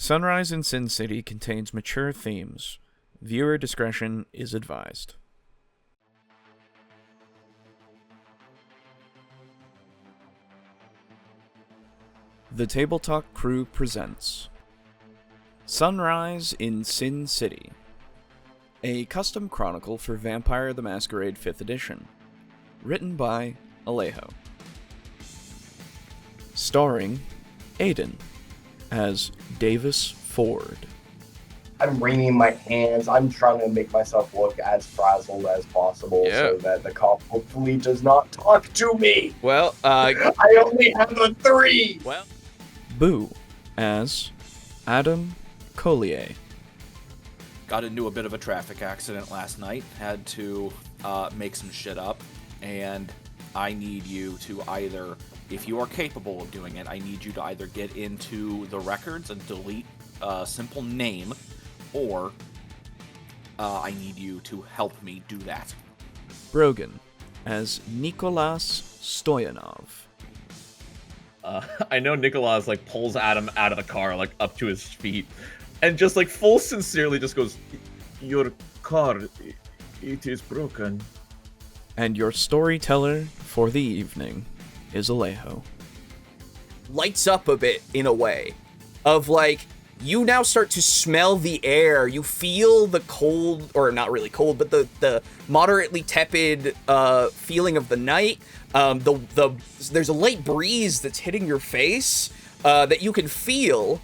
Sunrise in Sin City contains mature themes. Viewer discretion is advised. The TableTalk Crew presents Sunrise in Sin City, a custom chronicle for Vampire the Masquerade 5th Edition, written by Alejo. Starring Aiden as Davis Ford. I'm wringing my hands. I'm trying to make myself look as frazzled as possible so that the cop hopefully does not talk to me. Well, I only have a 3. Well, Boo as Adam Collier. Got into a bit of a traffic accident last night. Had to make some shit up, and I need you to either, if you are capable of doing it, I need you to either get into the records and delete a simple name, or I need you to help me do that. Brogan as Nikolas Stoyanov. I know Nikolas like pulls Adam out of the car, like up to his feet, and just like full sincerely just goes, "Your car, it is broken." And your storyteller for the evening is Alejo. Lights up a bit in a way of like, you now start to smell the air. You feel the cold, or not really cold, but the moderately tepid feeling of the night. There's a light breeze that's hitting your face that you can feel,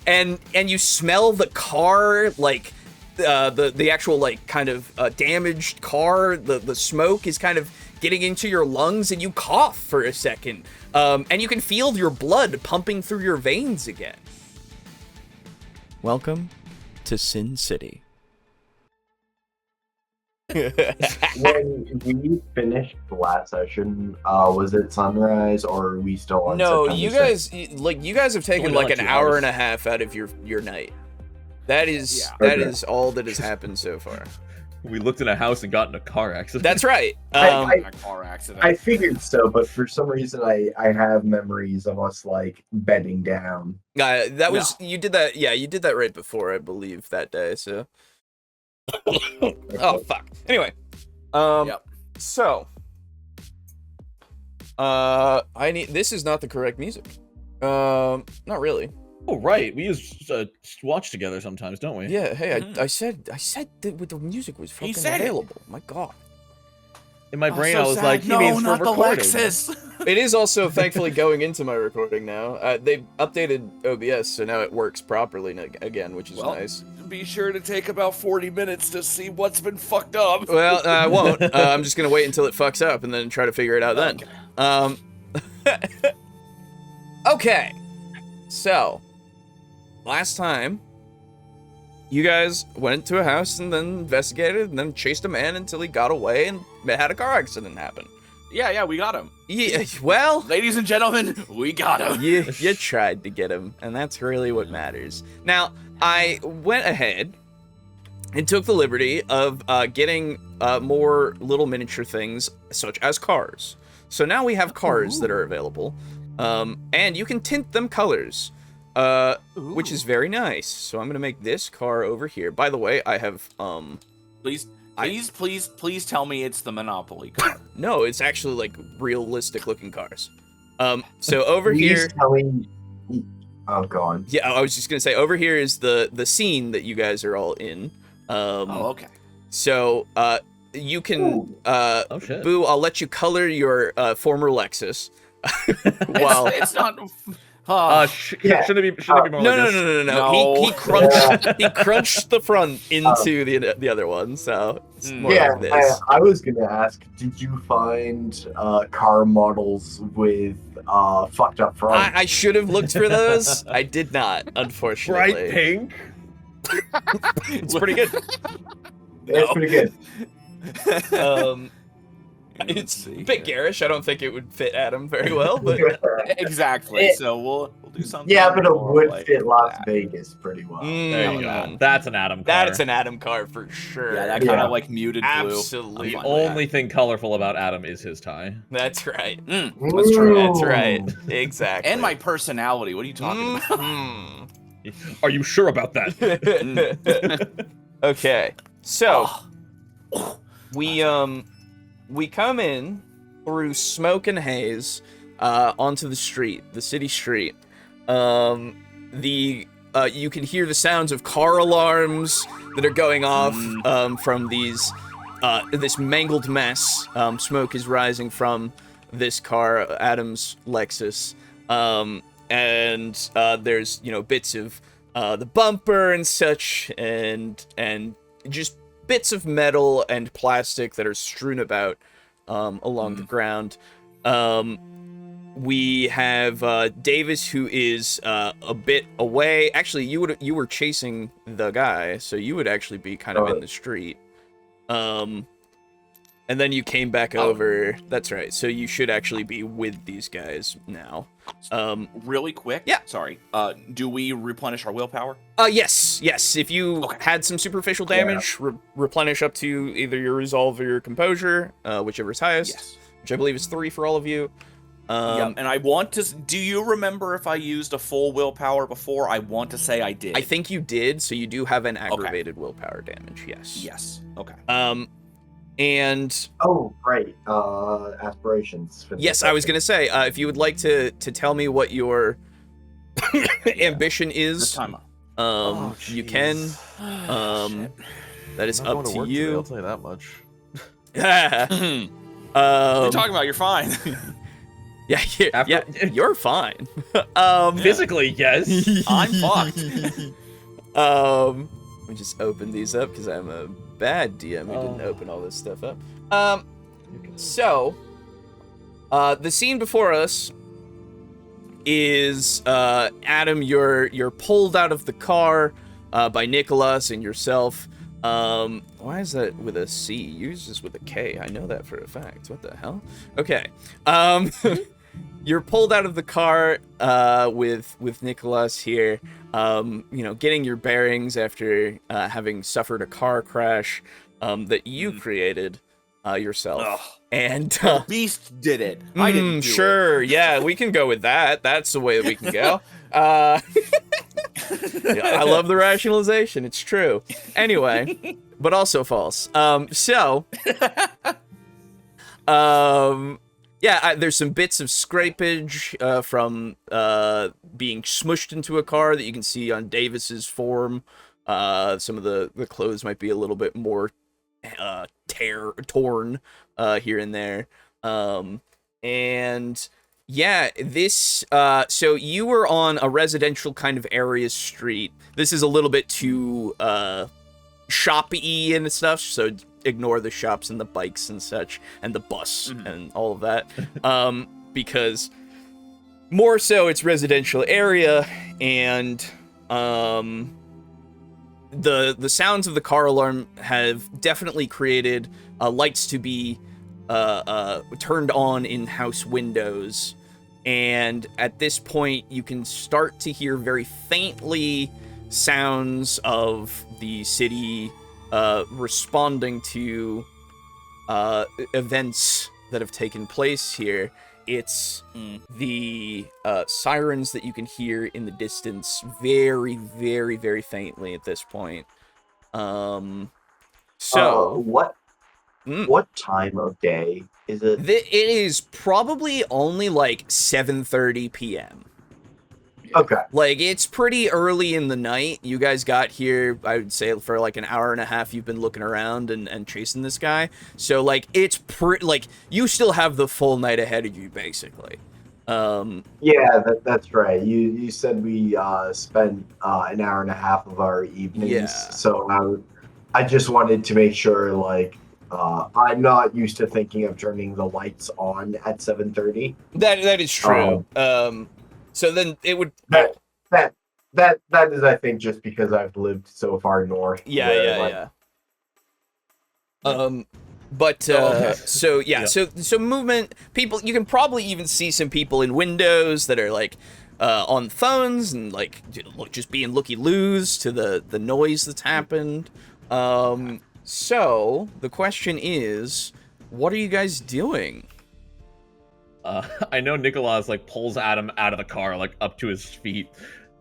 and you smell the car, like the actual like kind of damaged car. The smoke is kind of getting into your lungs, and you cough for a second, and you can feel your blood pumping through your veins again. Welcome to Sin City. When we finished the last session, was it sunrise or are we still on? No, September you guys have taken Only like like an 2 hour hours. and a half out of your night. That is Okay. all that has happened so far. We looked in a house and got in a car accident. That's right. I- A car accident. I figured so, but for some reason I have memories of us like bedding down. That was you did that. Yeah, you did that right before, I believe, that day. So. Oh fuck. Anyway. Yep. So. I need. This is not the correct music. Not really. Oh right, we use watch together sometimes, don't we? Yeah. Hey, I said that the music was fucking said it. available. My God. In my brain, so I was sad. like, he no, means not for the recording. Lexus. It is also thankfully going into my recording now. They updated OBS, so now it works properly again, which is nice. Be sure to take about 40 minutes to see what's been fucked up. Well, I won't. I'm just gonna wait until it fucks up and then try to figure it out then. Okay. So, last time, you guys went to a house and then investigated and then chased a man until he got away and had a car accident happen. Yeah, we got him. Yeah, well, Ladies and gentlemen, we got him. you tried to get him, and that's really what matters. Now, I went ahead and took the liberty of getting more little miniature things, such as cars. So now we have cars that are available, and you can tint them colors, which is very nice. So I'm gonna make this car over here. By the way, I have Please tell me it's the Monopoly car. no, it's actually like realistic looking cars. So over Please here. telling. Oh, go on. Yeah, I was just gonna say over here is the scene that you guys are all in. Okay. So you can Oh shit. Boo, I'll let you color your former Lexus. While It's not. Shouldn't it be more no. like this? He No. crunched the front into the other one, so it's more Yeah, like this. I was gonna ask, did you find car models with fucked up front? I should have looked for those. I did not, Bright unfortunately. pink. It's pretty good. It's pretty good. It's a bit garish. I don't think it would fit Adam very well, but Exactly. So we'll do something. Yeah, but it more would like fit Las that. Vegas pretty well. There you go. That's an Adam car. That's an Adam car for sure. Yeah, that kind Yeah. of like muted blue. Absolutely. The I'm fine with only thing colorful about Adam is his tie. That's right. That's true. That's right. Exactly. And my personality. What are you talking about? Mhm. Are you sure about that? Okay, so we come in through smoke and haze onto the street, the city street. You can hear the sounds of car alarms that are going off from this mangled mess. Smoke is rising from this car, Adam's Lexus, and there's bits of the bumper and such, and just bits of metal and plastic that are strewn about along the ground. We have Davis, who is a bit away. Actually, you were chasing the guy, so you would actually be kind of in the street. And then you came back over. That's right. So you should actually be with these guys now. Really quick. Yeah. Sorry. Do we replenish our willpower? Yes. If you had some superficial damage, replenish up to either your resolve or your composure, whichever is highest. Yes. Which I believe is 3 for all of you. And I want to. Do you remember if I used a full willpower before? I want to say I did. I think you did. So you do have an aggravated willpower damage. Yes. Yes. Okay. And right. Aspirations. yes, I was gonna say if you would like to tell me what your ambition is, you can. That is up to you. I'll tell you that much. What are you talking about? You're fine. You're fine. Physically, yes. I'm fucked. Let me just open these up because I'm a bad DM who didn't open all this stuff up. So, the scene before us is Adam. You're pulled out of the car by Nikolas and yourself. Why is that with a C? Yours is with a K. I know that for a fact. What the hell? Okay. You're pulled out of the car with Nikolas here. Getting your bearings after having suffered a car crash that you created yourself. Ugh. And The beast did it. I didn't do sure, yeah, we can go with that. That's the way that we can go. I love the rationalization. It's true. Anyway, but also false. There's some bits of scrapage from being smushed into a car that you can see on Davis's form. Some of the clothes might be a little bit more torn here and there. So you were on a residential kind of area street. This is a little bit too shoppy and stuff, so ignore the shops and the bikes and such, and the bus and all of that, because more so it's residential area, and the sounds of the car alarm have definitely created lights to be turned on in house windows, and at this point you can start to hear very faintly sounds of the city responding to events that have taken place here. It's the sirens that you can hear in the distance very, very, very faintly at this point. What time of day is it? It is probably only like 7:30 p.m. Okay. Like, it's pretty early in the night. You guys got here, I would say, for like an hour and a half. You've been looking around and chasing this guy. So, like, it's you still have the full night ahead of you, basically. Yeah, that's right. You said we spent an hour and a half of our evenings. Yeah. So I just wanted to make sure, like, I'm not used to thinking of turning the lights on at 7:30. That is true. So then it would... That is, I think, just because I've lived so far north. Yeah. So movement, people, you can probably even see some people in windows that are like on phones and like just being looky-loos to the noise that's happened. So the question is, what are you guys doing? I know Nikolas like pulls Adam out of the car, like up to his feet,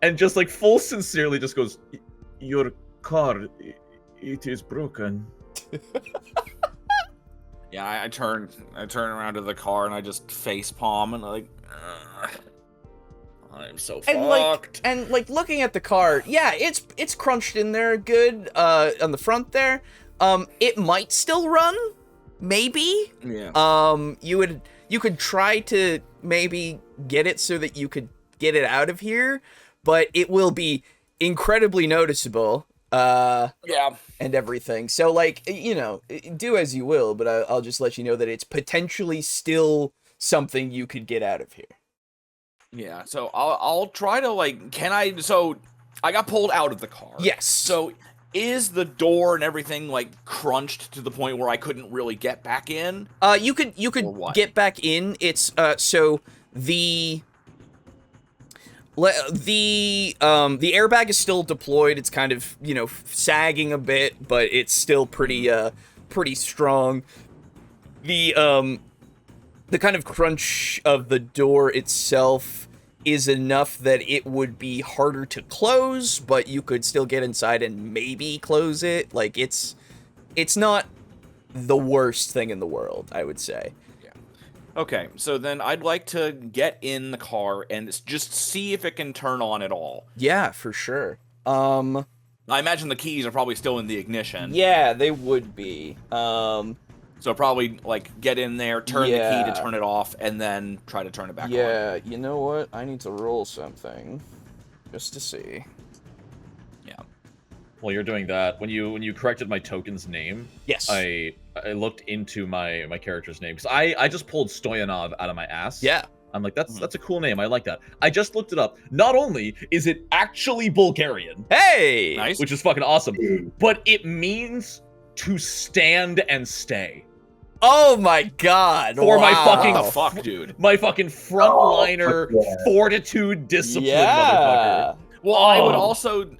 and just like full sincerely just goes, "Your car, it is broken." Yeah, I turn around to the car and I just face palm and like, I'm so fucked. And looking at the car, yeah, it's crunched in there good on the front there. It might still run, maybe. Yeah. You could try to maybe get it so that you could get it out of here, but it will be incredibly noticeable. Yeah. And everything. So, like, you know, do as you will, but I'll just let you know that it's potentially still something you could get out of here. Yeah, so I'll try to, like, so I got pulled out of the car. Yes. So is the door and everything, like, crunched to the point where I couldn't really get back in? You could get back in. It's, so the airbag is still deployed. It's kind of, you know, sagging a bit, but it's still pretty strong. The kind of crunch of the door itself is enough that it would be harder to close, but you could still get inside and maybe close it. Like, it's not the worst thing in the world, I would say. Okay, so then I'd like to get in the car and just see if it can turn on at all. Yeah, for sure. I imagine the keys are probably still in the ignition. Yeah, they would be. So probably, like, get in there, turn the key to turn it off, and then try to turn it back on. Yeah, you know what? I need to roll something. Just to see. Yeah. While you're doing that, when you corrected my token's name, yes, I looked into my character's name, because I just pulled Stoyanov out of my ass. Yeah. I'm like, that's a cool name. I like that. I just looked it up. Not only is it actually Bulgarian, hey, nice, which is fucking awesome, but it means to stand and stay. Oh my god! For my fucking what the fuck, dude? My fucking frontliner fortitude discipline, motherfucker. Well,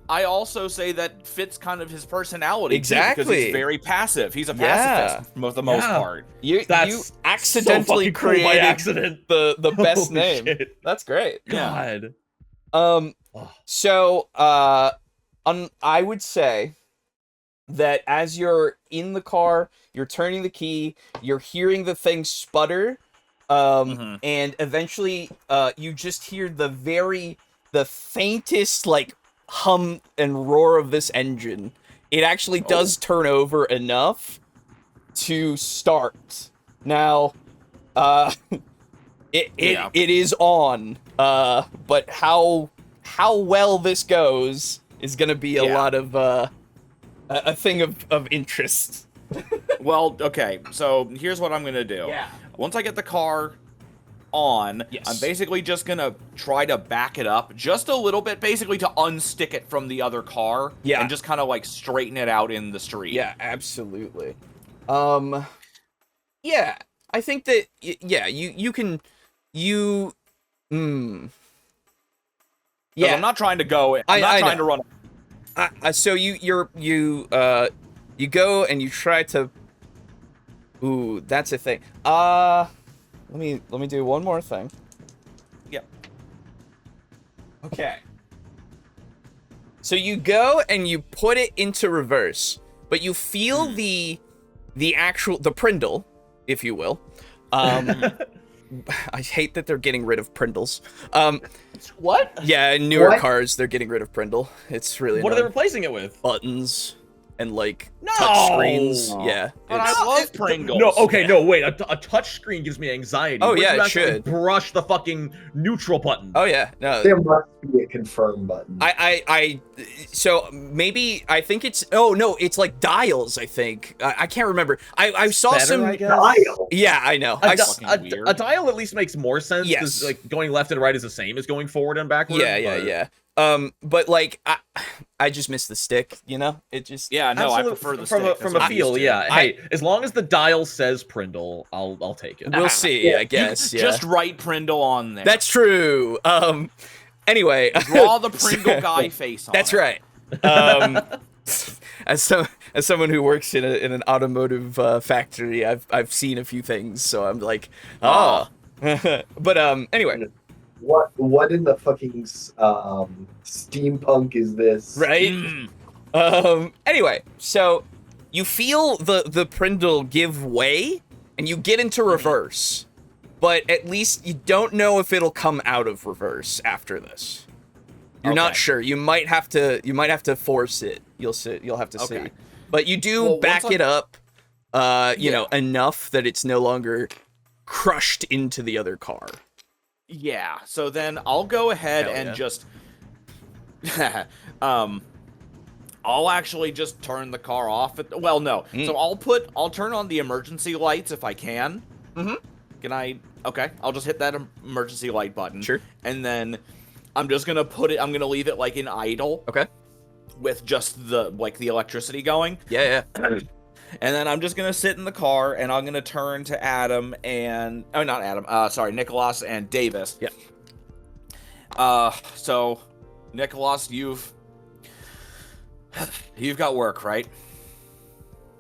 I also say that fits kind of his personality. Exactly. Too, because he's very passive. He's a pacifist for the most part. You accidentally so created cool by accident. the best name. Shit. That's great. God. So I would say that as you're in the car, you're turning the key, you're hearing the thing sputter, and eventually you just hear the faintest, like, hum and roar of this engine. It actually does turn over enough to start. Now, it is on, but how well this goes is gonna be a lot of a thing of interest. Well, okay, so here's what I'm gonna do. Yeah. Once I get the car on, I'm basically just gonna try to back it up just a little bit, basically to unstick it from the other car, and just kind of like straighten it out in the street. Yeah, absolutely. Yeah, I think that you can. Yeah, I'm not trying to go. I'm not trying to run. So you go and you try to. Ooh, that's a thing. Let me do one more thing. Yep. Okay. So you go and you put it into reverse, but you feel the Prindle, if you will. I hate that they're getting rid of Prindles. What? Yeah, in newer cars, they're getting rid of Prindle. It's really What are they replacing it with? Buttons and, like, touch screens. Yeah. But I love Pringles. No, okay, no, wait. A touch screen gives me anxiety. Oh, Where yeah, you it actually should. brush the fucking neutral button. Oh, yeah. No. There must be a confirm button. So maybe, I think it's, it's like dials, I think. I can't remember. I saw Better, some. I guess? Dial. Yeah, I know. A dial at least makes more sense. Yes. Like, going left and right is the same as going forward and backward. Yeah. But like, I just miss the stick, you know? It just... Yeah, no, I prefer the stick. From a feel, yeah. Hey, as long as the dial says Prindle, I'll take it. We'll see, I guess, Just write Prindle on there. That's true. Anyway. Draw the Pringle guy face on That's it. right. As someone who works in an automotive factory, I've seen a few things, so I'm like, But anyway. What in the fucking steampunk is this? Right? Anyway, so you feel the Prindle give way, and you get into reverse. But at least you don't know if it'll come out of reverse after this. You're not sure. You might have to force it. You'll have to see. But you do back it up, you know, enough that it's no longer crushed into the other car. Yeah. So then I'll go ahead and just I'll actually just turn the car off well, no. So I'll turn on the emergency lights if I can. Can I? Okay, I'll just hit that emergency light button. Sure. And then I'm just gonna I'm gonna leave it like in idle. Okay. With just the electricity going. Yeah. And then I'm just gonna sit in the car and I'm gonna turn to Adam and not Adam. Sorry, Nikolas and Davis. Yeah. So Nikolas, you've got work, right?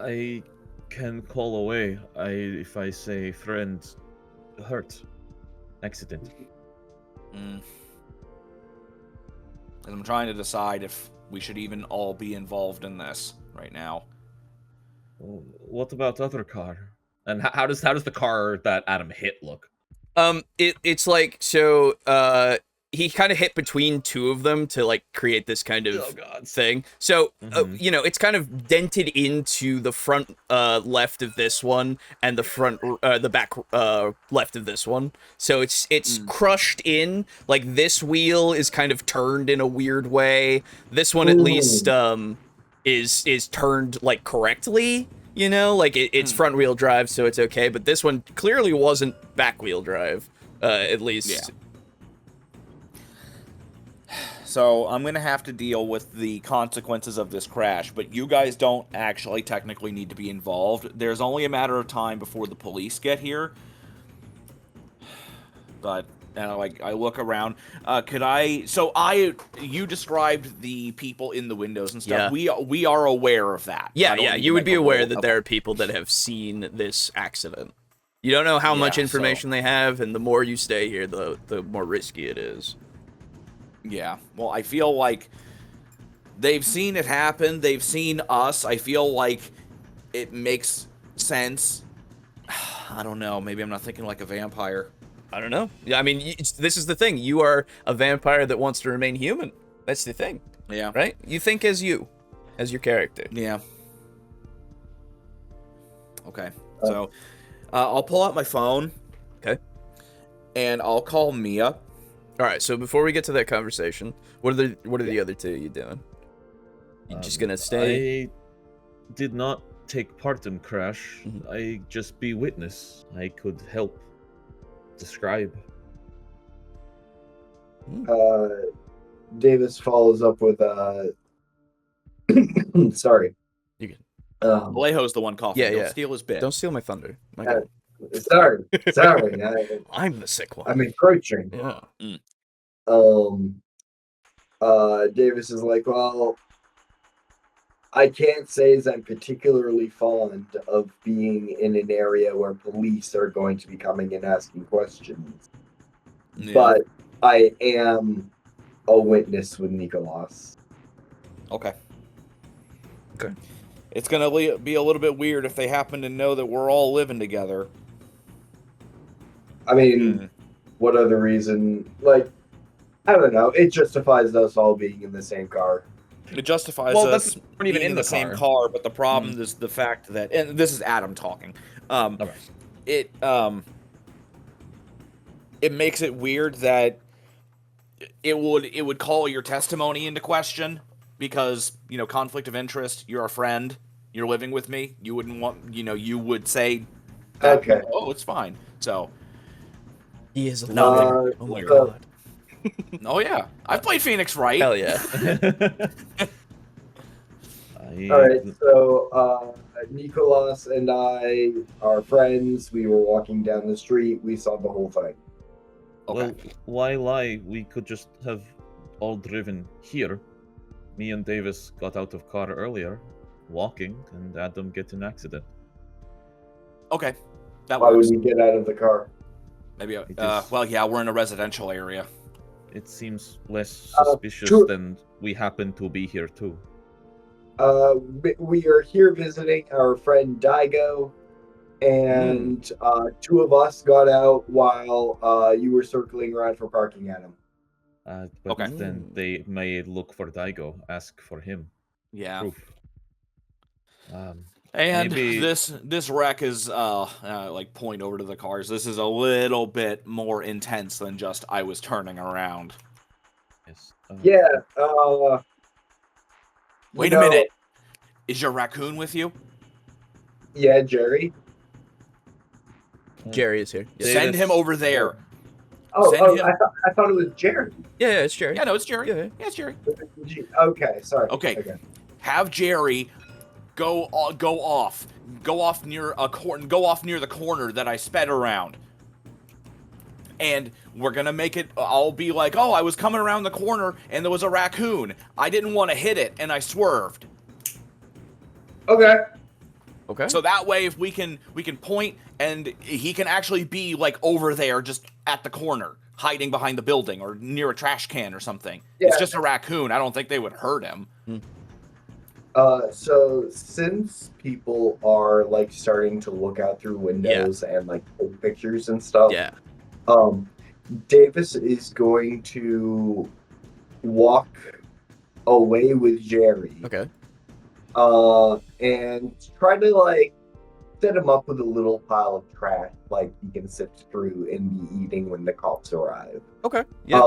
I can call away. If I say friend hurt, accident. And I'm trying to decide if we should even all be involved in this right now. What about other car? And how does the car that Adam hit look? It's like, so he kind of hit between two of them to like create this kind of thing. So you know, it's kind of dented into the front left of this one and the front the back left of this one. So it's crushed in. Like this wheel is kind of turned in a weird way. This one at least is turned like correctly. You know, like it's front wheel drive, so it's okay. But this one clearly wasn't back wheel drive, at least. Yeah. So I'm going to have to deal with the consequences of this crash, but you guys don't actually technically need to be involved. There's only a matter of time before the police get here. But I look around. You described the people in the windows and stuff. Yeah. We are aware of that. Yeah. You would be aware that there are people that have seen this accident. You don't know how much information they have, and the more you stay here, the more risky it is. Yeah, well, I feel like they've seen it happen. They've seen us. I feel like it makes sense. I don't know. Maybe I'm not thinking like a vampire. I don't know. Yeah, I mean, this is the thing. You are a vampire that wants to remain human. That's the thing. Yeah. Right? You think as your character. Yeah. Okay. So, I'll pull out my phone. Okay. And I'll call Mia. All right, so before we get to that conversation, what are the other two you doing? You just gonna stay? I did not take part in crash. I just be witness. I could help describe. Davis follows up with sorry. You good? Alejo's the one coughing. Yeah. Don't steal his bit. Don't steal my thunder. My God. Sorry. I'm the sick one. I'm encroaching. Yeah. Davis is like, well, I can't say as I'm particularly fond of being in an area where police are going to be coming and asking questions. Yeah. But I am a witness with Nikolas. Okay. It's going to be a little bit weird if they happen to know that we're all living together. I mean, what other reason? Like, I don't know. It justifies us all being in the same car. It justifies us being in the same car, but the problem is the fact that, and this is Adam talking. It makes it weird that it would call your testimony into question because, you know, conflict of interest. You're a friend. You're living with me. You wouldn't want, you would say, okay, oh, it's fine. So. He is alive. Oh my God. Oh yeah, I've played Phoenix Wright. Hell yeah. Alright, so Nikolas and I are friends. We were walking down the street. We saw the whole thing. Okay. Well, why lie? We could just have all driven here. Me and Davis got out of car earlier, walking, and Adam get in an accident. Okay, that Why works. would we get out of the car? Maybe. It is- Well, yeah, we're in a residential area. It seems less Uh, suspicious to- than we happen to be here too. We are here visiting our friend Daigo, and two of us got out while you were circling around for parking at him. But Okay. then they may look for Daigo, ask for him. Yeah. Proof. And Maybe- this wreck is like point over to the cars. This is a little bit more intense than just I was turning around. Yes. Yeah. Wait you a know- minute. Is your raccoon with you? Yeah, Jerry. Jerry is here. Yeah, Send him over there. Send him- I thought it was Jerry. yeah, it's Jerry. Yeah, no, it's Jerry. Yeah. Yeah, it's Jerry. Okay, sorry. Okay. Have Jerry go off near the corner that I sped around. And we're gonna make it. I'll be like, oh, I was coming around the corner and there was a raccoon. I didn't want to hit it and I swerved. Okay. Okay. So that way, if we can point and he can actually be like over there, just at the corner, hiding behind the building or near a trash can or something. Yeah. It's just a raccoon. I don't think they would hurt him. So since people are like starting to look out through windows and like take pictures and stuff, yeah. Davis is going to walk away with Jerry. Okay. And try to like set him up with a little pile of trash like he can sift through and be eating when the cops arrive. Okay. Yeah.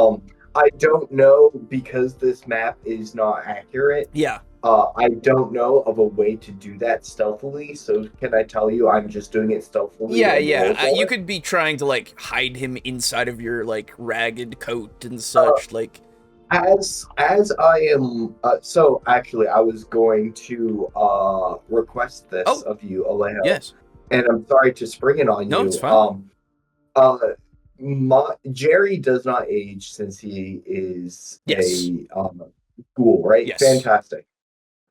I don't know because this map is not accurate. Yeah. I don't know of a way to do that stealthily, so can I tell you I'm just doing it stealthily? Yeah, and yeah. roll for You it? could be trying to like hide him inside of your like ragged coat and such. Like, As I am, so actually, I was going to request this Oh. of you, Alejo. yes. And I'm sorry to spring it on No, you. it's fine. Jerry does not age since he is Yes. a school, right? Yes. Fantastic.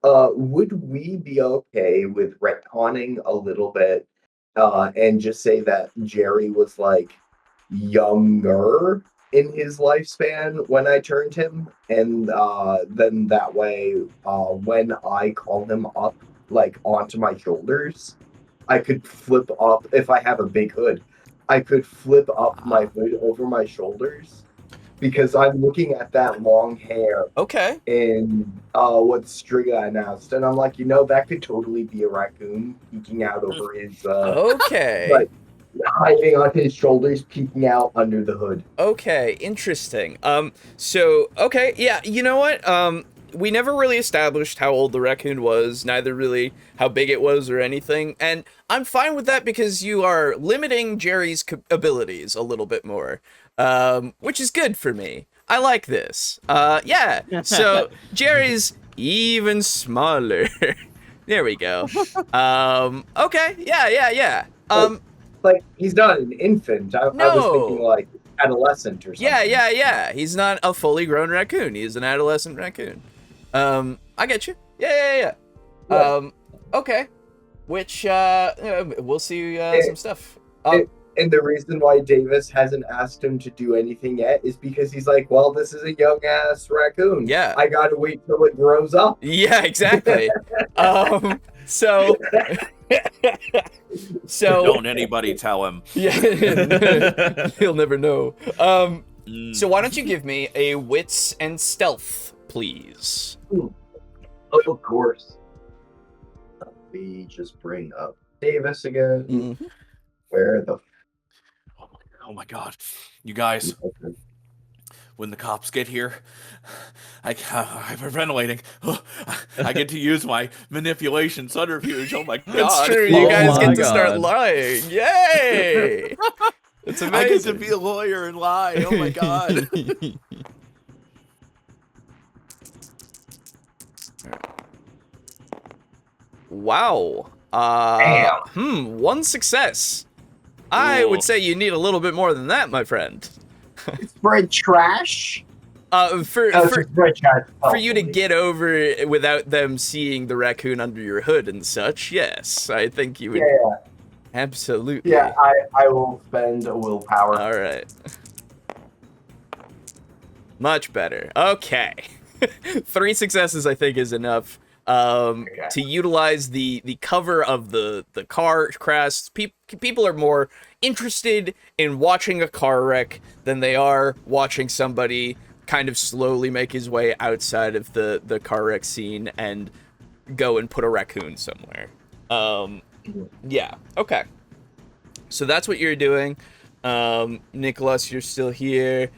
Would we be okay with retconning a little bit and just say that Jerry was like younger in his lifespan when I turned him, and then that way, when I call him up like onto my shoulders, I could flip up if I have a big hood. I could flip up my hood over my shoulders because I'm looking at that long hair Okay. in what Striga announced, and I'm like, that could totally be a raccoon peeking out over his Okay. Right. hiding on his shoulders, peeking out under the hood. Okay, interesting. So, okay, yeah, you know what? We never really established how old the raccoon was, neither really how big it was or anything, and I'm fine with that because you are limiting Jerry's abilities a little bit more, which is good for me. I like this. Yeah, so Jerry's even smaller. There we go. Okay, yeah. Like, he's not an infant. I was No. thinking, like, adolescent or something. Yeah. He's not a fully grown raccoon. He's an adolescent raccoon. I get you. Yeah. Yeah. Okay. Which, we'll see, some stuff. And the reason why Davis hasn't asked him to do anything yet is because he's like, well, this is a young-ass raccoon. Yeah. I gotta wait till it grows up. Yeah, exactly. So, Don't anybody tell him. yeah, he'll never know. So why don't you give me a wits and stealth, please? Of course. Let me just bring up Davis again. Mhm. Where the Oh my god. You guys, when the cops get here, I'm hyperventilating. I get to use my manipulation subterfuge. Oh my god. That's true. Oh You guys my get to start God. lying. Yay! It's amazing. I get to be a lawyer and lie. Oh my god. Wow. One success. I would Ooh. say you need a little bit more than that, my friend. spread trash? For Spread trash. for you to get over it without them seeing the raccoon under your hood and such, yes, I think you would. Yeah. Absolutely. Yeah, I will spend a willpower. All right. Much better. Okay. 3 successes, I think, is enough to utilize the cover of the car crash. People are more interested in watching a car wreck than they are watching somebody kind of slowly make his way outside of the car wreck scene and go and put a raccoon somewhere. Yeah. Okay. So that's what you're doing. Nikolas, you're still here.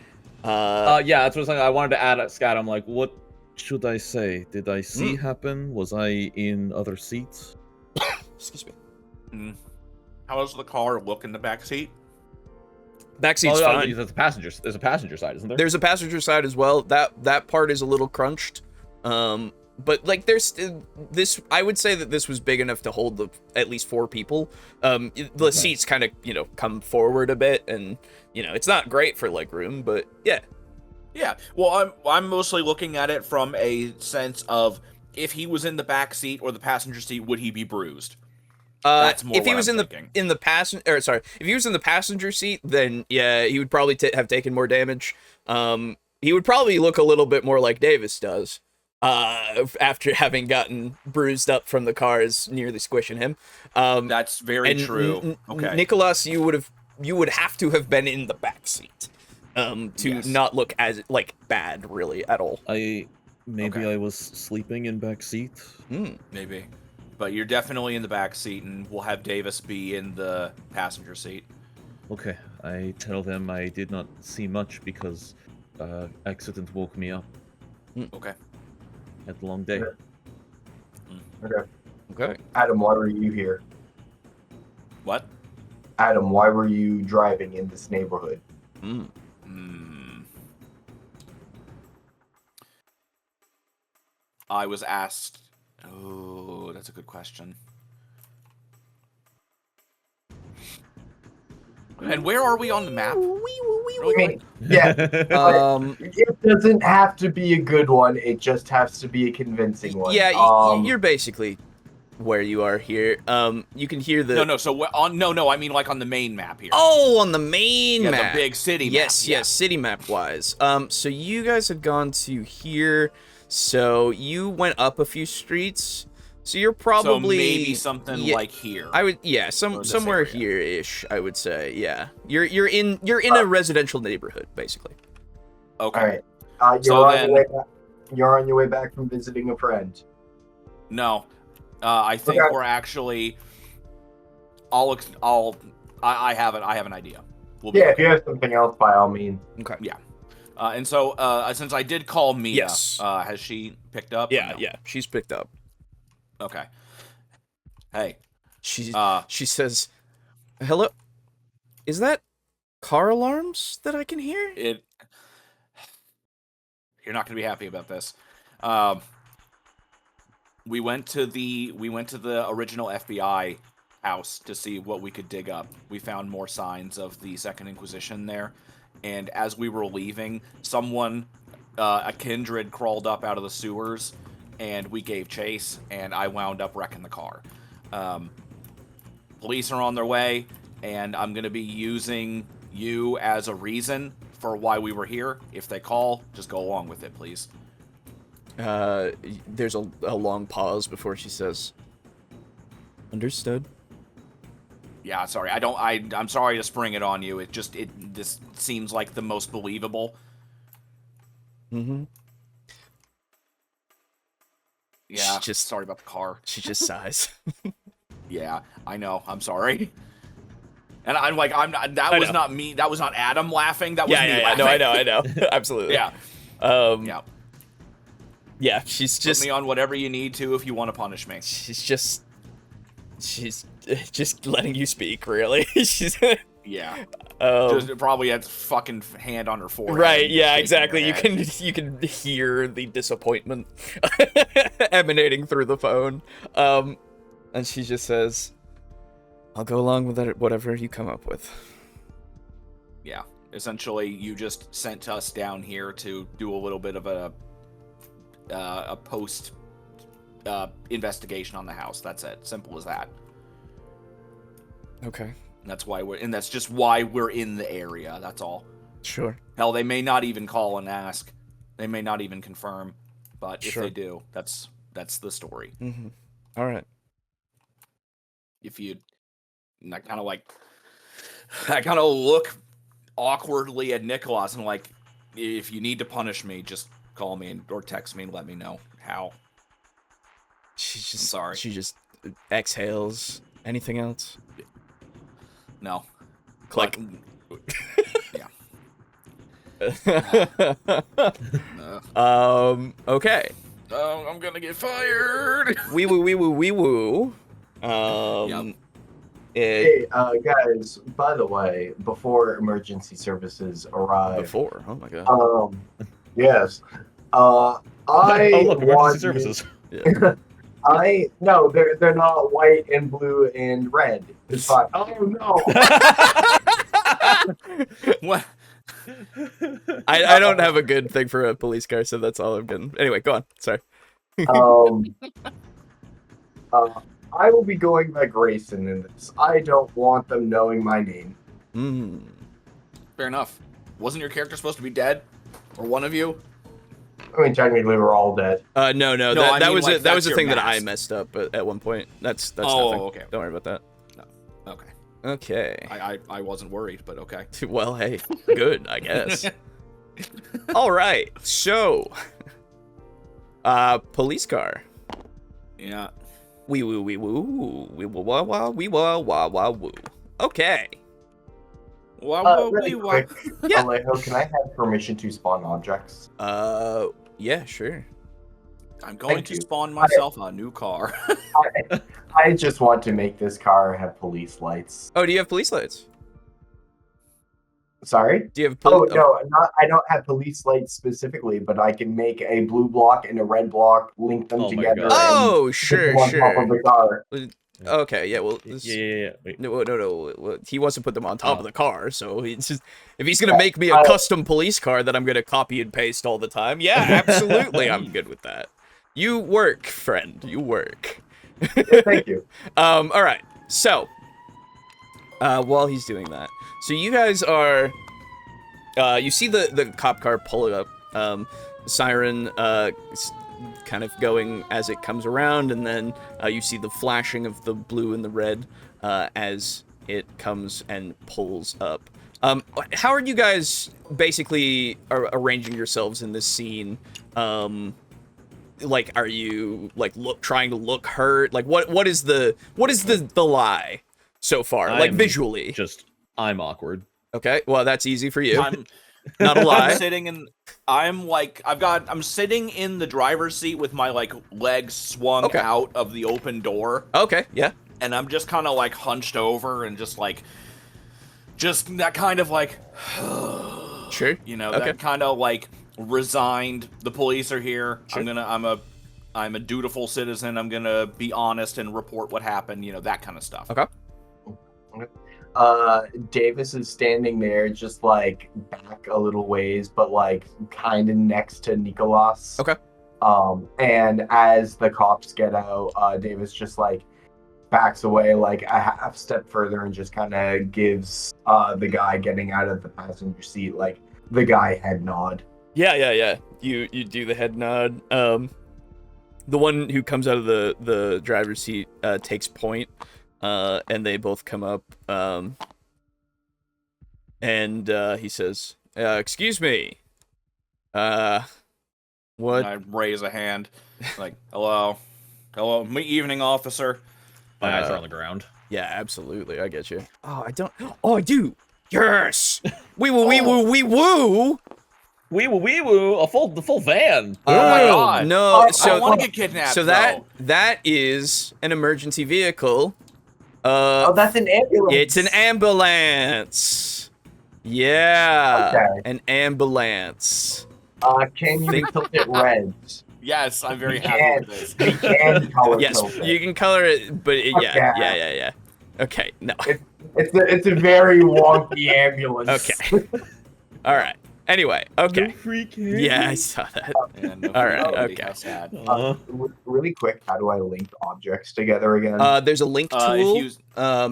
Yeah, that's what I wanted to add. Scott, I'm like, what should I say? Did I see happen? Was I in other seats? Excuse me. How does the car look in the back seat? Back seat's fine. There's a passenger side, isn't there? There's a passenger side as well. That part is a little crunched. But like there's this, I would say that this was big enough to hold at least 4 people. The seats kind of, come forward a bit, and it's not great for leg room, but yeah. Yeah. Well, I'm mostly looking at it from a sense of if he was in the back seat or the passenger seat, would he be bruised? That's more if he was I'm in the if he was in the passenger seat, then yeah, he would probably have taken more damage. He would probably look a little bit more like Davis does. After having gotten bruised up from the cars nearly squishing him. That's very true. Okay. Nikolas, you would have to have been in the back seat to not look as bad really at all. I was sleeping in back seat. Maybe. But you're definitely in the back seat, and we'll have Davis be in the passenger seat. Okay. I tell them I did not see much because accident woke me up. Okay. Had a long day. Okay. Adam, why were you here? What? Adam, why were you driving in this neighborhood? I was asked. Oh, that's a good question. And where are we on the map? Yeah. It doesn't have to be a good one. It just has to be a convincing one. Yeah, you're basically where you are here. You can hear the No. So I mean like on the main map here. Oh, on the main map. The big city map. Yes, city map wise. So you guys had gone to here. So you went up a few streets. So you're probably maybe something like here. I would somewhere here-ish, I would say. Yeah. You're in a residential neighborhood basically. Okay. All right. You're on your way back from visiting a friend. No. I think we're actually I have an idea. If you have something else, by all means. Okay. Yeah. And so since I did call Mia, yes. Has she picked up? Yeah, she's picked up. Okay. Hey. She says, "Hello. Is that car alarms that I can hear?" You're not going to be happy about this. We went to the original FBI house to see what we could dig up. We found more signs of the Second Inquisition there, and as we were leaving, someone, a kindred, crawled up out of the sewers. And we gave chase, and I wound up wrecking the car. Police are on their way, and I'm going to be using you as a reason for why we were here. If they call, just go along with it, please. There's a long pause before she says, "Understood." Yeah, sorry. I'm sorry to spring it on you. This seems like the most believable. Mm-hmm. Yeah, sorry about the car. She just sighs. Yeah, I know. I'm sorry. And I'm like, that was not me. That was not Adam laughing. That was me laughing. I know. Absolutely. Yeah. Yeah. Yeah, she's just... Put me on whatever you need to if you want to punish me. She's just letting you speak, really. She's... Yeah. Just probably had fucking hand on her forehead. Right, yeah, exactly. You can hear the disappointment emanating through the phone. And she just says, "I'll go along with it, whatever you come up with." Yeah. Essentially, you just sent us down here to do a little bit of a post investigation on the house. That's it. Simple as that. Okay. That's just why we're in the area. That's all. Sure. Hell, they may not even call and ask. They may not even confirm. But if Sure. they do, that's the story. Mm-hmm. All right. If you, and I kind of look awkwardly at Nikolas and like, if you need to punish me, just call me or text me and let me know how. Sorry. She just exhales. Anything else? No. Click. Yeah. Okay. I'm gonna get fired. Wee woo. Yep. Hey, guys, by the way, before emergency services arrive, Before. Oh my god. yes, I Oh, look, want emergency services. Yeah. no, they're not white and blue and red. It's fine. Oh no. What? I don't have a good thing for a police car, so that's all I'm getting. Anyway, go on. Sorry. I will be going by Grayson in this. I don't want them knowing my name. Fair enough. Wasn't your character supposed to be dead, or one of you? I mean, technically, we're all dead. No. No, That I mean, was like, that was that's the thing your that I mask. messed up at one point. That's Oh, nothing. okay. Don't worry about that. No. Okay. Okay. I wasn't worried, but okay. Well, hey, good, I guess. All right. So, police car. Yeah. Wee woo wah wah wee wah wah wah woo. Okay. Really quick, Yeah. Alejo, can I have permission to spawn objects? Yeah, sure. I'm going Thank to you. spawn myself a new car. I just want to make this car have police lights. Oh, do you have police lights? Sorry? Do you have Oh, no, I don't have police lights specifically, but I can make a blue block and a red block, link them Oh my together, God. Oh, and sure, put them on top of the car. Okay, yeah, well, Yeah. Wait. No. He wants to put them on top Oh. of the car, so he's just, if he's gonna make me a custom police car that I'm gonna copy and paste all the time, yeah, absolutely, I'm good with that. You work, friend. You work. Thank you. All right. So, while he's doing that, so you guys are, you see the cop car pull up, siren, kind of going as it comes around, and then you see the flashing of the blue and the red as it comes and pulls up. How are you guys basically arranging yourselves in this scene? Like, are you like trying to look hurt? Like, what is the lie so far? Like I'm visually. I'm awkward. Okay, well that's easy for you. I'm Not a lie. I'm sitting in the driver's seat with my like legs swung Okay. out of the open door, Okay, yeah. and I'm just kind of like hunched over and just that kind of like, Sure. Okay. that kind of like resigned. The police are here. Sure. I'm a dutiful citizen. I'm gonna be honest and report what happened. That kind of stuff. Okay. Davis is standing there just like back a little ways, but like kind of next to Nikolas. Okay. And as the cops get out, Davis just like backs away like a half step further and just kind of gives the guy getting out of the passenger seat like the guy head nod. Yeah. You do the head nod. The one who comes out of the driver's seat takes point, and they both come up. And he says, "Excuse me. What?" And I raise a hand, like, hello, evening, officer. My eyes are on the ground. Yeah, absolutely. I get you. Oh, I don't. Oh, I do. Yes. Wee woo wee woo wee woo. Wee woo, the full van. Oh my God. No, I so want to get kidnapped. so that is an emergency vehicle. Oh, that's an ambulance. It's an ambulance. Yeah. Okay. An ambulance. Can you tilt it red? Yes, I'm very happy with this. We can color Yes, tilt it. you can color it, but Okay. yeah. Okay, no. It's a very wonky ambulance. Okay. All right. Anyway, No okay. free candy. Yeah, I saw that. And no All right, candy, okay. how sad. Really quick, how do I link objects together again? There's a link If tool. you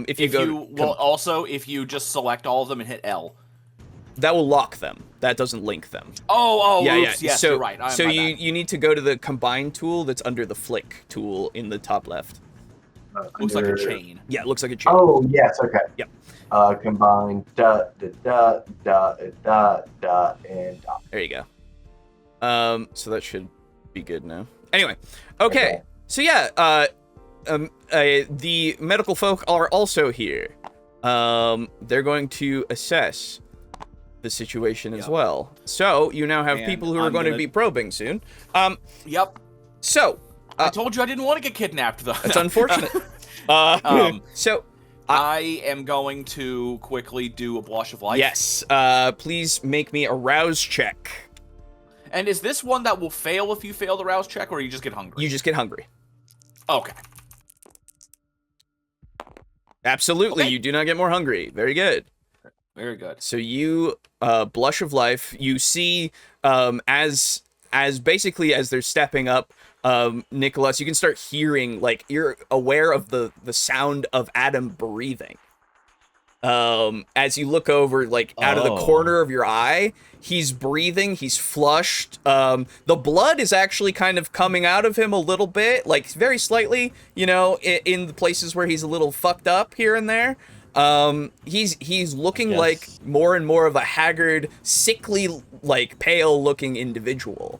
If you go, also if you just select all of them and hit L. that will lock them. That doesn't link them. Yeah, yeah. Oops, yes, So, you're right. so My you bad. you need to go to the combine tool that's under the flick tool in the top left. Looks like a Under- chain. Yeah, it looks like a chain. Oh yes, okay. Yep. Combine dot and dot. There you go. So that should be good now. Anyway, okay. So yeah, the medical folk are also here. They're going to assess the situation as well. So you now have And people who are going to be probing soon. Yep. So I told you I didn't want to get kidnapped, though. that's unfortunate. So I am going to quickly do a blush of life. yes, please make me a rouse check. And is this one that will fail if you fail the rouse check, or you just get hungry? You just get hungry. Okay. Absolutely, Okay. you do not get more hungry. Very good. Very good. So you blush of life. You see as basically as they're stepping up, Nikolas, you can start hearing, like, you're aware of the sound of Adam breathing. As you look over, like, out of the corner of your eye, he's breathing, he's flushed. The blood is actually kind of coming out of him a little bit, like, very slightly, you know, in the places where he's a little fucked up here and there. He's looking like more and more of a haggard, sickly, like, pale-looking individual.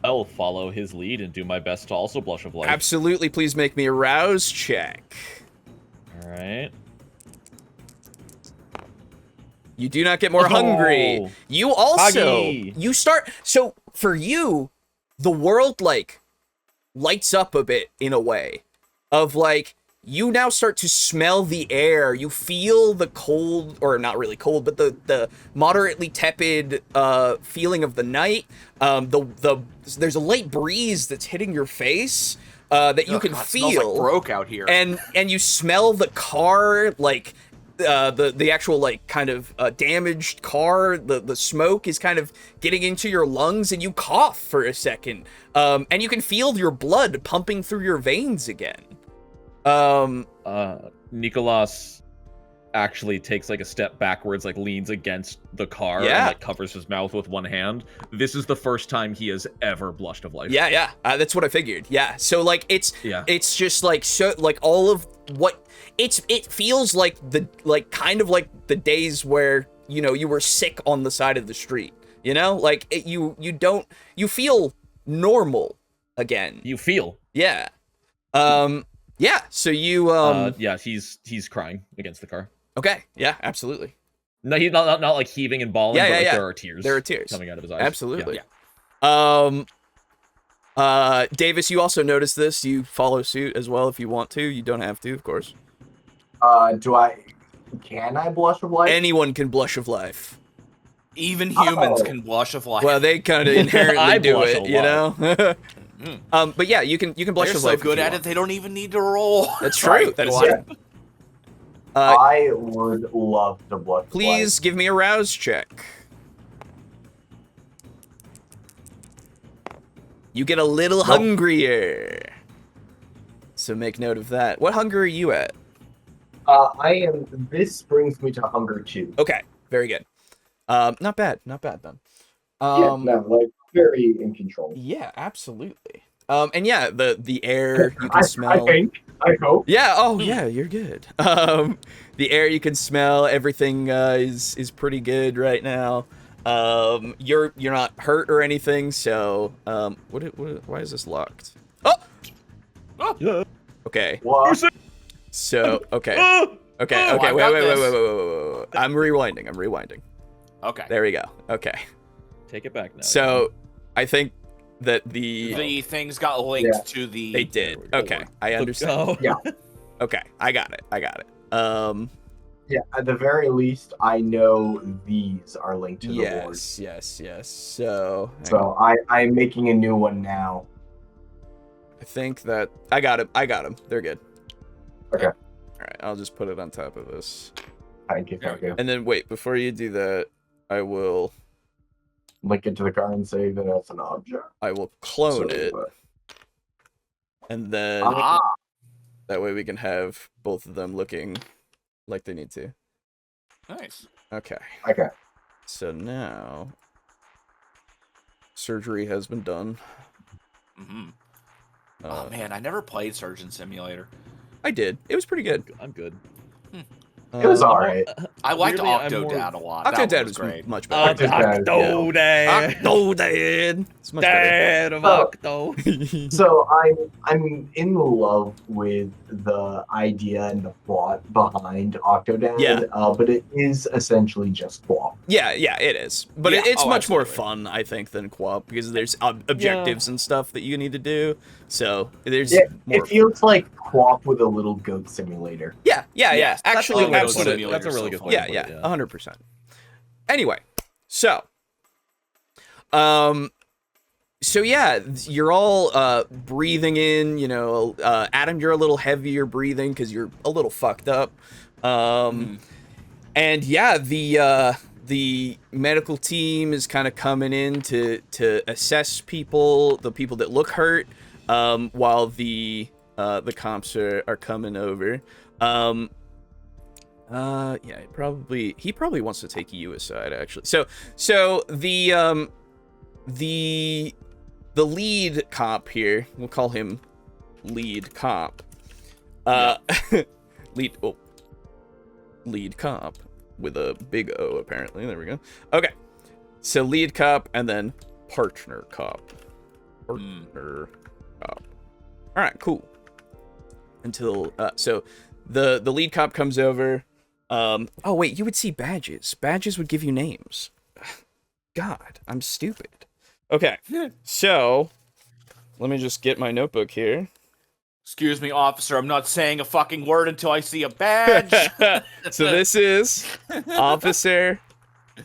I'll follow his lead and do my best to also blush of life. Absolutely, please make me a rouse check. All right. You do not get more hungry. You also, Huggy. you start, so for you, the world, like, lights up a bit in a way of, like, you now start to smell the air. You feel the cold, or not really cold, but the moderately tepid feeling of the night. There's a light breeze that's hitting your face that you can God, feel. It smells like broke out here. And you smell the car, like the actual, like, kind of damaged car. The smoke is kind of getting into your lungs, and you cough for a second. And you can feel your blood pumping through your veins again. Nikolas actually takes like a step backwards, like leans against the car and like covers his mouth with one hand. This is the first time he has ever blushed of life. Yeah, that's what I figured. Yeah, so like it's just like, so like all of what it feels like, the like kind of like the days where, you know, you were sick on the side of the street, you know, like you feel normal again. You feel. Yeah. Yeah, so you yeah, he's crying against the car. Okay, yeah, absolutely. No, he's not like heaving and bawling, but like, there are tears. There are tears coming out of his eyes. Absolutely. Yeah. Davis, you also notice this. You follow suit as well if you want to. You don't have to, of course. Can I blush of life? Anyone can blush of life. Even humans can blush of life. Well, they kind of inherently do it, you know? But yeah, you can blush They're of so life. good at it, they don't even need to roll. That's true. That is true. I would love to blush. Please give me a rouse check. You get a little hungrier. So make note of that. What hunger are you at? I am. This brings me to hunger 2. Okay, very good. Not bad then. Yeah, no, like very in control. Yeah, absolutely. And yeah, the air you can smell. I hope. Yeah. Oh, yeah. You're good. The air you can smell. Everything is pretty good right now. You're not hurt or anything. So why is this locked? Oh. Yeah. Okay. What? So okay. Oh! Okay. Oh, Okay. I Wait. got this. I'm rewinding. Okay. There we go. Okay. Take it back now. So I think that the things got linked to the... they did. Okay. I understand. Go. Yeah. Okay. I got it. Yeah. At the very least, I know these are linked to the ward. Yes. So I'm making a new one now. I think that I got him. They're good. Okay. All right. I'll just put it on top of this. Thank you. There we go. And then wait, before you do that, I will link it to the car and say that it's an object. I will clone So, it, and then that way we can have both of them looking like they need to. Nice. Okay. Okay. So now surgery has been done. Mm-hmm. Oh man, I never played Surgeon Simulator. I did. It was pretty good. I'm good. It was alright. I liked Weirdly, I'm Octodad a lot. Octodad That was great. much better. Octodad. Octodad. It's much better. Dad of Octo. So I'm in love with the idea and the plot behind Octodad. Yeah. But it is essentially just plot. Yeah, it is. But Yeah, it's much more absolutely. fun, I think, than co-op because there's objectives and stuff that you need to do. So there's more. It feels like co-op with a little goat simulator. Yeah. Yes, that's Actually, a good absolutely. simulator That's a really so good far. point. Yeah, 100%. Anyway, so yeah, you're all breathing in, you know, Adam, you're a little heavier breathing because you're a little fucked up. And yeah, the medical team is kind of coming in to assess people, the people that look hurt, while the comps are coming over. Yeah, he probably wants to take you aside, actually. So the lead cop here, we'll call him lead cop. Lead cop with a big O, apparently. There we go. Okay, so lead cop and then partner cop. Partner cop. All right, cool. Until so the lead cop comes over. Oh wait, you would see badges. Badges would give you names. God, I'm stupid. Okay, so let me just get my notebook here. Excuse me, officer. I'm not saying a fucking word until I see a badge. So this is Officer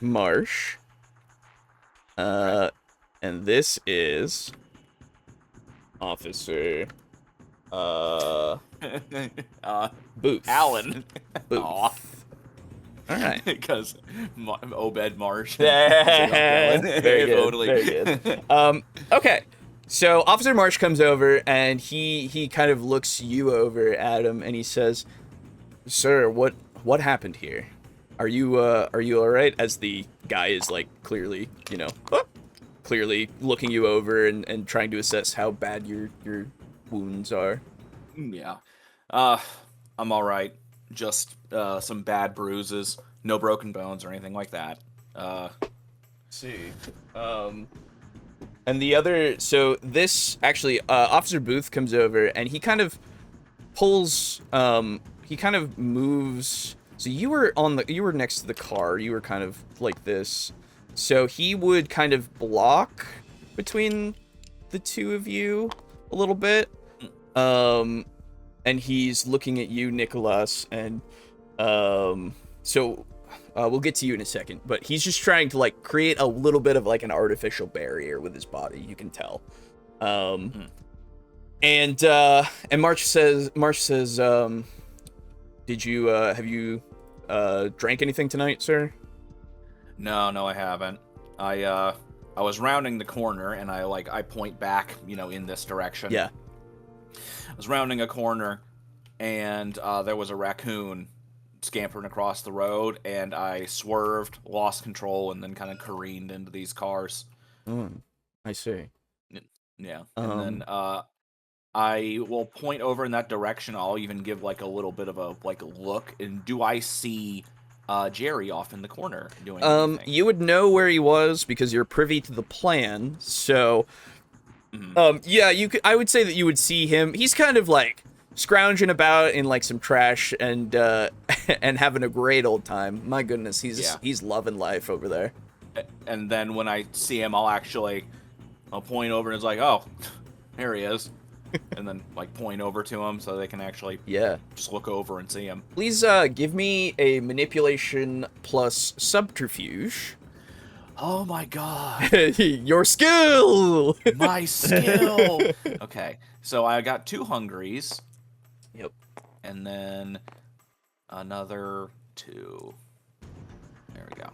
Marsh. And this is Officer Booth. Alan. Booth. Aw. All right. Because Obed Marsh. Very good. Totally. Very good. Okay. So Officer Marsh comes over and he kind of looks you over, Adam, and he says, "Sir, what happened here? Are you all right?" As the guy is like clearly, you know, clearly looking you over and trying to assess how bad your wounds are. Yeah. I'm all right. Just some bad bruises. No broken bones or anything like that. See. And the other, so this actually, Officer Booth comes over and he kind of pulls, he kind of moves. So you were next to the car. You were kind of like this. So he would kind of block between the two of you a little bit. And he's looking at you, Nikolas, and so we'll get to you in a second, but he's just trying to like create a little bit of like an artificial barrier with his body, you can tell. And Marsh says, did you have you drank anything tonight, sir? No, I haven't. I was rounding the corner and I point back, you know, in this direction. Yeah. I was rounding a corner and there was a raccoon scampering across the road, and I swerved, lost control, and then kind of careened into these cars. I see. Yeah. And then I will point over in that direction. I'll even give like a little bit of a look. And do I see Jerry off in the corner doing anything? You would know where he was because you're privy to the plan. So yeah, I would say that you would see him. He's kind of like scrounging about in like some trash and and having a great old time. My goodness, he's loving life over there. And then when I see him, I'll point over and it's like, oh, there he is. And then like point over to him so they can actually just look over and see him. Please give me a manipulation plus subterfuge. Oh my god. Your skill! My skill! Okay, so I got 2 hungries. Yep. And then another 2. There we go.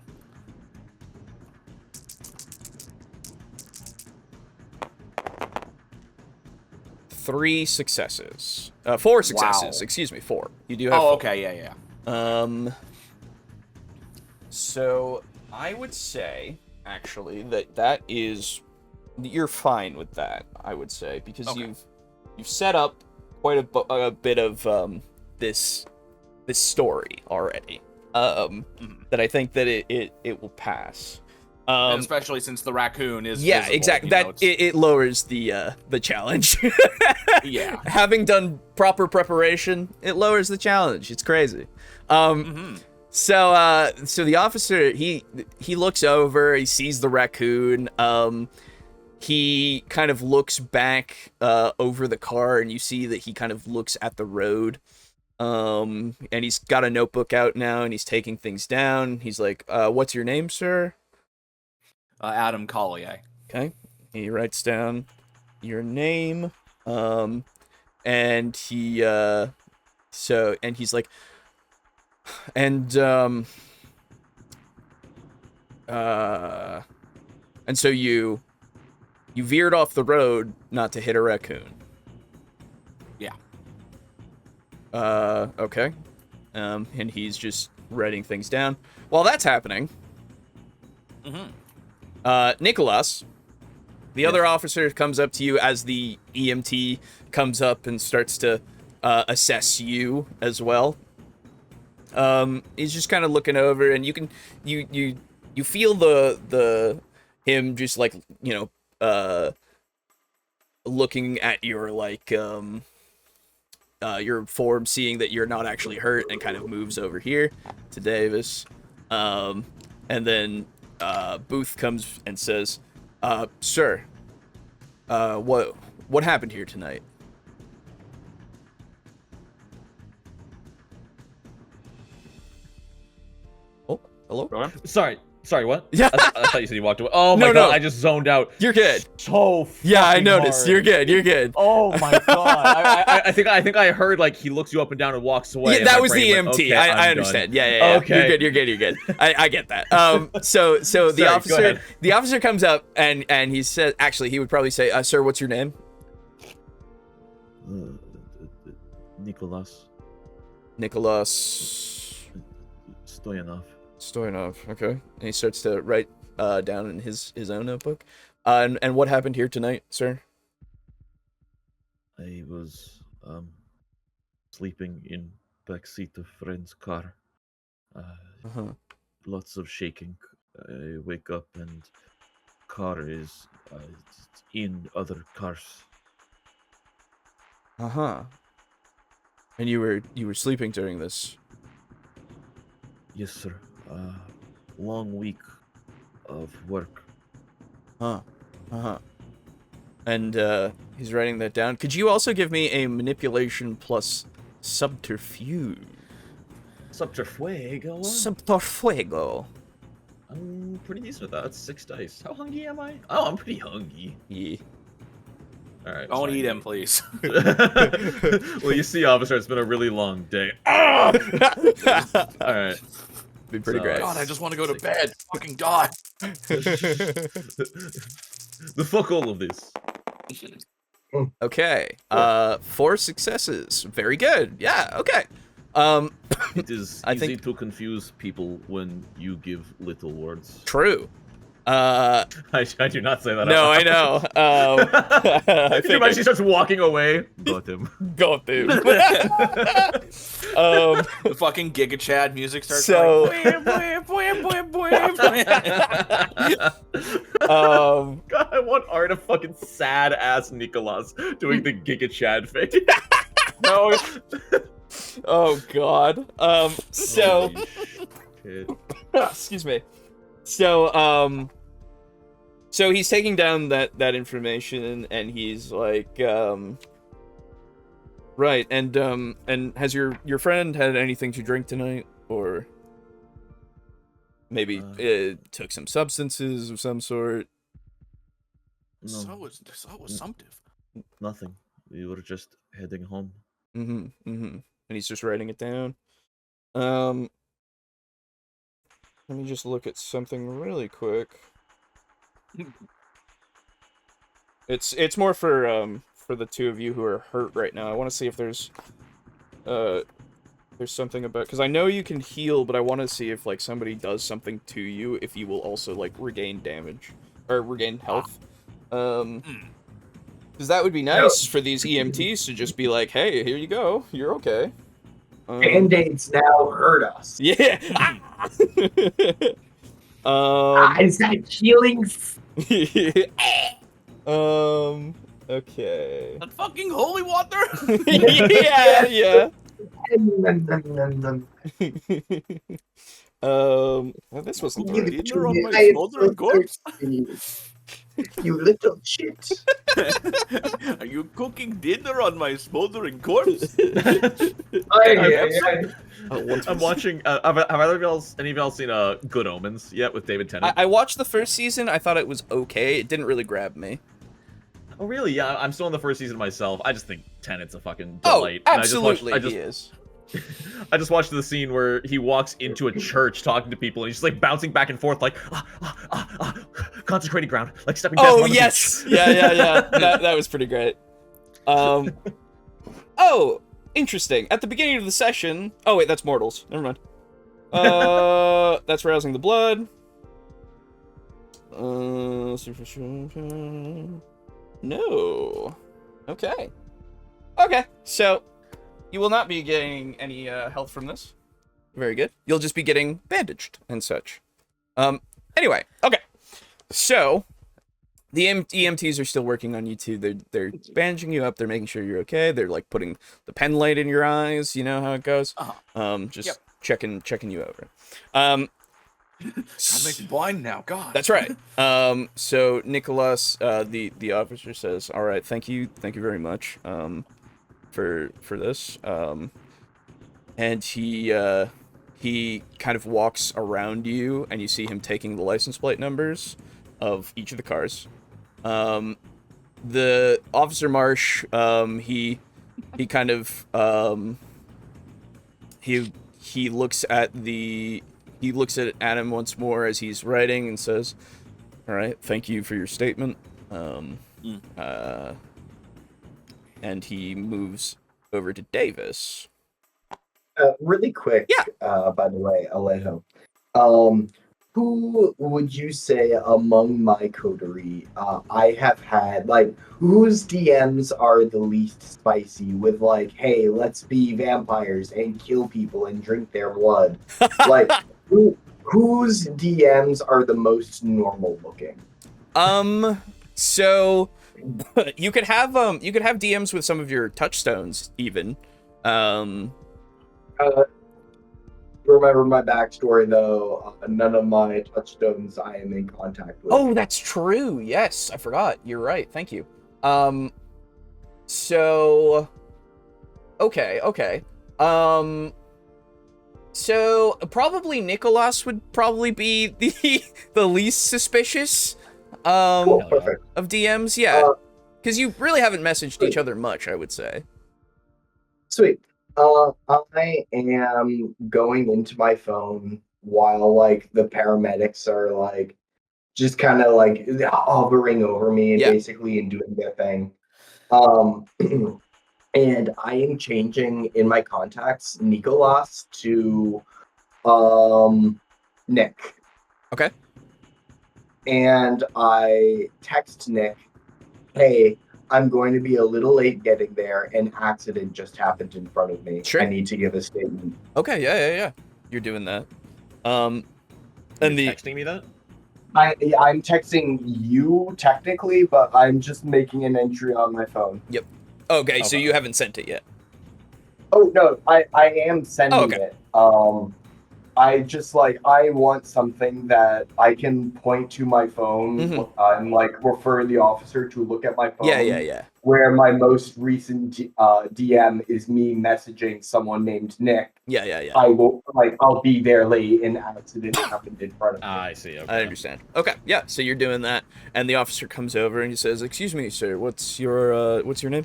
3 successes. 4 successes. Wow. Excuse me, 4. You do have. Oh, 4. okay, yeah. So I would say actually that is you're fine with that. I would say because Okay. you've set up quite a bit of this story already. That I think that it will pass. And especially since the raccoon is Yeah, visible, exactly. you know, That it lowers the challenge. Yeah. Having done proper preparation, it lowers the challenge. It's crazy. So the officer he looks over, he sees the raccoon. He kind of looks back over the car, and you see that he kind of looks at the road. And he's got a notebook out now, and he's taking things down. He's like, "What's your name, sir?" Adam Collier. Okay. He writes down your name. And he and he's like, and so you veered off the road not to hit a raccoon. Yeah. Okay. And he's just writing things down. While that's happening, Nikolas, the other officer, comes up to you as the EMT comes up and starts to assess you as well. He's just kind of looking over, and you feel the him just like, you know, looking at your like your form, seeing that you're not actually hurt, and kind of moves over here to Davis. And then Booth comes and says, "Sir, what happened here tonight?" Oh, hello? Sorry, what? Yeah. I thought you said you walked away. Oh my No, god, no. I just zoned out. You're good. So Yeah, I fucking noticed. hard. You're good. Oh my god. I think I heard like he looks you up and down and walks away. Yeah, and that my was the brain went, EMT. okay, I'm I done. understand. Yeah. Okay. You're good. I get that. So the Sorry, go officer ahead. comes up and he says, actually, he would probably say, "Sir, what's your name?" Nikolas Nikolas Stoyanov. Okay. And he starts to write down in his own notebook. And what happened here tonight, sir? I was sleeping in backseat of friend's car. Lots of shaking. I wake up and car is in other cars. And you were sleeping during this. Yes, sir. Long week of work. And he's writing that down. Could you also give me a manipulation plus subterfuge? Subterfuego. Subterfuego. I'm pretty decent with that. That's 6 dice. How hungry am I? Oh, I'm pretty hungry. Yeah. All right. Don't fine. eat him, please. Well, you see, officer, it's been a really long day. All right. Be pretty great. God, I just want to go to bed. Fucking God. The fuck all of this. Okay. 4 successes. Very good. Yeah. Okay. It is I easy think- to confuse people when you give little words. True. I do not say that. No, out I know. I Can you imagine she starts walking away? Got him. Got him. The fucking Giga Chad music starts So- playing. God, I want art of fucking sad ass Nikolas doing the Giga Chad face. No, Oh God. So. Holy shit. Excuse me. So so he's taking down that information, and he's like, right, and has your friend had anything to drink tonight, or maybe took some substances of some sort? No, so assumptive. nothing. We were just heading home. And he's just writing it down. Let me just look at something really quick. It's more for for the two of you who are hurt right now. I want to see if there's something about, because I know you can heal, but I want to see if like somebody does something to you, if you will also like regain damage or regain health. Because that would be nice for these EMTs to just be like, hey, here you go, you're okay. Band-Aids now hurt us. Yeah. Is that healing? Okay. That fucking holy water. Yeah. Well, this was Dinner on my smoldering corpse. You little shit. Are you cooking dinner on my smoldering corpse? I'm watching. Have either of y'all, any of y'all seen Good Omens yet with David Tennant? I watched the first season. I thought it was okay. It didn't really grab me. Oh really? Yeah, I'm still in the first season myself. I just think Tennant's a fucking Oh, delight. absolutely, And he is. I just watched the scene where he walks into a church talking to people, and he's just like bouncing back and forth, like consecrated ground, like stepping back. Oh yes, yeah. That was pretty great. Oh, interesting. At the beginning of the session. Oh wait, that's mortals. Never mind. That's rousing the blood. No. Okay. Okay. So, you will not be getting any health from this. Very good. You'll just be getting bandaged and such. Anyway. Okay. So, the EMTs are still working on you too. They're bandaging you up. They're making sure you're okay. They're like putting the pen light in your eyes. You know how it goes. Just checking you over. God, makes me blind now. God. That's right. So Nikolas, the officer says, "All right, thank you very much, for this." And he kind of walks around you, and you see him taking the license plate numbers of each of the cars. The Officer Marsh, he kind of he looks at Adam once more as he's writing and says, "All right, thank you for your statement." And he moves over to Davis. Really quick, by the way, Alejo. Who would you say among my coterie I have had, like, whose DMs are the least spicy with, like, hey, let's be vampires and kill people and drink their blood? Like, whose DMs are the most normal looking? So you could have DMs with some of your touchstones even. Remember my backstory though. None of my touchstones I am in contact with. Oh, that's true. Yes, I forgot. You're right. Thank you. So okay. So probably Nikolas would probably be the least suspicious Cool, perfect. of DMs, yeah. Because you really haven't messaged each other much, I would say. Sweet. I am going into my phone while like the paramedics are like just kind of like hovering over me and basically and doing their thing. And I am changing in my contacts Nikolas to Nick. Okay. And I text Nick, hey, I'm going to be a little late getting there. An accident just happened in front of me. Sure. I need to give a statement. Okay, yeah. You're doing that. And texting me that? I'm texting you technically, but I'm just making an entry on my phone. Yep. Okay, so you haven't sent it yet. Oh no, I am sending it. I just like I want something that I can point to my phone and like refer the officer to look at my phone. Yeah. Where my most recent DM is me messaging someone named Nick. Yeah. I'll be there late and accident happened in front of me. I see. Okay. I understand. Okay, yeah. So you're doing that, and the officer comes over and he says, "Excuse me, sir. What's your name?"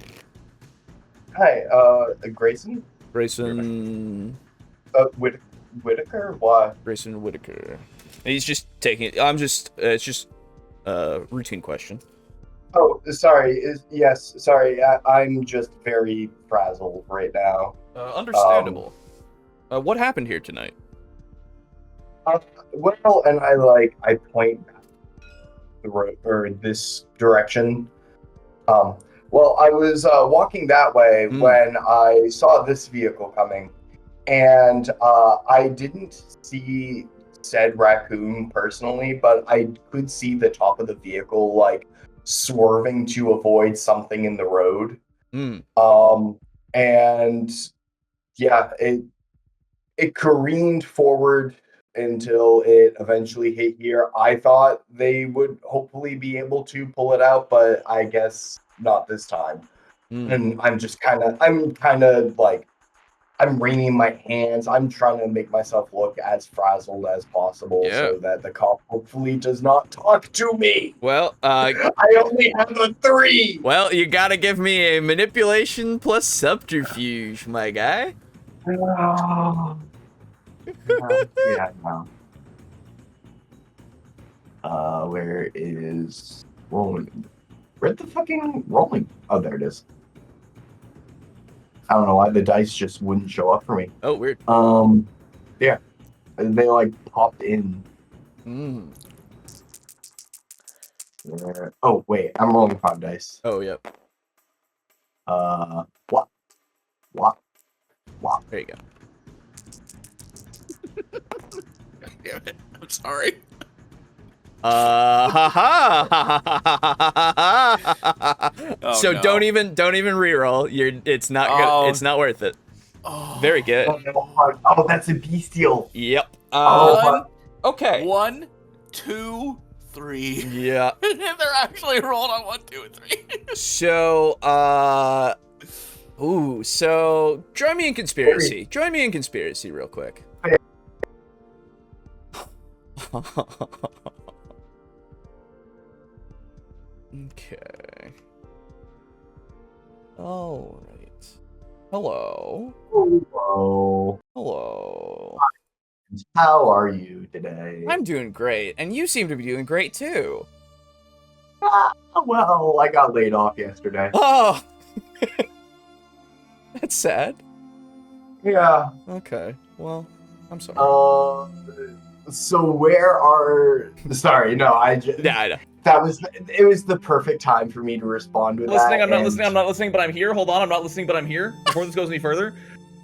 Hi, Grayson. Grayson. Whitaker? Why? Grayson Whitaker. And he's just taking it. It's just a routine question. Oh, sorry. Yes, sorry. I'm just very frazzled right now. Understandable. What happened here tonight? Well, and I point the road or this direction. Well, I was walking that way when I saw this vehicle coming, and I didn't see said raccoon personally, but I could see the top of the vehicle like swerving to avoid something in the road. And yeah, it careened forward until it eventually hit here. I thought they would hopefully be able to pull it out, but I guess not this time. And I'm wringing my hands. I'm trying to make myself look as frazzled as possible so that the cop hopefully does not talk to me. Well, I only have a 3. Well, you gotta give me a manipulation plus subterfuge, my guy. Yeah, no. Where is rolling? Where'd the fucking rolling? Oh, there it is. I don't know why the dice just wouldn't show up for me. Oh, weird. Yeah. They like popped in. Oh, wait, I'm rolling 5 dice. Oh, yep. What? There you go. Damn it. I'm sorry. So no. don't even reroll. It's not good. It's not worth it. Very good. Oh, that's a bestial. Yep. Okay. 1, 2, 3. Yeah. And they're actually rolled on 1, 2, and 3. So, so join me in conspiracy. Join me in conspiracy real quick. Okay. All right. Hello. Hello. How are you today? I'm doing great, and you seem to be doing great too. Well, I got laid off yesterday. Oh, that's sad. Yeah. Okay. Well, I'm sorry. So where are? Sorry, no, I just. Yeah, I know. It was the perfect time for me to respond with that. I'm not listening, but I'm here. Hold on, I'm not listening, but I'm here. Before this goes any further,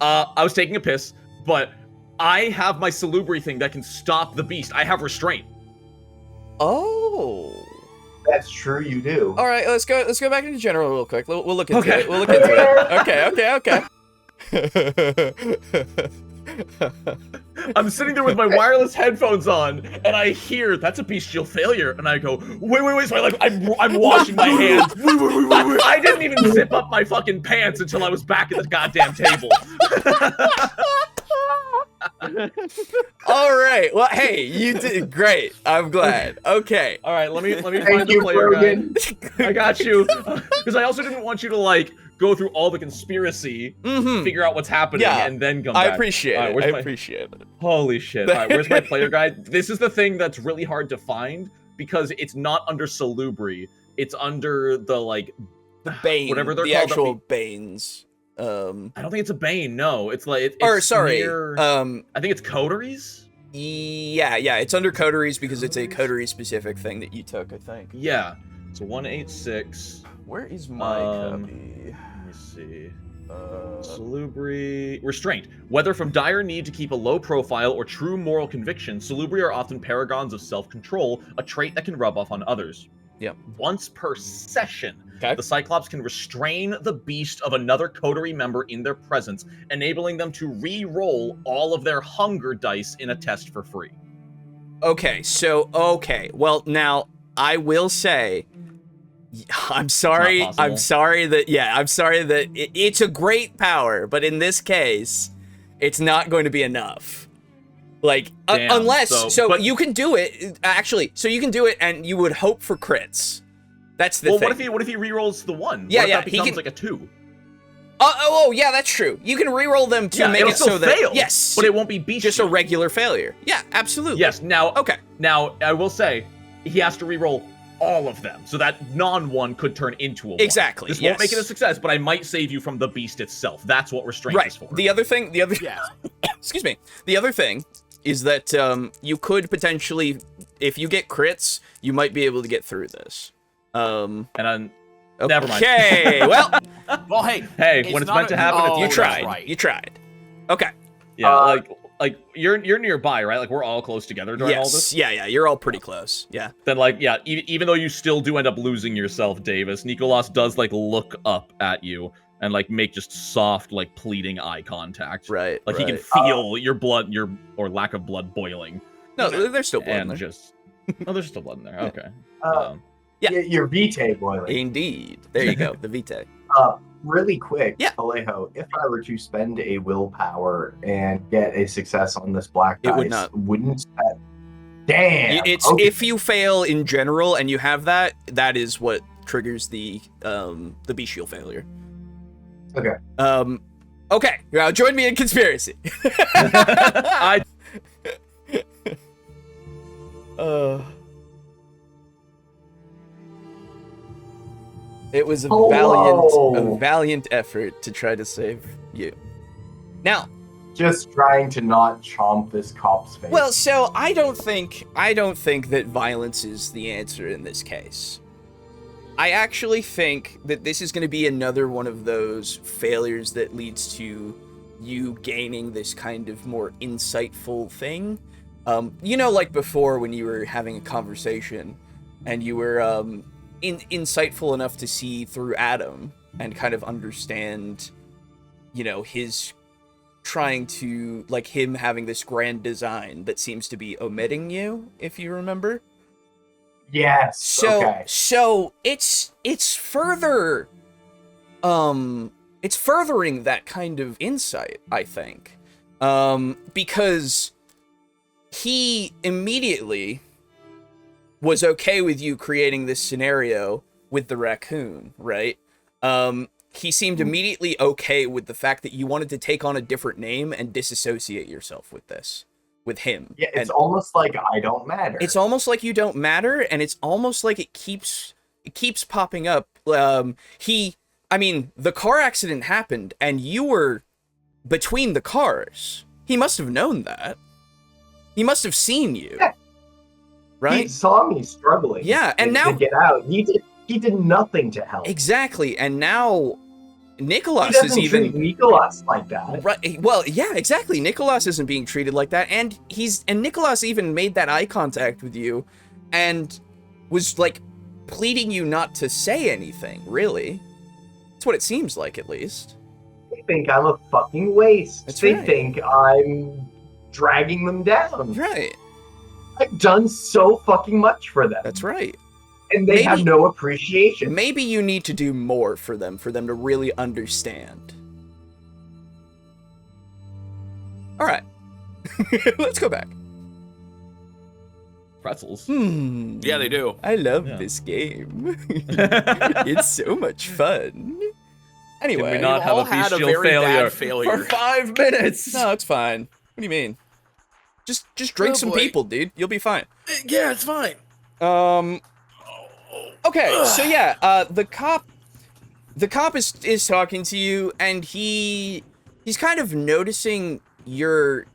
I was taking a piss, but I have my salubri thing that can stop the beast. I have restraint. Oh. That's true, you do. All right, let's go back into general real quick. We'll look into it. We'll look into it. Okay. I'm sitting there with my wireless headphones on, and I hear that's a bestial failure, and I go, wait. So I'm washing my hands. I didn't even zip up my fucking pants until I was back at the goddamn table. All right. Well, hey, you did great. I'm glad. Okay. All right. Let me find the player Brogan. guide. I got you. Because I also didn't want you to go through all the conspiracy, figure out what's happening, and then come back. I appreciate it. I appreciate it. Holy shit. All right, where's my player guide? This is the thing that's really hard to find because it's not under Salubri. It's under the Bane. Whatever they're the called. actual Banes. I don't think it's a Bane. No, it's sorry. Near, I think it's Coteries. Yeah. It's under Coteries because it's a Coterie specific thing that you took, I think. Yeah. It's 186. Where is my copy? Let me see. Salubri. Restraint. Whether from dire need to keep a low profile or true moral conviction, Salubri are often paragons of self-control, a trait that can rub off on others. Yep. Once per session, okay, the Cyclops can restrain the beast of another coterie member in their presence, enabling them to re-roll all of their hunger dice in a test for free. Okay, well, now, I will say, I'm sorry that it's a great power, but in this case, it's not going to be enough. Unless you can do it, actually, so you can do it and you would hope for crits. That's the thing. What if he rerolls the 1? Yeah, what if yeah, that becomes like a 2? Oh, yeah, that's true. You can reroll them to make it so that fail, yes, but it won't be bestial. Just a regular failure. Yeah, absolutely. Yes. Now, okay. Now I will say he has to reroll all of them, so that non-1 could turn into a 1. Exactly, This yes. won't make it a success, but I might save you from the beast itself. That's what restraint Right. is for. The other thing, Yeah. excuse me. The other thing is that you could potentially, if you get crits, you might be able to get through this. And then, never mind. Okay, well, Well, hey. When it's meant to happen, it's Oh, you that's tried. right. You tried. Okay. Yeah, like you're nearby, right? Like we're all close together during all Yes. this. Yeah. You're all pretty close. Yeah. Then even though you still do end up losing yourself, Davis, Nikolas does look up at you and make just soft, pleading eye contact. Right. Like he can right. feel your blood, or lack of blood boiling. No, there's still blood in And there. just there's still blood in there. Okay. Yeah. Your vitae boiling. Indeed. There you go. The vitae. Really quick, Yeah. Alejo, if I were to spend a willpower and get a success on this black dice, It would not. Wouldn't that... Damn! It's okay. if you fail in general and you have that, that is what triggers the bestial failure. Okay. Okay. Now join me in conspiracy. I It was a Hello. valiant effort to try to save you. Now, Just trying to not chomp this cop's face. well, so I don't think that violence is the answer in this case. I actually think that this is going to be another one of those failures that leads to you gaining this kind of more insightful thing. Like before when you were having a conversation and you were insightful enough to see through Adam and kind of understand, his trying to, him having this grand design that seems to be omitting you, if you remember. Yes. So it's further it's furthering that kind of insight, I think. Because he immediately was okay with you creating this scenario with the raccoon, right? He seemed immediately okay with the fact that you wanted to take on a different name and disassociate yourself with him. Yeah, it's And almost like I don't matter. it's almost like you don't matter, and it's almost like it keeps popping up. The car accident happened, and you were between the cars. He must have known that. He must have seen you. Yeah. Right? He saw me struggling. Yeah, and to now get out. He did nothing to help. exactly, and now He Nikolas doesn't is even treat Nikolas like that. right. Well, yeah, exactly. Nikolas isn't being treated like that, and Nikolas even made that eye contact with you, and was pleading you not to say anything. Really, that's what it seems like, at least. They think I'm a fucking waste. That's they right. think I'm dragging them down. Right. I've done so fucking much for them. That's right. And they have Maybe- no appreciation. Maybe you need to do more for them to really understand. All right. Let's go back. pretzels. Yeah, they do. I love Yeah. this game. It's so much fun. Anyway. Did we not have all a had a bestial very failure, bad failure. for 5 minutes? No, it's fine. What do you mean? Just drink Oh, some boy. people, dude. You'll be fine. Yeah, it's fine. Okay, so yeah, the cop is talking to you, and he's kind of noticing your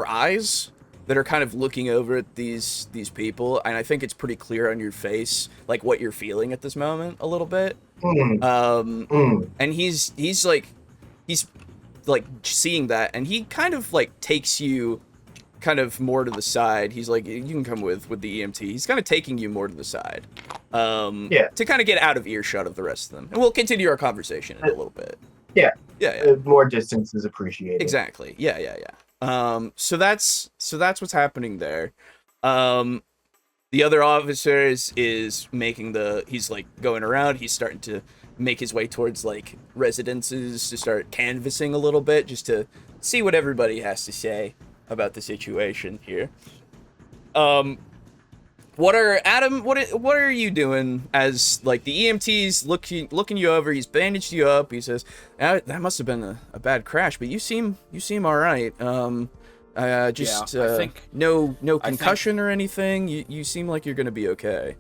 eyes that are kind of looking over at these people, and I think it's pretty clear on your face what you're feeling at this moment a little bit. And he's seeing that, and he kind of takes you kind of more to the side. He's like, you can come with the EMT. He's kind of taking you more to the side. To kind of get out of earshot of the rest of them. And we'll continue our conversation in a little bit. Yeah. Yeah. More distance is appreciated. Exactly. Yeah. So that's what's happening there. The other officer is making he's going around. He's starting to make his way towards residences to start canvassing a little bit, just to see what everybody has to say about the situation here. What are you doing as the EMT's looking you over? He's bandaged you up. He says, that must have been a bad crash, but you seem all right. I think no concussion or anything. You seem like you're gonna be okay.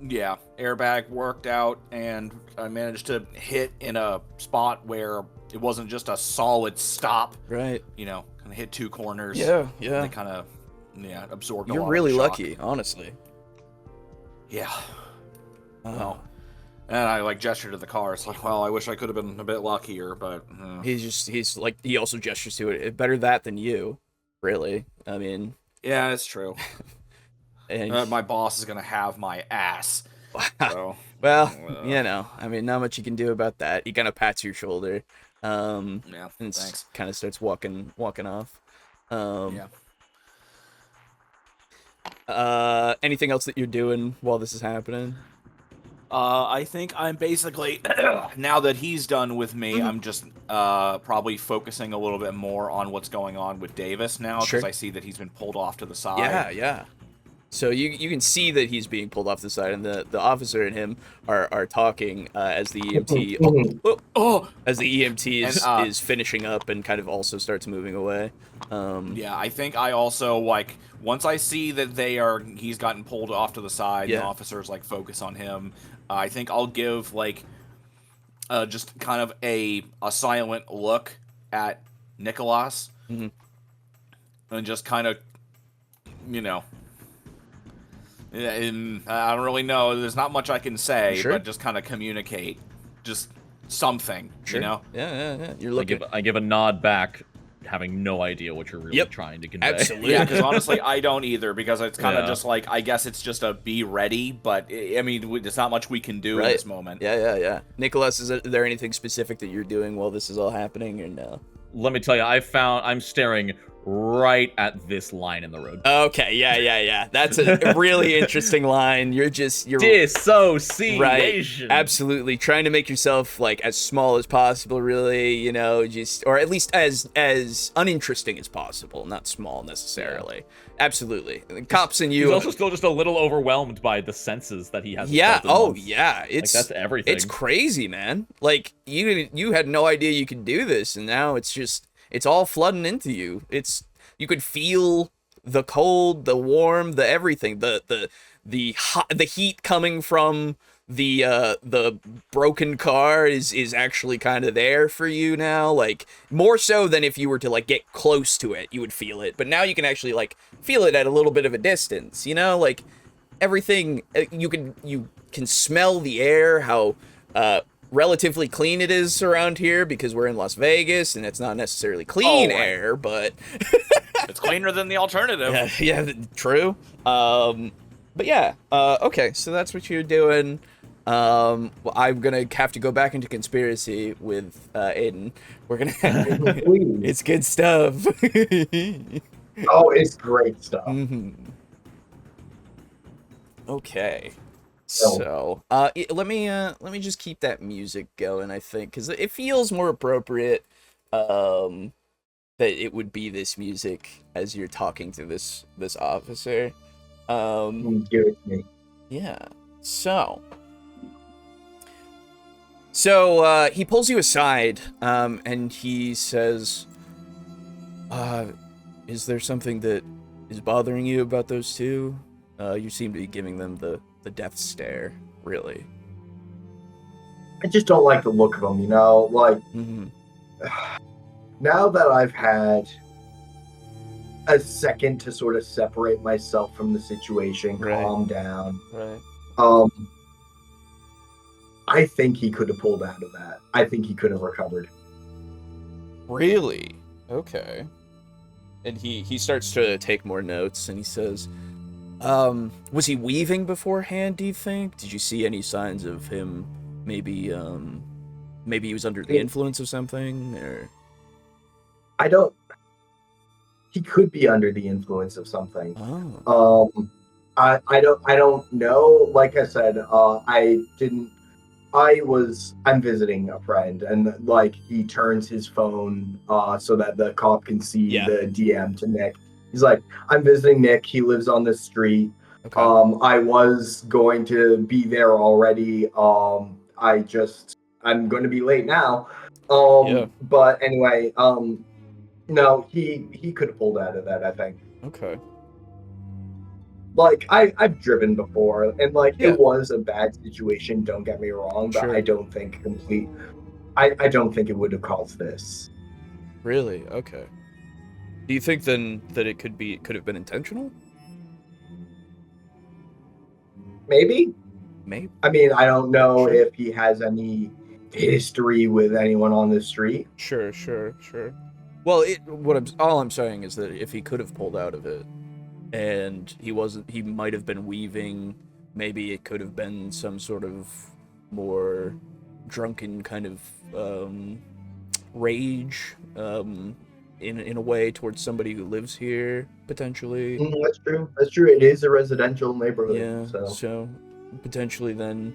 Yeah, airbag worked out, and I managed to hit in a spot where it wasn't just a solid stop. Right. You know, kind of hit two corners. Yeah, yeah. They kind of, absorbed a You're lot really of the shock. lucky, honestly. Yeah. Well, and I like gestured to the car. It's like, well, I wish I could have been a bit luckier, but he's like, he also gestures to it. Better that than you, really. I mean, yeah, it's true. and My boss is gonna have my ass. So, well, I mean, not much you can do about that. He kind of pats your shoulder, yeah, and thanks. kind of starts walking off. Yeah. Anything else that you're doing while this is happening? I think I'm basically, now that he's done with me, I'm just probably focusing a little bit more on what's going on with Davis now, because Sure. I see that he's been pulled off to the side. Yeah. So you can see that he's being pulled off the side, and the officer and him are talking as the EMT as the EMT is finishing up and kind of also starts moving away. Yeah, I think I also, like, once I see that he's gotten pulled off to the side, Yeah. the officers, like, focus on him, I think I'll give, like, just kind of a silent look at Nikolas, Mhm. and just kind of, and I don't really know, there's not much I can say, Sure. but just kind of communicate, just something, Sure. you know? Yeah. You're looking. I give a nod back, having no idea what you're really trying to convey. Absolutely. Yeah, because honestly, I don't either, because it's kind of Yeah. just like, I guess it's just a be ready, but, I mean, there's not much we can do in Right. this moment. Yeah. Nicholas, is there anything specific that you're doing while this is all happening, or no? Let me tell you, I'm staring right at this line in the road. Okay, yeah. That's a really interesting line. You're Dissociation. right, absolutely trying to make yourself like as small as possible, really, just, or at least as uninteresting as possible, not small necessarily. Absolutely. The cops and you. He's also still just a little overwhelmed by the senses that he has. Yeah. felt in Oh, months. yeah. It's that's everything. It's crazy, man. Like you had no idea you could do this, and now it's all flooding into you. You could feel the cold, the warm, the everything, the hot, the heat coming from the broken car is actually kind of there for you now, like more so than if you were to like get close to it, you would feel it. But now you can actually like feel it at a little bit of a distance, like everything. You can smell the air, how relatively clean it is around here because we're in Las Vegas and it's not necessarily clean air, but It's cleaner than the alternative. yeah, true. But yeah, okay, so that's what you're doing. Well, I'm gonna have to go back into conspiracy with Aiden. We're gonna. It's good stuff. Oh, it's great stuff. Okay. So, let me just keep that music going, I think, because it feels more appropriate that it would be this music as you're talking to this officer. Give it to me. Yeah. So he pulls you aside, and he says, is there something that is bothering you about those two? You seem to be giving them the death stare, really. I just don't like the look of them, like, now that I've had a second to sort of separate myself from the situation, calm down. Right. I think he could have pulled out of that. I think he could have recovered. Really? Okay. And he starts to take more notes, and he says, was he weaving beforehand, do you think? Did you see any signs of him maybe he was under the influence of something, or? He could be under the influence of something. Oh. I don't know. Like I said, I'm visiting a friend, and like he turns his phone so that the cop can see the DM to Nick. He's like, I'm visiting Nick. He lives on the street. Okay. I was going to be there already. I'm going to be late now. But anyway, no, he could have pulled out of that, I think. Okay. like I've driven before, and like Yeah. it was a bad situation. Don't get me wrong, but Sure. I don't think I don't think it would have caused this. Really? Okay. Do you think then that it could have been intentional? Maybe. Maybe. I mean, I don't know Sure. if he has any history with anyone on the street. Sure. Well, all I'm saying is that if he could have pulled out of it, and he might have been weaving. Maybe it could have been some sort of more drunken kind of rage, in a way towards somebody who lives here potentially. That's true. That's true. It is a residential neighborhood. Yeah. So So potentially then,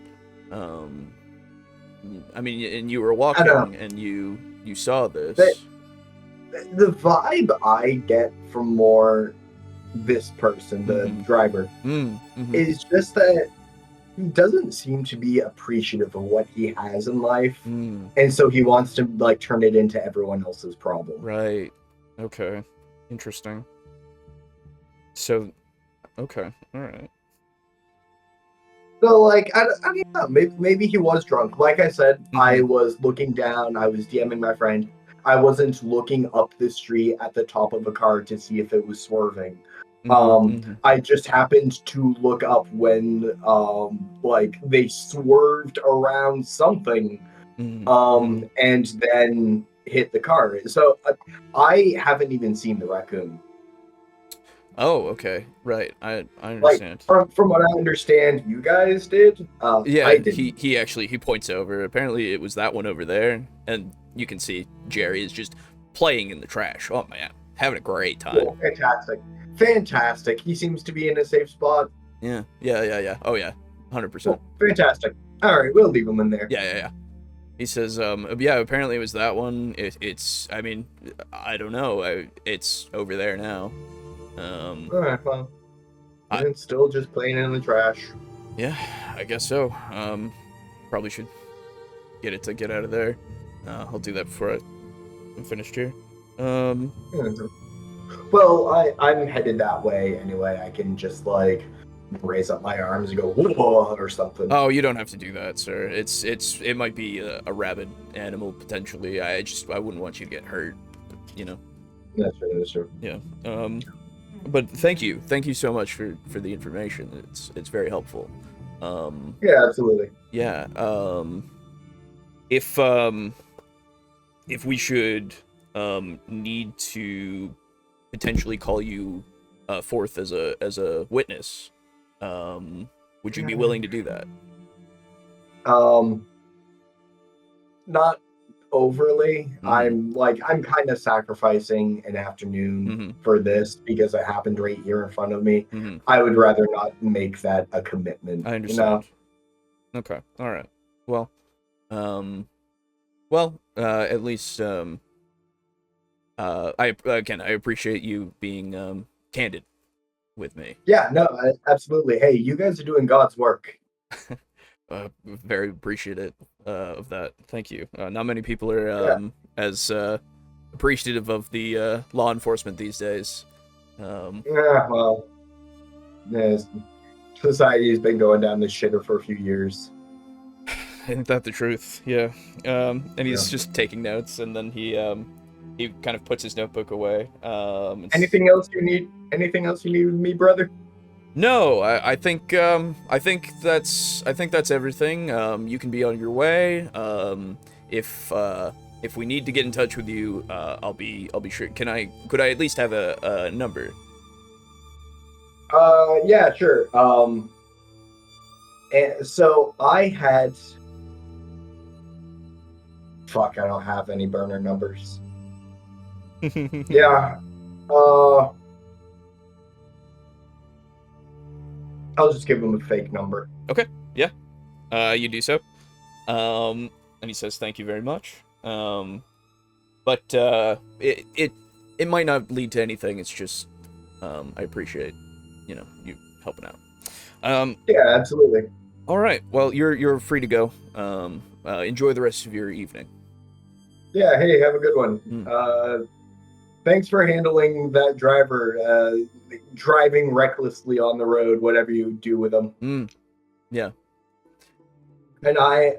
I mean, and you were walking and you saw this. the vibe I get from more this person, the driver, is just that he doesn't seem to be appreciative of what he has in life, and so he wants to like turn it into everyone else's problem. Right. Okay. Interesting. So, okay. All right. So like I don't know, maybe he was drunk. Like I said, I was looking down, I was DMing my friend. I wasn't looking up the street at the top of a car to see if it was swerving. I just happened to look up when like they swerved around something and then hit the car. So I haven't even seen the raccoon. Oh, okay. Right. I understand. Like from what I understand, you guys did. Yeah, I didn't. he points over. Apparently it was that one over there, and you can see Jerry is just playing in the trash. Oh man, having a great time. Cool. Fantastic. He seems to be in a safe spot. Yeah. Oh yeah, 100%. Cool. Fantastic. All right, we'll leave him in there. Yeah. He says, yeah, apparently it was that one. It's, I mean, I don't know. It's over there now. All right, well, it's still just playing in the trash. Yeah, I guess so. Probably should get out of there. I'll do that before I'm finished here. Well, I'm headed that way anyway. I can just like raise up my arms and go whoa or something. Oh, you don't have to do that, sir. It might be a rabid animal potentially. I wouldn't want you to get hurt. You know. That's true. Yeah. But thank you so much for the information. It's very helpful. Yeah, absolutely. Yeah. If we should need to potentially call you forth as a witness, would you be willing to do that? Not overly. I'm kind of sacrificing an afternoon for this because it happened right here in front of me. I would rather not make that a commitment. I understand. You know? Okay. All right. Well, at least I appreciate you being candid with me. Yeah, no, absolutely. Hey, you guys are doing God's work. Very appreciative of that. Thank you. Not many people are as appreciative of the law enforcement these days. Yeah, well, yes, society has been going down this shitter for a few years. Isn't that the truth? Yeah. And he's just taking notes, and then he kind of puts his notebook away. Anything else you need? Anything else you need with me, brother? No, I think that's everything. You can be on your way. If we need to get in touch with you, I'll be sure. Could I at least have a number? Yeah, sure. And so I had. Fuck, I don't have any burner numbers. Yeah. I'll just give him a fake number. Okay. Yeah. You do so. And he says thank you very much. But it might not lead to anything. It's just I appreciate you helping out. Yeah, absolutely. All right. Well, you're free to go. Enjoy the rest of your evening. Yeah. Hey, have a good one. thanks for handling that driver, driving recklessly on the road, whatever you do with them. Yeah. And I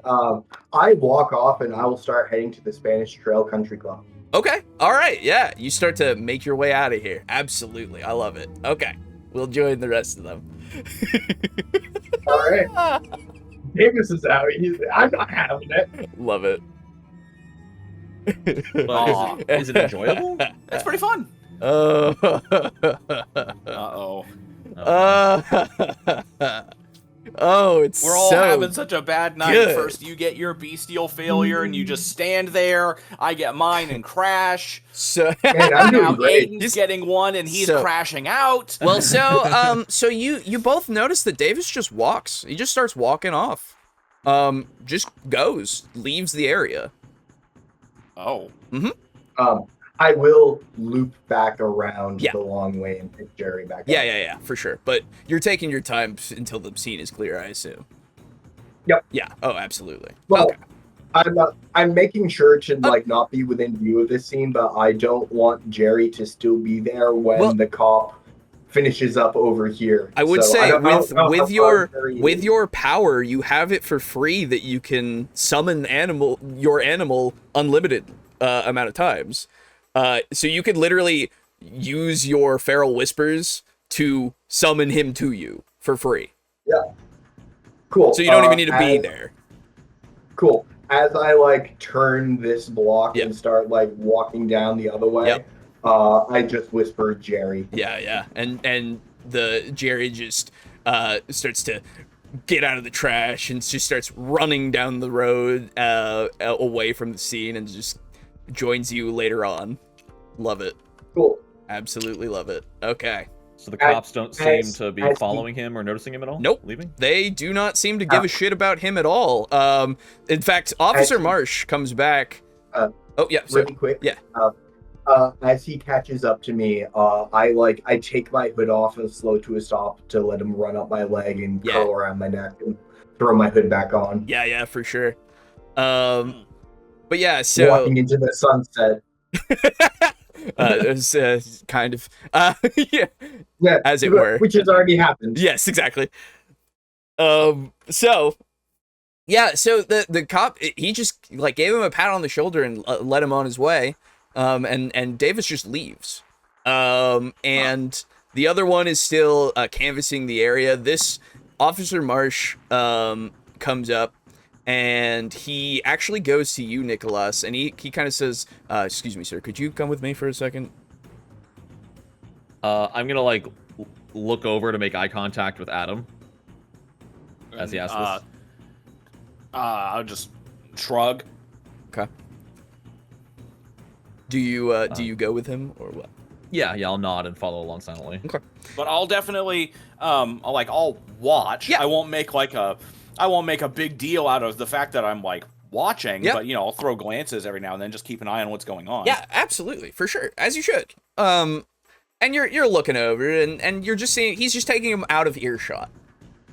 walk off and I will start heading to the Spanish Trail Country Club. Okay. All right. Yeah. You start to make your way out of here. Absolutely. I love it. Okay. We'll join the rest of them. All right. Davis is out. I'm not having it. Love it. But is it enjoyable? That's pretty fun. Oh. Uh-oh. Oh, it's We're all so having such a bad night. good. First, you get your bestial failure, and you just stand there. I get mine and crash. So Man, I'm Now doing great. Aiden's getting one, and he's So- crashing out. well, so you both notice that Davis just walks. He just starts walking off. Just goes, leaves the area. Oh. I will loop back around Yeah. the long way and pick Jerry back Yeah, up. yeah, for sure. But you're taking your time until the scene is clear, I assume. Yep. Yeah. Oh, absolutely. Well, Okay. I'm making sure to not be within view of this scene, but I don't want Jerry to still be there when the cop finishes up over here. I would So say don't know how with far your Jerry with is. your power, you have it for free that you can summon your animal unlimited amount of times. So you could literally use your feral whispers to summon him to you for free. Cool. So you don't even need to be there. Cool. As I turn this block Yeah. and start walking down the other way, Yep. I just whisper Jerry. Yeah. And the Jerry just starts to get out of the trash and just starts running down the road away from the scene and just joins you later on. Love it. Cool. Absolutely love it. Okay. So the cops don't seem to be as he- following him or noticing him at all? Nope. Leaving? They do not seem to give a shit about him at all. In fact, Officer As he- Marsh comes back. Oh yeah, sorry. Really quick. Yeah. As he catches up to me, I take my hood off and slow to a stop to let him run up my leg and Yeah. curl around my neck and throw my hood back on. Yeah, for sure. But yeah, so Walking into the sunset. it's kind of yeah, Yeah, as it were. which has already happened. Yes, exactly. So yeah, so the cop, he just gave him a pat on the shoulder and let him on his way. And Davis just leaves. And the other one is still canvassing the area. This Officer Marsh comes up and he actually goes to you, Nikolas, and he kind of says, excuse me, sir, could you come with me for a second? I'm gonna look over to make eye contact with Adam as he asks this. I'll just shrug. Okay. Do you go with him or what? Yeah, I'll nod and follow along silently. Okay. But I'll definitely, I'll watch. Yeah. I won't make a big deal out of the fact that I'm watching. Yeah. But I'll throw glances every now and then, just keep an eye on what's going on. Yeah, absolutely, for sure, as you should. And you're looking over, and you're just seeing he's just taking him out of earshot.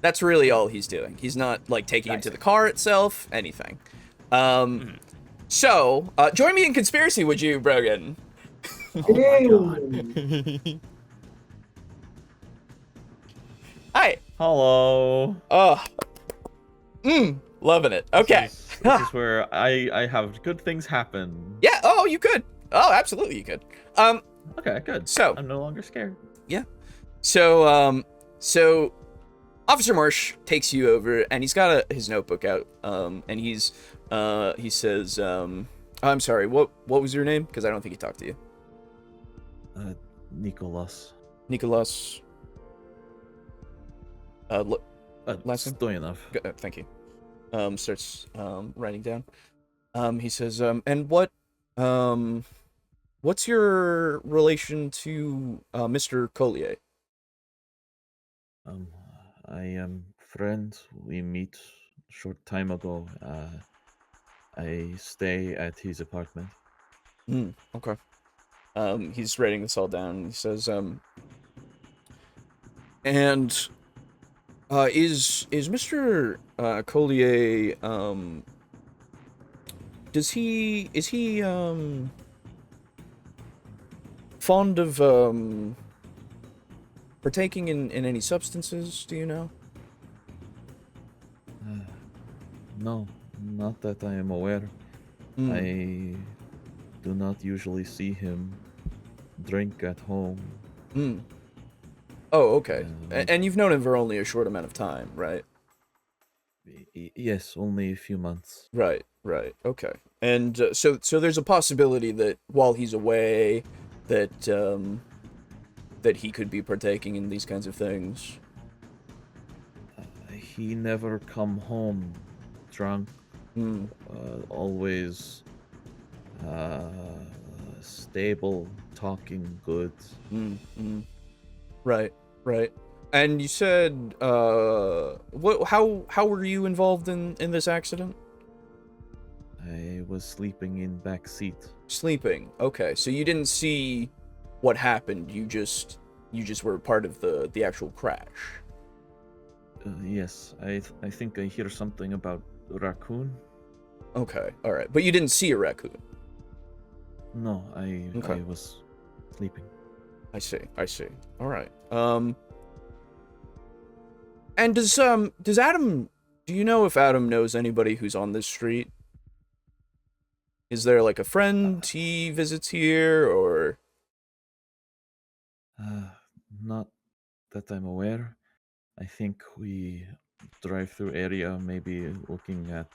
That's really all he's doing. He's not taking him to the car itself, anything. So join me in conspiracy, would you, Brogan? Oh my god. Hi. Hello. Oh. Loving it. Okay. This is where I have good things happen. Yeah. Oh, you could. Oh, absolutely, you could. Okay, good. So I'm no longer scared. yeah. So Officer Marsh takes you over, and he's got his notebook out. And he says, I'm sorry. What was your name? Because I don't think he talked to you. Nikolas. Nikolas. Last name? Stoyanov. Thank you. Starts writing down. He says, and what's your relation to Mr. Collier? I am friends. We meet short time ago. I stay at his apartment. Okay. He's writing this all down. He says, and is Mr. Collier, is he fond of partaking in any substances? Do you know? No, not that I am aware. I do not usually see him drink at home. Oh, okay. Um, And you've known him for only a short amount of time, right? Yes, only a few months. Right. Okay. And so there's a possibility that while he's away, that that he could be partaking in these kinds of things. He never come home drunk. Always stable, talking good. Right. And you said, how were you involved in this accident? I was sleeping in back seat. Sleeping. Okay, so you didn't see what happened. You just were part of the actual crash. Yes, I think I hear something about raccoon. Okay, all right, but you didn't see a raccoon. No, I was sleeping. I see. All right. And does Adam? Do you know if Adam knows anybody who's on this street? Is there like a friend he visits here, or? Not that I'm aware. I think we drive through area, maybe looking at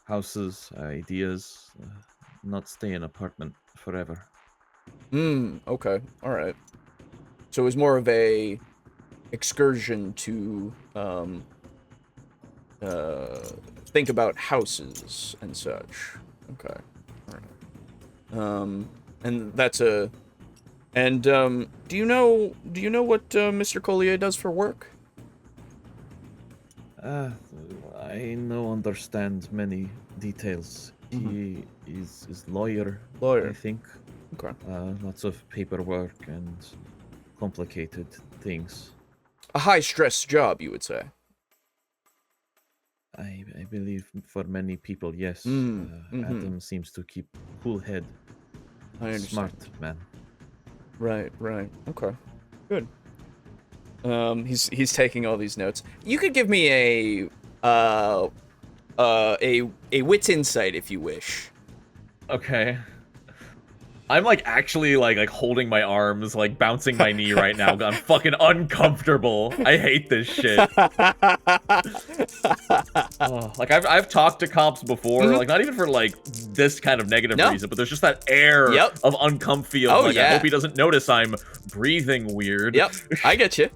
houses, ideas. Not stay in apartment forever. Okay. All right. So it was more of a excursion to think about houses and such. Okay. All right. And that's a. And do you know what Mr. Collier does for work? I no understand many details. He is lawyer. I think. Okay. Lots of paperwork and complicated things. A high-stress job, you would say. I believe for many people, yes. Adam seems to keep cool head. I understand. Smart man. Right. Okay. Good. He's taking all these notes. You could give me a wits insight if you wish. Okay. I'm like actually like holding my arms, like bouncing my knee right now. I'm fucking uncomfortable. I hate this shit. Like I've talked to cops before, like not even for like this kind of negative reason, but there's just that air of uncomfy. Of, I hope he doesn't notice I'm breathing weird. Yep, I get you.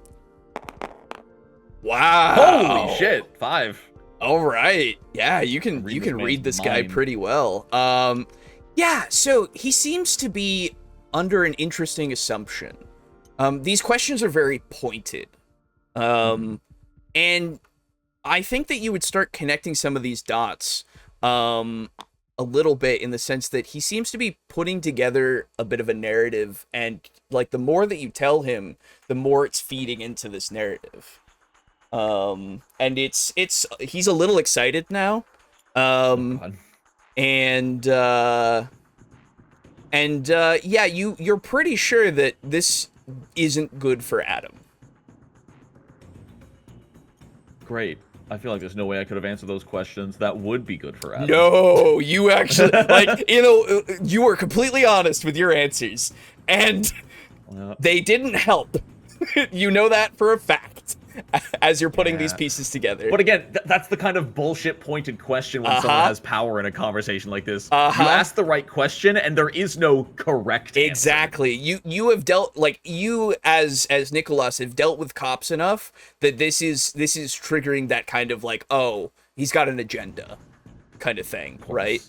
Wow. Holy shit, 5. All right. Yeah, you can read this guy pretty well. Yeah, so he seems to be under an interesting assumption. These questions are very pointed. And I think that you would start connecting some of these dots a little bit, in the sense that he seems to be putting together a bit of a narrative, and like the more that you tell him, the more it's feeding into this narrative. And he's a little excited now. Yeah, you're pretty sure that this isn't good for Adam. Great. I feel like there's no way I could have answered those questions that would be good for Adam. No, you actually, you were completely honest with your answers, and they didn't help. You know that for a fact, as you're putting these pieces together. But again, that's the kind of bullshit pointed question when someone has power in a conversation like this. You ask the right question, and there is no correct answer. Exactly. You have dealt, like, you as Nikolas have dealt with cops enough that this is triggering that kind of like, oh, he's got an agenda kind of thing, right?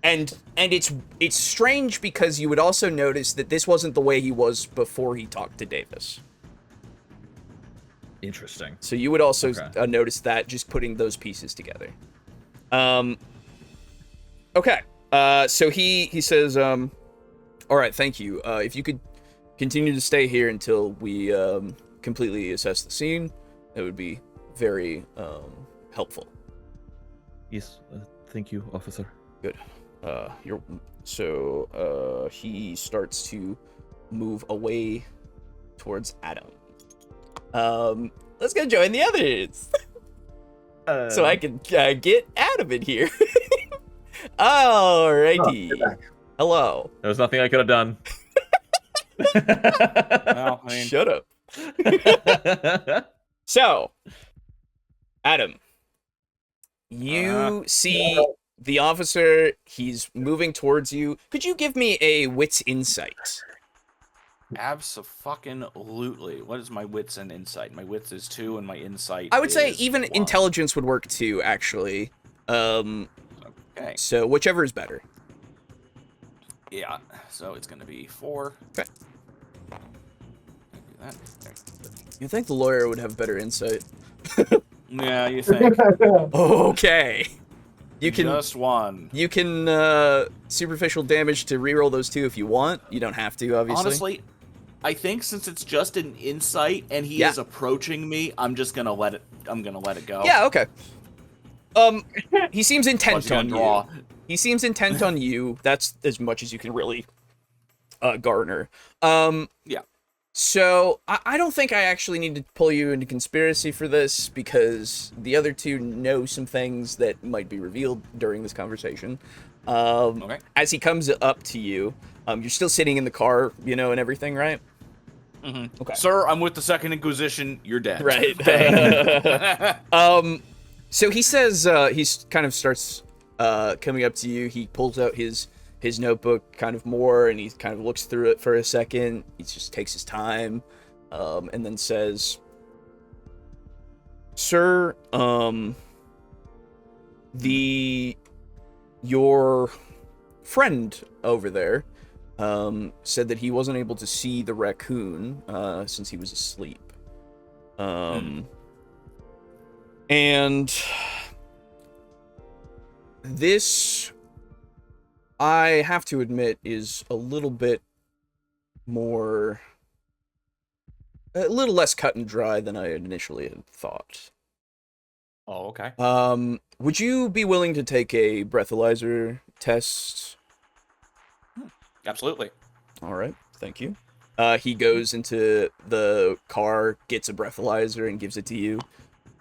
And it's strange because you would also notice that this wasn't the way he was before he talked to Davis. Interesting. So you would also notice that, just putting those pieces together. Okay. So he says, all right, thank you. If you could continue to stay here until we completely assess the scene, that would be very helpful. Yes, thank you, officer. Good. You're So he starts to move away towards Adam. Let's go join the others. So I can get Adam in here. Alrighty. Oh, Hello. There was nothing I could have done. Well, I mean, Shut up. So, Adam, you see the officer. He's moving towards you. Could you give me a wits insight? abso-fucking-lutely. What is my wits and insight? My wits is 2, and my insight I would say is even 1. intelligence would work too, actually. Okay. So whichever is better. Yeah. So it's gonna be 4. Okay. Do that. There. You think the lawyer would have better insight? Yeah, you think? Okay. You can Just 1. You can superficial damage to reroll those 2 if you want. You don't have to, obviously. Honestly, I think since it's just an insight and he is approaching me, I'm just gonna let it. I'm gonna let it go. Yeah. Okay. He seems intent on draw. you. He seems intent on you. That's as much as you can really garner. Yeah. So I don't think I actually need to pull you into conspiracy for this because the other 2 know some things that might be revealed during this conversation. Okay. As he comes up to you, you're still sitting in the car, you know, and everything, right? Mm-hmm. Okay. Sir, I'm with the Second Inquisition. You're dead. Right. So he says he's kind of starts coming up to you. He pulls out his notebook kind of more, and he kind of looks through it for a second. He just takes his time, and then says, "Sir, your friend over there said that he wasn't able to see the raccoon since he was asleep. And this, I have to admit, is a little bit more, a little less cut and dry than I initially had thought. Oh, okay. Would you be willing to take a breathalyzer test? Absolutely. All right, thank you. He goes into the car, gets a breathalyzer, and gives it to you,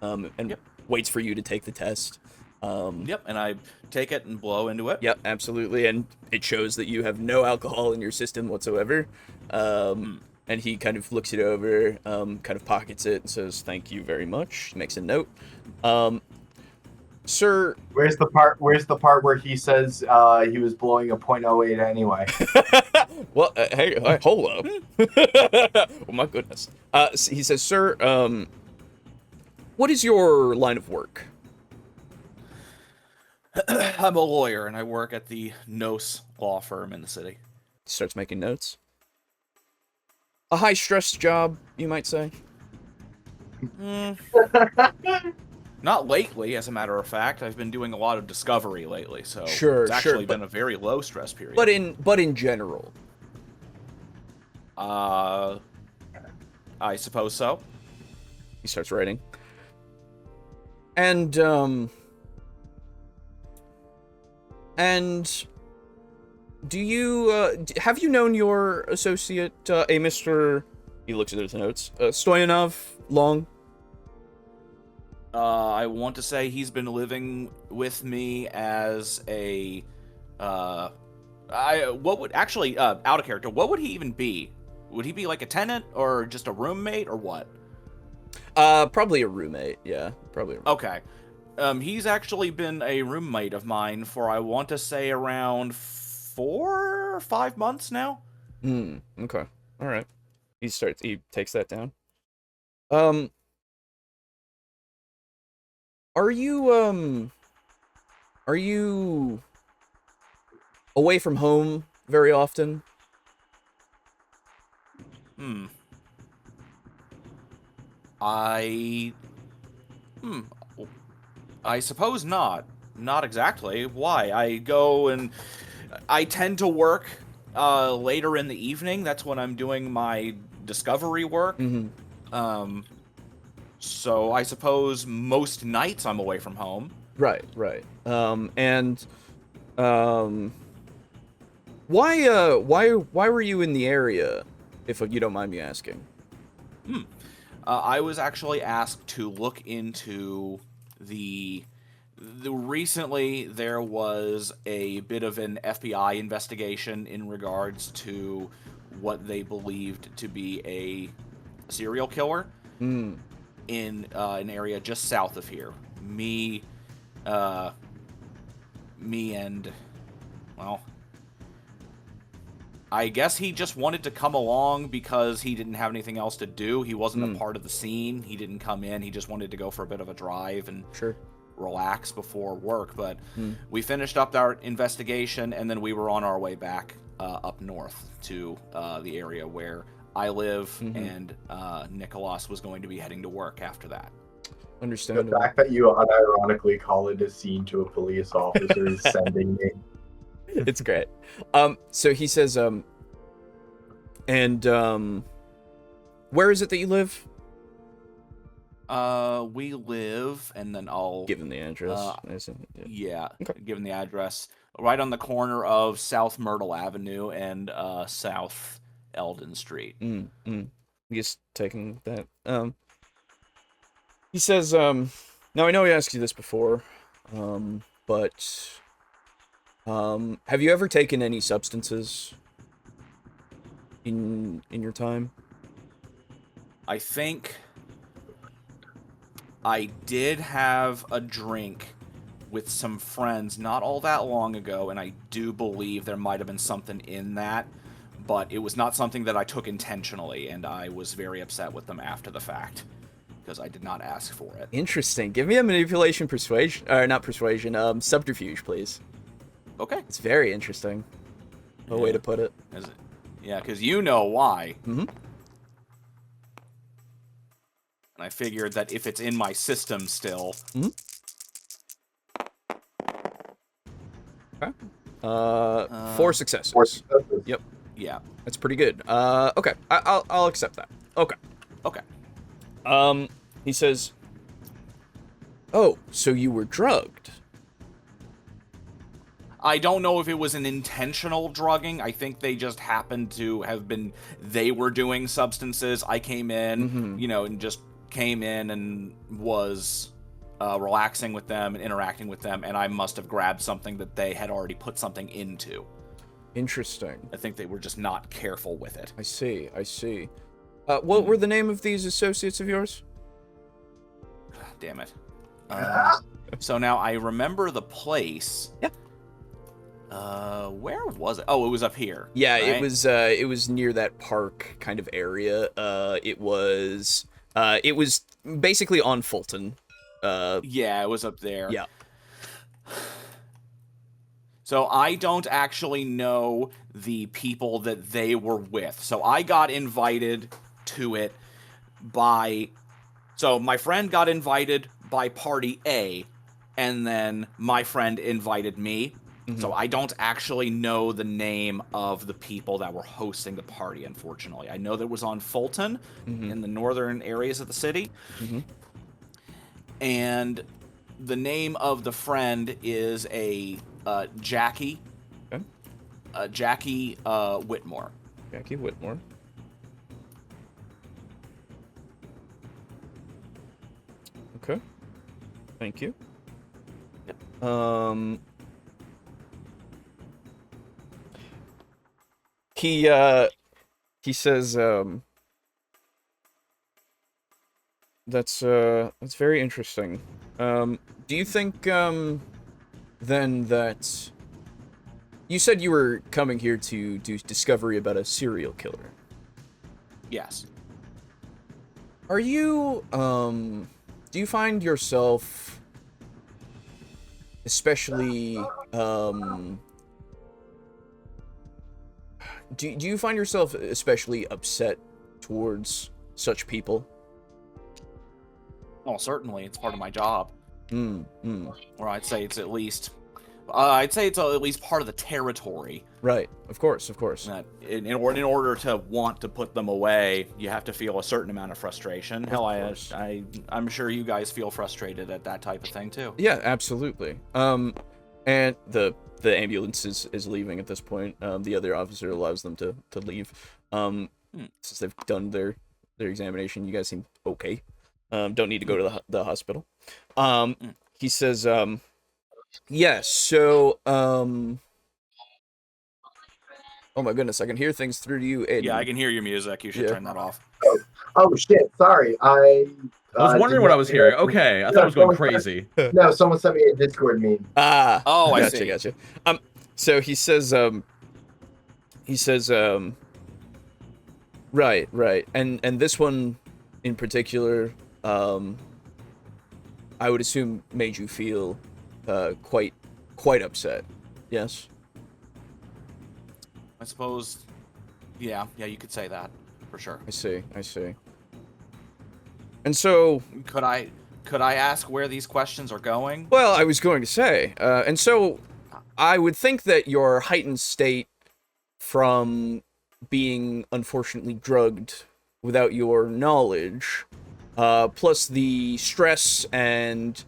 and waits for you to take the test. Yep, and I take it and blow into it. Yep, absolutely, and it shows that you have no alcohol in your system whatsoever. And he kind of looks it over, kind of pockets it, and says, "Thank you very much." He makes a note. Sir, Where's the part where he says he was blowing a .08 anyway? well, hey, hold up. Oh my goodness. He says, "Sir, what is your line of work?" I'm a lawyer, and I work at the Nos law firm in the city. He starts making notes. A high-stress job, you might say. Not lately, as a matter of fact. I've been doing a lot of discovery lately, so Sure, it's actually but been a very low stress period. But in general. I suppose so. He starts writing. And do you have you known your associate, a Mr. He looks at his notes. Stoyanov long? I want to say he's been living with me as a what would actually out of character, what would he even be? Would he be like a tenant or just a roommate or what? Probably a roommate. Yeah, probably a roommate. Okay. He's actually been a roommate of mine for, I want to say, around 4 or 5 months now. Okay. All right. He takes that down. Are you away from home very often? I suppose not. Not exactly. Why? I go and I tend to work later in the evening. That's when I'm doing my discovery work. So I suppose most nights I'm away from home. Right. Why were you in the area, if you don't mind me asking? I was actually asked to look into recently there was a bit of an FBI investigation in regards to what they believed to be a serial killer in an area just south of here. Me and, well, I guess he just wanted to come along because he didn't have anything else to do. He wasn't a part of the scene. He didn't come in. He just wanted to go for a bit of a drive and relax before work. But we finished up our investigation, and then we were on our way back up north to the area where I live, and Nikolas was going to be heading to work after that. Understandable. The fact that you unironically call it a scene to a police officer is sending me. It's great. So he says, where is it that you live? We live, and then I'll Give him the address. Yeah, Okay. given the address, right on the corner of South Myrtle Avenue and South Eldon Street. Just taking that. He says, now I know he asked you this before, but have you ever taken any substances in your time? I think I did have a drink with some friends not all that long ago, and I do believe there might have been something in that, but it was not something that I took intentionally, and I was very upset with them after the fact, because I did not ask for it. Interesting. Give me a manipulation persuasion, or not persuasion, subterfuge, please. Okay. It's very interesting. A way to put it. Is it? Yeah, because you know why. Mm-hmm. And I figured that if it's in my system still... Okay. 4 successes. 4 successes. Yep. Yeah. That's pretty good. Okay. I'll accept that. Okay. Okay. He says, oh, so you were drugged. I don't know if it was an intentional drugging. I think they just happened to have been... They were doing substances. I came in, and just came in and was relaxing with them and interacting with them, and I must have grabbed something that they had already put something into. Interesting. I think they were just not careful with it. I see. What were the name of these associates of yours? Damn it. So now I remember the place. Yeah. Where was it? Oh, it was up here. Yeah, right? it was near that park kind of area. It was basically on Fulton. Yeah, it was up there. Yeah. So I don't actually know the people that they were with. So I got invited to it by... So my friend got invited by party A, and then my friend invited me. So I don't actually know the name of the people that were hosting the party, unfortunately. I know that it was on Fulton, in the northern areas of the city. And the name of the friend is a Jackie. Okay. Jackie Whitmore. Jackie Whitmore. Okay. Thank you. Yep. He says, that's very interesting. Do you think, then that... You said you were coming here to do discovery about a serial killer. Yes. Are you, do you find yourself especially, do you find yourself especially upset towards such people? Well, certainly, it's part of my job. Or I'd say it's at least... at least part of the territory. Right, of course. That in order to want to put them away, you have to feel a certain amount of frustration. Hell, I'm sure you guys feel frustrated at that type of thing too. Yeah, absolutely. And the the ambulance is leaving at this point. The other officer allows them to leave. Since they've done their examination, you guys seem okay. Don't need to go to the hospital. He says, yeah, so, oh my goodness, I can hear things through to you, Aiden. Yeah, I can hear your music. You should turn that off. Oh shit! Sorry, I was wondering what I was hearing. Okay, I thought I was going crazy. No, someone sent me a Discord meme. Oh, I gotcha, see. Gotcha. So he says, right, and this one in particular, I would assume made you feel, quite upset. Yes. I suppose. Yeah, you could say that for sure. I see. And so, Could I ask where these questions are going? well, I was going to say, and so, I would think that your heightened state from being unfortunately drugged without your knowledge, plus the stress and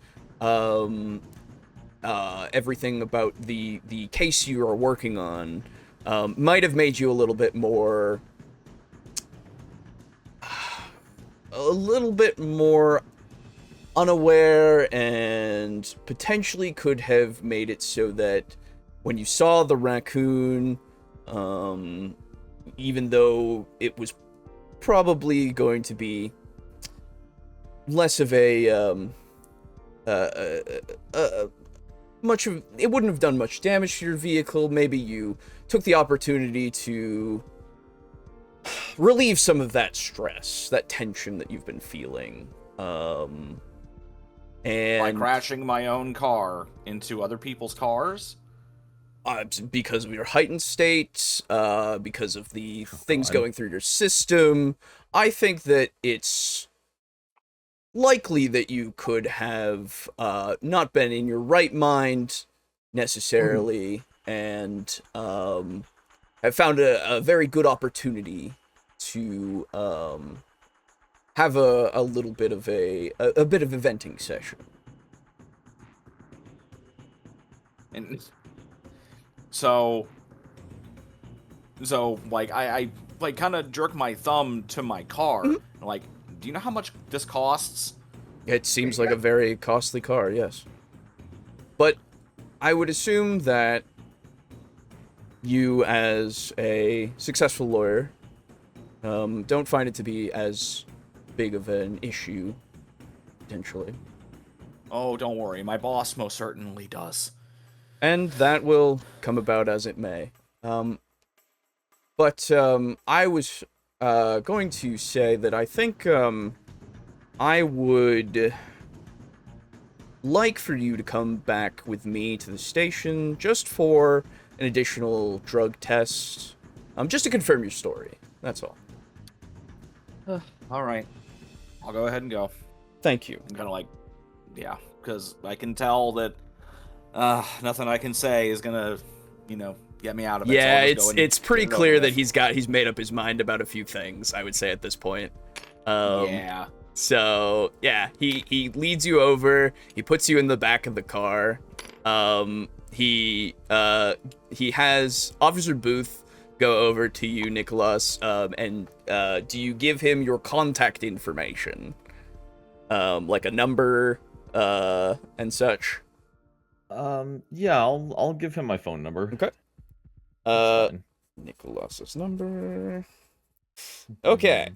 everything about the case you are working on, might have made you a little bit more unaware, and potentially could have made it so that when you saw the raccoon, even though it was probably going to be less of it wouldn't have done much damage to your vehicle, maybe you took the opportunity to relieve some of that stress, that tension that you've been feeling. And By crashing my own car into other people's cars? Because of your heightened state, because of the things going through your system, I think that it's likely that you could have not been in your right mind necessarily, and have found a very good opportunity to have a little bit of a bit of a venting session. And so like I like kind of jerk my thumb to my car. Mm-hmm. Like, do you know how much this costs? It seems like a very costly car, yes. But I would assume that you, as a successful lawyer, don't find it to be as big of an issue, potentially. Oh, don't worry. My boss most certainly does. And that will come about as it may. But I was going to say that I think I would like for you to come back with me to the station just for an additional drug test, just to confirm your story. That's all. All right. I'll go ahead and go. Thank you. I'm kind of like, yeah, because I can tell that nothing I can say is gonna, get me out of it. Yeah, so it's pretty clear that he's made up his mind about a few things, I would say, at this point. Yeah. So yeah, he leads you over. He puts you in the back of the car. He has Officer Booth go over to you, Nikolas, and do you give him your contact information, like a number, and such? Yeah, I'll give him my phone number. Okay. That's fine. Nikolas's number. Okay.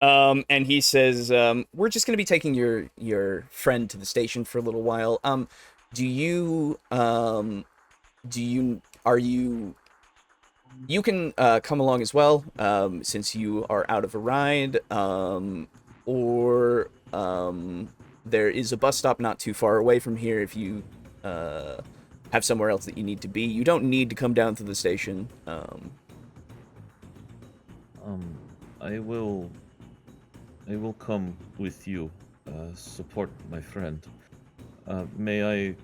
And he says, we're just gonna be taking your friend to the station for a little while. You can come along as well, since you are out of a ride, or there is a bus stop not too far away from here if you have somewhere else that you need to be. You don't need to come down to the station. I will come with you, support my friend. May I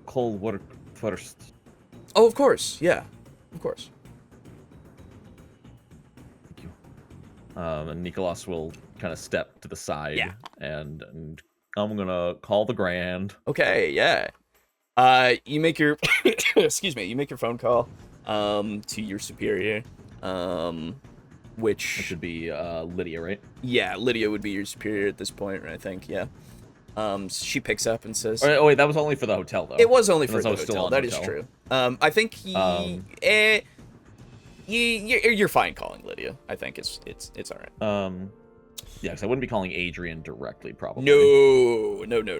call work first? Oh, of course, yeah, of course. Thank you. And Nikolas will kind of step to the side, Yeah. and I'm gonna call the Grand. Okay, yeah. You make your excuse me. You make your phone call to your superior, which It should be Lydia, right? yeah, Lydia would be your superior at this point, I think. Yeah. She picks up and says, Oh wait, that was only for the hotel though. "It was only for Unless I the was still hotel. on That is hotel. true. I think you're fine calling Lydia. I think it's all right. Yeah, because I wouldn't be calling Adrian directly, probably. No, And- no,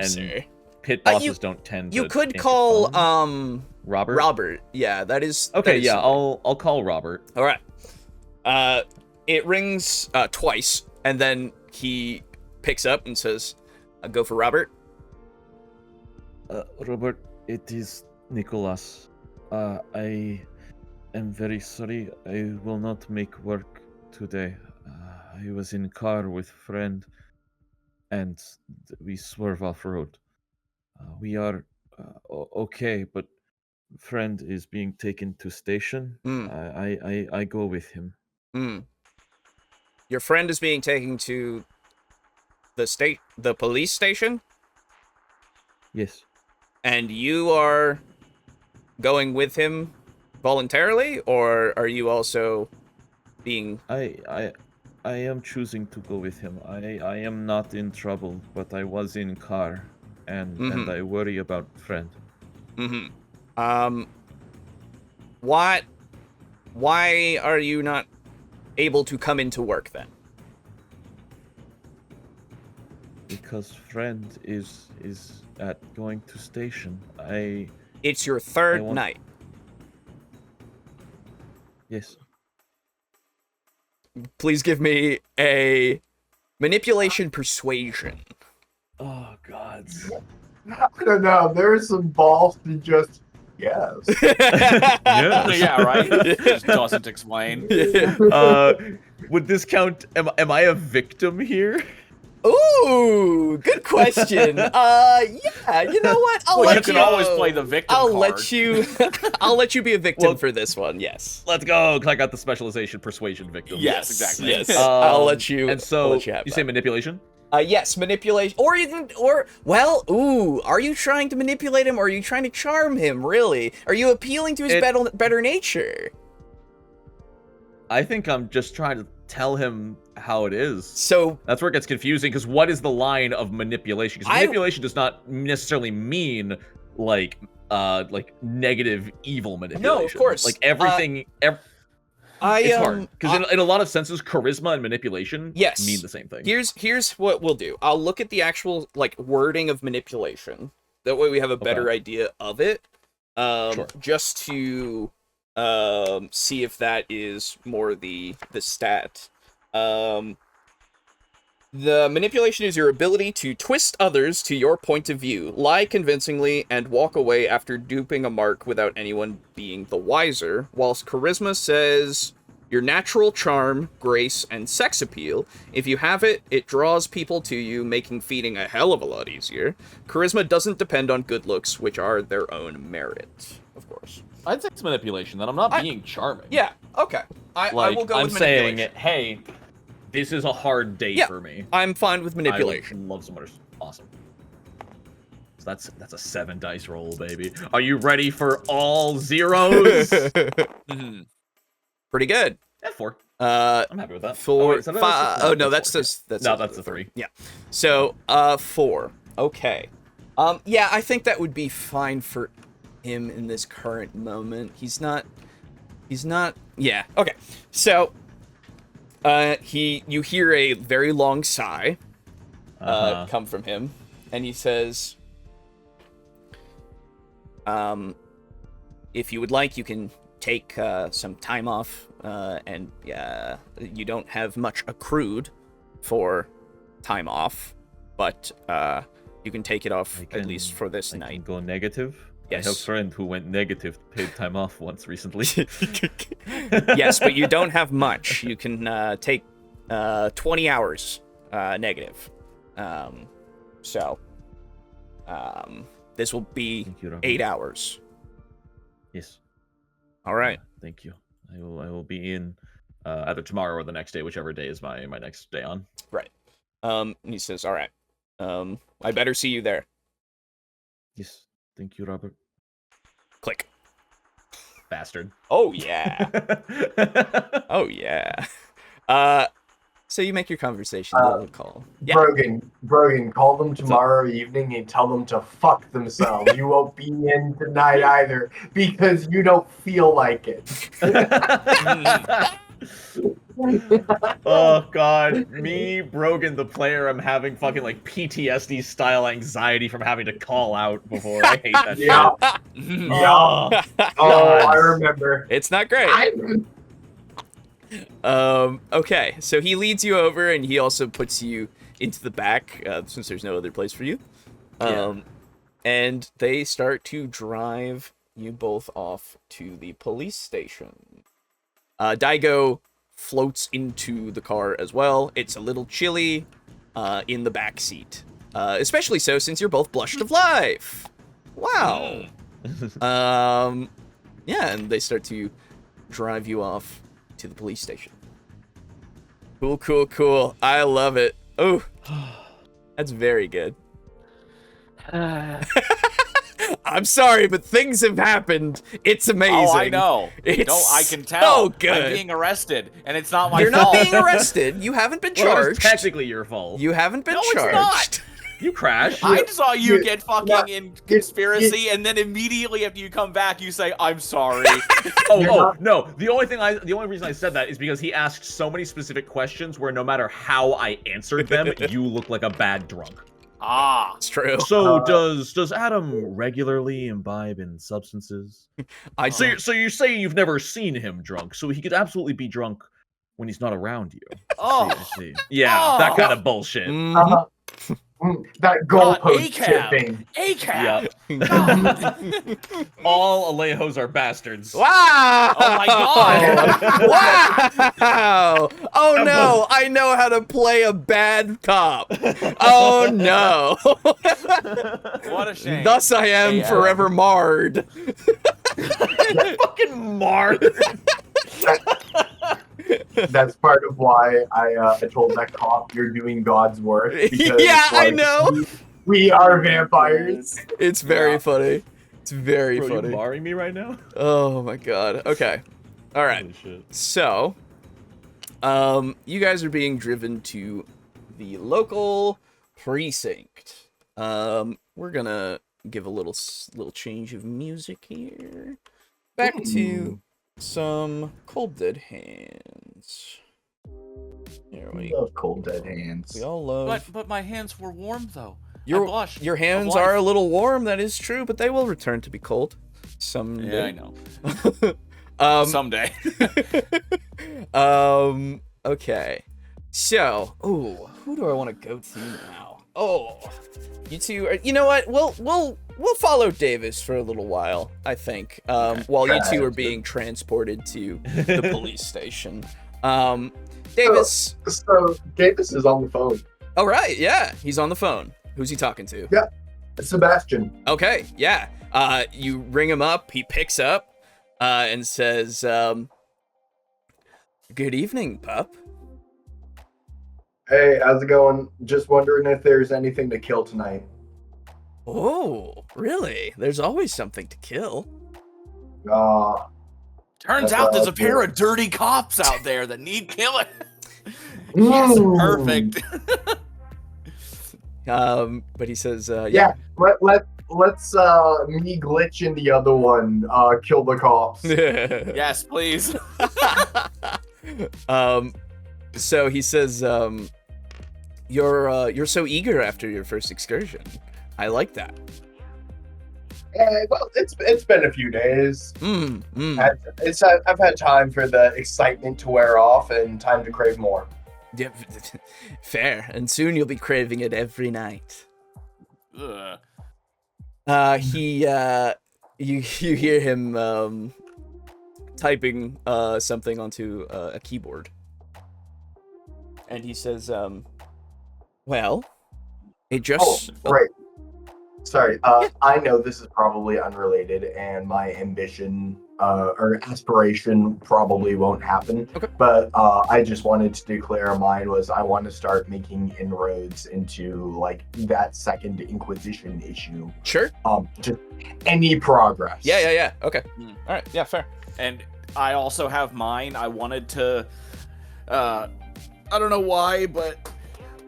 sir. Pit You- bosses don't tend to. You could answer call phones. Robert. Robert. Yeah, that is Okay, that is yeah, something. I'll call Robert. All right. It rings twice, and then he picks up and says, "Go for Robert." Robert, it is Nikolas. I am very sorry. I will not make work today. I was in car with friend, and we swerve off road. We are okay, but friend is being taken to station. I go with him. Your friend is being taken to the police station, Yes. and you are going with him voluntarily, or are you also being? I am choosing to go with him. I am not in trouble, but I was in car, and I worry about friend. Why are you not able to come into work then? Because friend is at going to station. It's your third want- night. Yes. Please give me a manipulation persuasion. Oh God. I don't know. There's some balls to just yes. Yeah, right. Just doesn't explain. Would this count? Am I a victim here? Ooh, good question. Yeah, you know what? Well, you can always play the victim I'll card. let you. I'll let you be a victim Well- for this one. Yes. Let's go. 'Cause I got the specialization persuasion victim. Yes, exactly. Yes. I'll let you. And so I'll let you have say that. manipulation. Yes, manipulation, well, ooh, are you trying to manipulate him, or are you trying to charm him? Really? Are you appealing to his better nature? I think I'm just trying to tell him how it is. So That's where it gets confusing, because what is the line of manipulation? Because manipulation does not necessarily mean like negative evil manipulation. course. Like everything. It's hard because in a lot of senses, charisma and manipulation Yes. mean the same thing. here's what we'll do. I'll look at the actual wording of manipulation. That way we have a better idea of it. Sure. Just to see if that is more the stat. The manipulation is your ability to twist others to your point of view, lie convincingly, and walk away after duping a mark without anyone being the wiser, whilst charisma says your natural charm, grace, and sex appeal. If you have it, it draws people to you, making feeding a hell of a lot easier. Charisma doesn't depend on good looks, which are their own merit, of course. I'd say it's manipulation. That I'm not being charming. Yeah, okay. I will go I'm with saying, manipulation. hey, this is a hard day Yeah. for me. I'm fine with manipulation. I love someone who's awesome. So that's a 7 dice roll, baby. Are you ready for all zeros? Pretty good. Yeah, 4. I'm happy with that. Four, wait, so that's five. just- Oh no, that's that's four, just No, that's the 3. Yeah. So 4. Okay. Yeah, I think that would be fine for him in this current moment. He's not. Yeah. Okay. So, you hear a very long sigh, come from him, and he says, if you would like, you can take some time off, and you don't have much accrued for time off, but you can take it off at least for this I night. can go negative. Yes. I have a friend who went negative, paid time off once recently. Yes, but you don't have much. You can take 20 hours negative. This will be Thank you, Rahul. 8 hours. Yes. All right. Thank you. I will be in. Either tomorrow or the next day, whichever day is my next day on. Right. And he says, all right. I better see you there. Yes, thank you, Robert. Click. Bastard. Oh yeah. Oh yeah. So you make your conversation. They'll call. Yeah. Brogan, call them tomorrow evening and tell them to fuck themselves. You won't be in tonight either because you don't feel like it. Oh god, me, Brogan, the player, I'm having fucking like PTSD style anxiety from having to call out before. I hate that Yeah. shit. Yeah. Oh, I remember. It's not great. Okay, so he leads you over, and he also puts you into the back, since there's no other place for you. And they start to drive you both off to the police station. Daigo floats into the car as well. It's a little chilly in the back seat, especially so since you're both blushed of life. Wow. Yeah, and they start to drive you off to the police station. Cool, cool, cool. I love it. Oh, that's very good. I'm sorry, but things have happened. It's amazing. Oh, I know. It's no, I can tell. so good. I'm being arrested, and it's not my You're fault. not being arrested. You haven't been Well, charged. it's technically your fault. You haven't been No, it's charged. not. You crashed. I saw you you- get fucking yeah, in conspiracy, and then immediately after you come back, you say, "I'm sorry." No. The only reason I said that is because he asked so many specific questions where no matter how I answered them, you look like a bad drunk. Ah. It's true. So does Adam regularly imbibe in substances? I So don't. so you say you've never seen him drunk, so he could absolutely be drunk when he's not around you. Oh. I see. Yeah, that kind of bullshit. Mhm. That God, goalpost ACAB. shifting. ACAB. All Alejos are bastards. Wow! Oh my God. Wow! Oh no! I know how to play a bad cop. Oh no! What a shame. Thus I am Hey, forever marred. Fucking Mark. That's part of why I told that cop you're doing God's work. Because, Yeah, I like, know. We are vampires. It's very funny. It's very Bro, you funny. barring me right now? Oh my god. Okay. All right. Holy shit. So, you guys are being driven to the local precinct. We're gonna give a little change of music here. Back to some Cold Dead Hands. Here We we love cold dead hands. We all love. But my hands were warm though. I Your blushed your of hands life. are a little warm. That is true, but they will return to be cold someday. Yeah, I know. Someday. Okay. So, who do I want to go to now? Oh, you two are. You know what? We'll follow Davis for a little while. I think. While you two are being transported to the police station. Davis. So Davis is on the phone. All right. Yeah, he's on the phone. Who's he talking to? Yeah, Sebastian. Okay. Yeah. You ring him up. He picks up, and says, "Good evening, pup." Hey, how's it going? Just wondering if there's anything to kill tonight. Oh, really? There's always something to kill. Turns That's out there's all a pair good. of dirty cops out there that need killing. Yes, perfect. But he says, Yeah, let's me glitch in the other one, kill the cops. Yes, please. So he says, you're so eager after your first excursion. I like that. Well, it's been a few days. Mm. I've had time for the excitement to wear off and time to crave more. Yep. Fair. And soon you'll be craving it every night. Ugh. You hear him typing something onto a keyboard. And he says, well, it just... Oh, right. Sorry, I know this is probably unrelated, and my ambition or aspiration probably won't happen. Okay. But I just wanted to declare mine was I want to start making inroads into like that second Inquisition issue. Sure. Just any progress. Yeah. Okay. Mm. All right. Yeah, fair. And I also have mine. I wanted to, I don't know why, but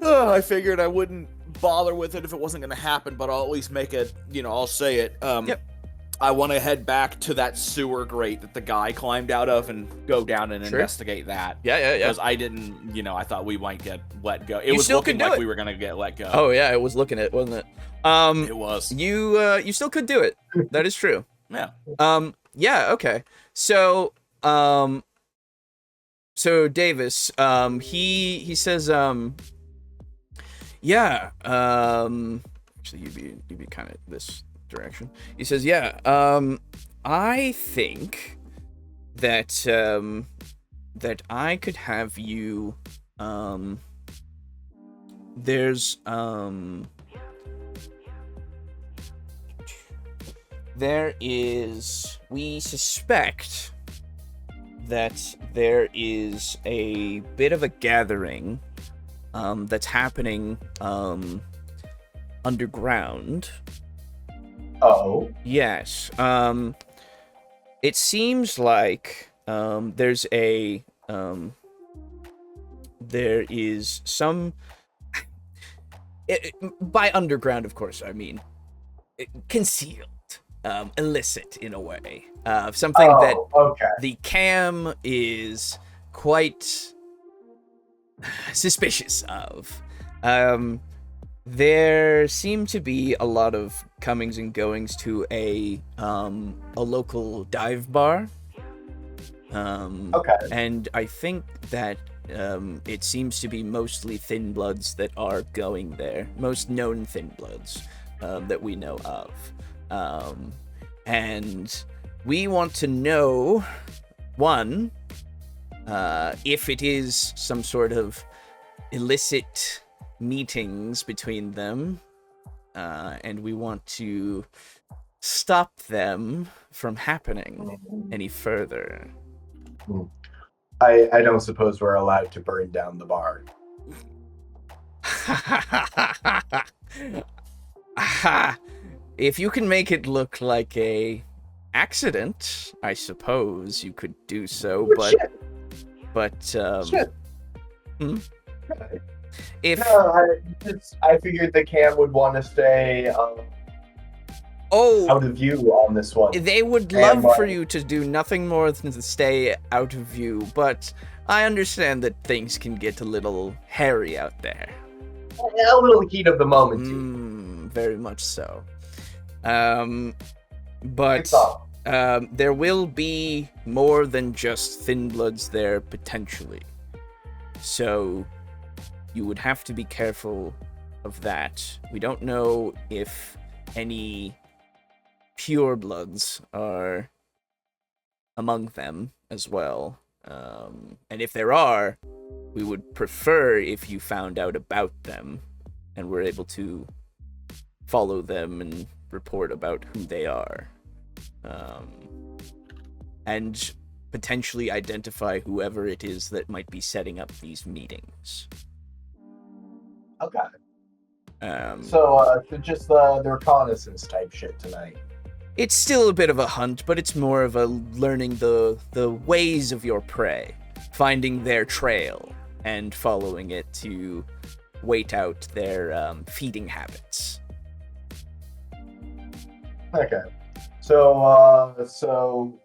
I figured I wouldn't bother with it if it wasn't going to happen, but I'll at least make it, I'll say it. Yep. I want to head back to that sewer grate that the guy climbed out of and go down and investigate that. Yeah. Because I didn't, I thought we might get let go. It You was still looking could do like it. we were going to get let go. Oh yeah, it was looking at, wasn't it? It was. You still could do it. That is true. Yeah. Yeah. Okay. So Davis, he says, yeah. Actually, you'd be kind of this direction. He says, yeah. I think that that I could have you. There's there is. We suspect that there is a bit of a gathering that's happening underground. Oh. Yes. It seems like there is some by underground, of course, I mean concealed, illicit in a way. Something that Okay. the cam is quite suspicious of. There seem to be a lot of comings and goings to a local dive bar. Okay. And I think that it seems to be mostly Thin Bloods that are going there. Most known Thin Bloods that we know of. And we want to know, one, if it is some sort of illicit meetings between them, and we want to stop them from happening any further. I don't suppose we're allowed to burn down the bar. If you can make it look like a accident, I suppose you could do so, but Shit. if No, I figured the cam would want to stay out of view on this one. they would love for you to do nothing more than to stay out of view, but I understand that things can get a little hairy out there. A little heat of the moment. Too. Very much so. It's But all. there will be more than just Thin Bloods there potentially. So you would have to be careful of that. We don't know if any pure bloods are among them as well. And if there are, we would prefer if you found out about them and were able to follow them and report about who they are. And potentially identify whoever it is that might be setting up these meetings. Okay. So So just the reconnaissance type shit tonight. it's still a bit of a hunt, but it's more of a learning the ways of your prey, finding their trail and following it to wait out their feeding habits. Okay. So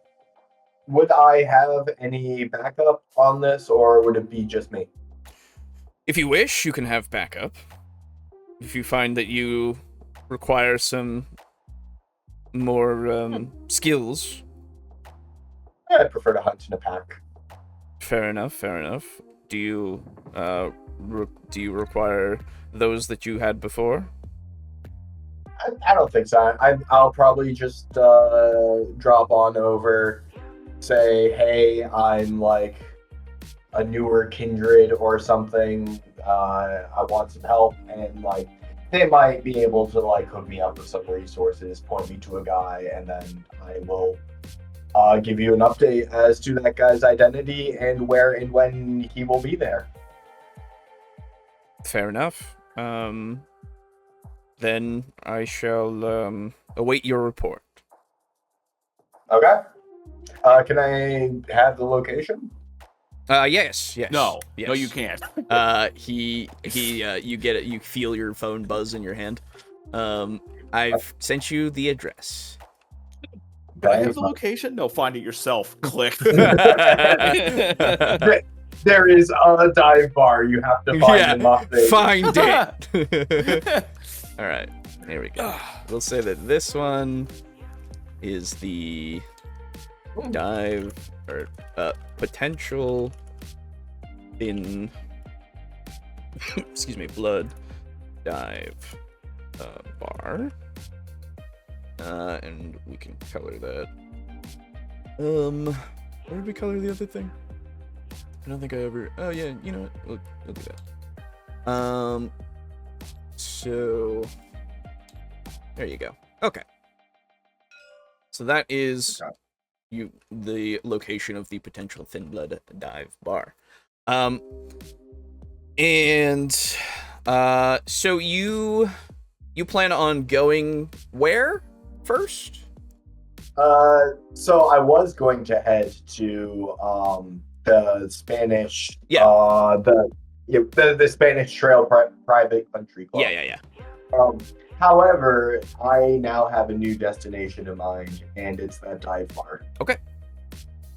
would I have any backup on this, or would it be just me? If you wish, you can have backup. If you find that you require some more skills, I prefer to hunt in a pack. fair enough. Do you require those that you had before? I don't think so. I'll probably just drop on over, say, hey, I'm like a newer kindred or something. I want some help, and like they might be able to like hook me up with some resources, point me to a guy, and then I will give you an update as to that guy's identity and where and when he will be there. Fair enough. Then I shall await your report. Okay. Can I have the location? Yes. No, Yes. no, you can't. You get it. You feel your phone buzz in your hand. I've sent you the address. Do I have the location? No, find it yourself. Click. There is a dive bar. You have to find in Las Vegas. Find it. All right, here we go. We'll say that this one is the dive or potential in excuse me, blood dive bar, and we can color that. Where did we color the other thing? I don't think I ever. Oh yeah, you know what? We'll do that. So there you go. Okay. So that is the location of the potential thin blood dive bar. And so you plan on going where first? So I was going to head to the Spanish the Spanish Trail Private Country Club. Yeah. However, I now have a new destination in mind, and it's that dive bar. Okay.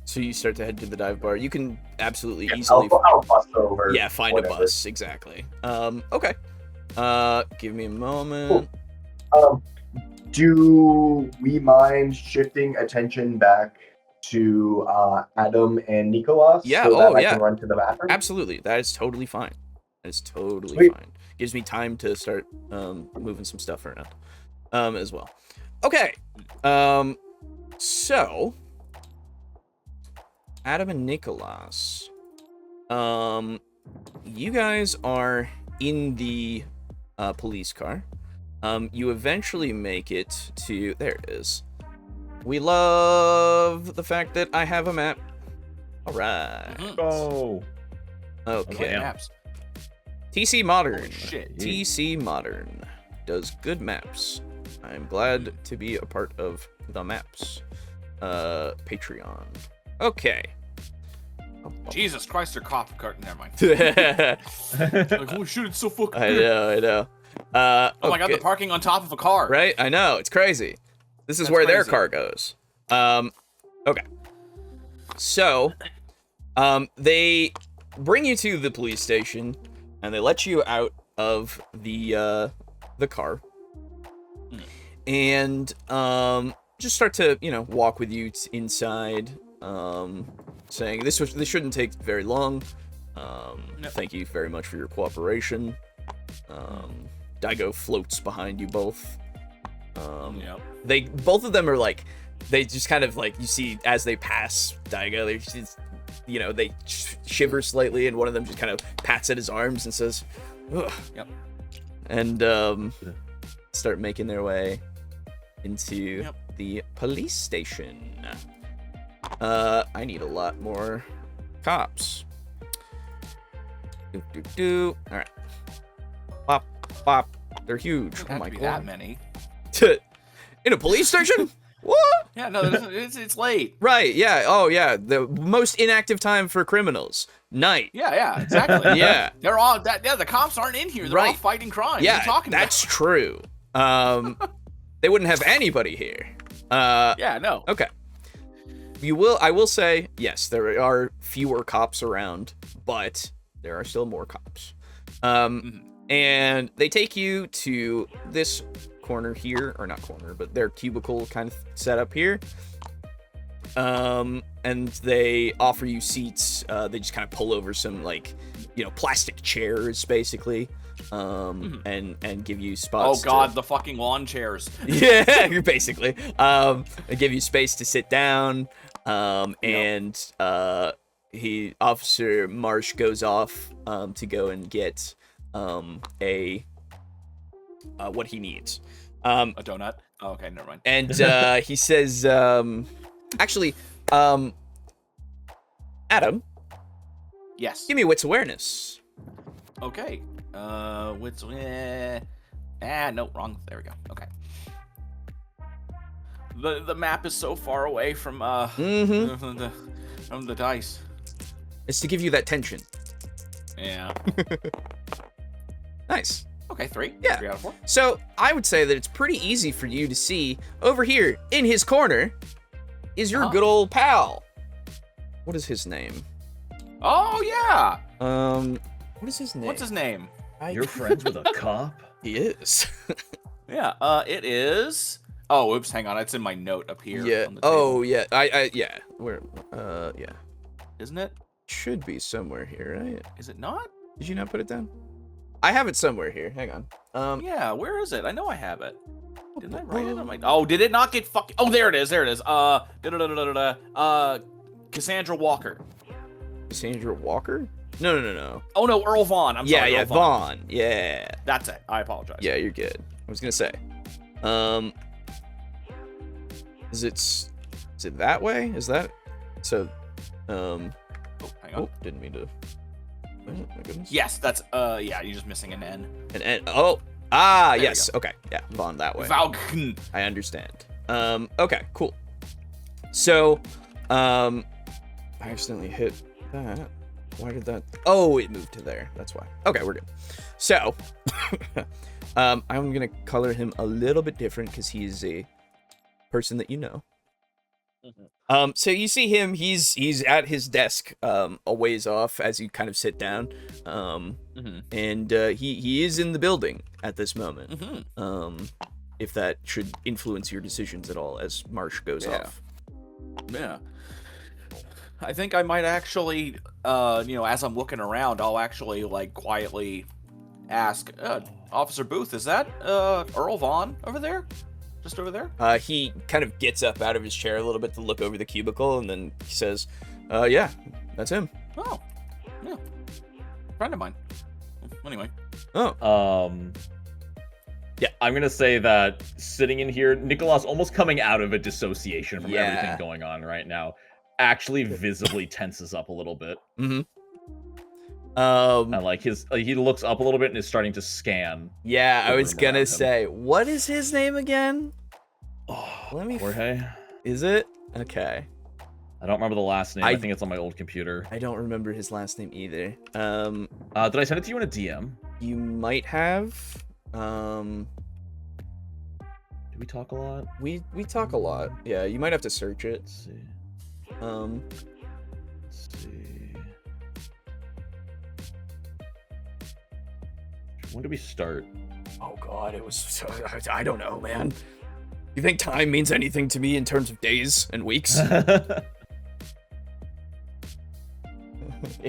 So you start to head to the dive bar. You can absolutely easily. I'll bus over. Yeah, find a bus exactly. Okay. Give me a moment. Do we mind shifting attention back to Adam and Nikolas? Yeah. So that I yeah. can run to the bathroom. Absolutely. That is totally fine. That is totally fine. Gives me time to start moving some stuff around as well. Okay. So Adam and Nikolas, you guys are in the police car. You eventually make it to, there it is. We love the fact that I have a map. All right. Oh. Okay. Maps. TC Modern. Holy shit. TC Modern does good maps. I'm glad to be a part of the maps. Patreon. Okay. Jesus Christ, they're cop car. Never mind. I Like, holy shit, it's so fucking know. Oh my god, they're parking on top of a car. Right? I know, it's crazy. This is That's where their crazy. car goes. Okay. So, they bring you to the police station, and they let you out of the car. And, just start to, walk with you inside, saying, this shouldn't take very long. Thank you very much for your cooperation. Daigo floats behind you both. Both of them are like, they just kind of like, you see as they pass Daigo, they just, they shiver slightly, and one of them just kind of pats at his arms and says, ugh. Yep. And start making their way into the police station. I need a lot more cops. All right. Bop. They're huge. There Oh can't my be god. that many. In a police station? What? Yeah, no, it's late. Right, yeah. Oh, yeah. The most inactive time for criminals. Night. Yeah, exactly. Yeah. They're all the cops aren't in here. They're all Right. fighting crime. What are Yeah, you talking that's about? true. They wouldn't have anybody here. Yeah, no. Okay. I will say, yes, there are fewer cops around, but there are still more cops. And they take you to this corner here, or not corner, but their cubicle kind of setup here. And they offer you seats. They just kind of pull over some plastic chairs basically, and give you spots. Oh god, the fucking lawn chairs. Yeah, basically. They give you space to sit down. And Officer Marsh goes off to go and get a what he needs. A donut? Oh, okay, never mind. And he says, actually, Adam, Yes. give me wits awareness. Okay. What's no, wrong. There we go. Okay. The map is so far away from from the dice. It's to give you that tension. Yeah. Nice. Okay, 3. Yeah. 3 out of 4. So I would say that it's pretty easy for you to see over here in his corner is your good old pal. What is his name? Oh yeah. What is his name? What's his name? You're friends with a cop? He is. Yeah. It is. Oh, oops. Hang on. It's in my note up here. Yeah. On the table. Oh yeah. Yeah. Where? Yeah. Isn't it? Should be somewhere here, right? Is it not? Did you not put it down? I have it somewhere here. Hang on. Yeah. Where is it? I know I have it. Didn't I write it on my? Oh, did it not get fucking? Oh, there it is. There it is. Cassandra Walker. Cassandra Walker? No. Oh no, Earl Vaughn. I'm sorry. Yeah, Earl Vaughn. Yeah. That's it. I apologize. Yeah, you're good. I was gonna say. Is it that way? Is that so? Oh, hang on. Oh, didn't mean to. Oh, my goodness. Yes, that's yeah. You're just missing an N. An N. Oh. Ah, There you yes. Okay. Yeah, Vaughn that way. Valken. I understand. Okay, cool. So, I accidentally hit that. Why did that? Oh, it moved to there. That's why. Okay, we're good. So, I'm gonna color him a little bit different because he's a person that you know. So you see him. He's at his desk, a ways off as you kind of sit down. And he is in the building at this moment. If that should influence your decisions at all as Marsh goes off. Yeah. I think I might actually, as I'm looking around, I'll actually like quietly ask, Officer Booth, is that Earl Vaughn over there? Just over there? He kind of gets up out of his chair a little bit to look over the cubicle, and then he says, yeah, that's him. Oh, yeah. Friend of mine. Anyway. Oh. Yeah, I'm gonna say that sitting in here, Nikolas almost coming out of a dissociation from everything going on right now, actually visibly tenses up a little bit. And like he looks up a little bit and is starting to scan. Yeah, I was gonna say, what is his name again? Let me. Jorge. Is it? Okay. I don't remember the last name. I think it's on my old computer. I don't remember his last name either. Did I send it to you in a DM? You might have. Do we talk a lot? We talk a lot. Yeah, you might have to search it. Let's see. Let's see. When did we start? Oh god, it was. I don't know, man. You think time means anything to me in terms of days and weeks? It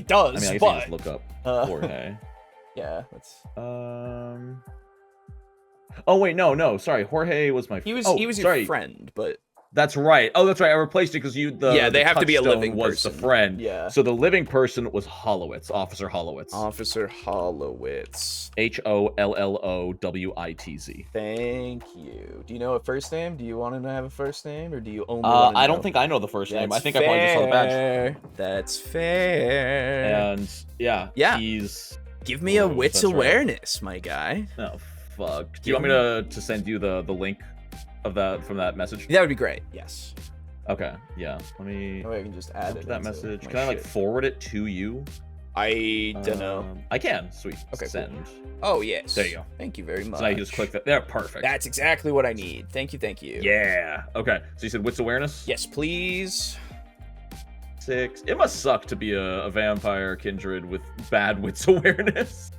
does. I mean, I but... can just look up Jorge. Yeah, that's. Oh wait, no. Sorry, Jorge was my. He was your friend, but. That's right. Oh, that's right. I replaced it because you. They have to be a living was person. The friend. Yeah. So the living person was Hollowitz, Officer Hollowitz. Officer Hollowitz. HOLLOWITZ. Thank you. Do you know a first name? Do you want him to have a first name, or do you only? Want to know? I don't think I know the first name. I think fair. I probably just saw the badge. That's fair. And yeah. He's. Give me a wits awareness, my guy. Oh fuck. Do you want me to send you the link of that from that message? That would be great. Yes. Okay. Yeah. Let me. I can just add it. That message. Can I like forward it to you? I don't know. I can. Sweet. Okay. Send. Cool. Oh yes. There you go. Thank you very much. So now you just click that. There. Perfect. That's exactly what I need. Thank you. Yeah. Okay. So you said wits awareness? Yes, please. 6. It must suck to be a vampire kindred with bad wits awareness.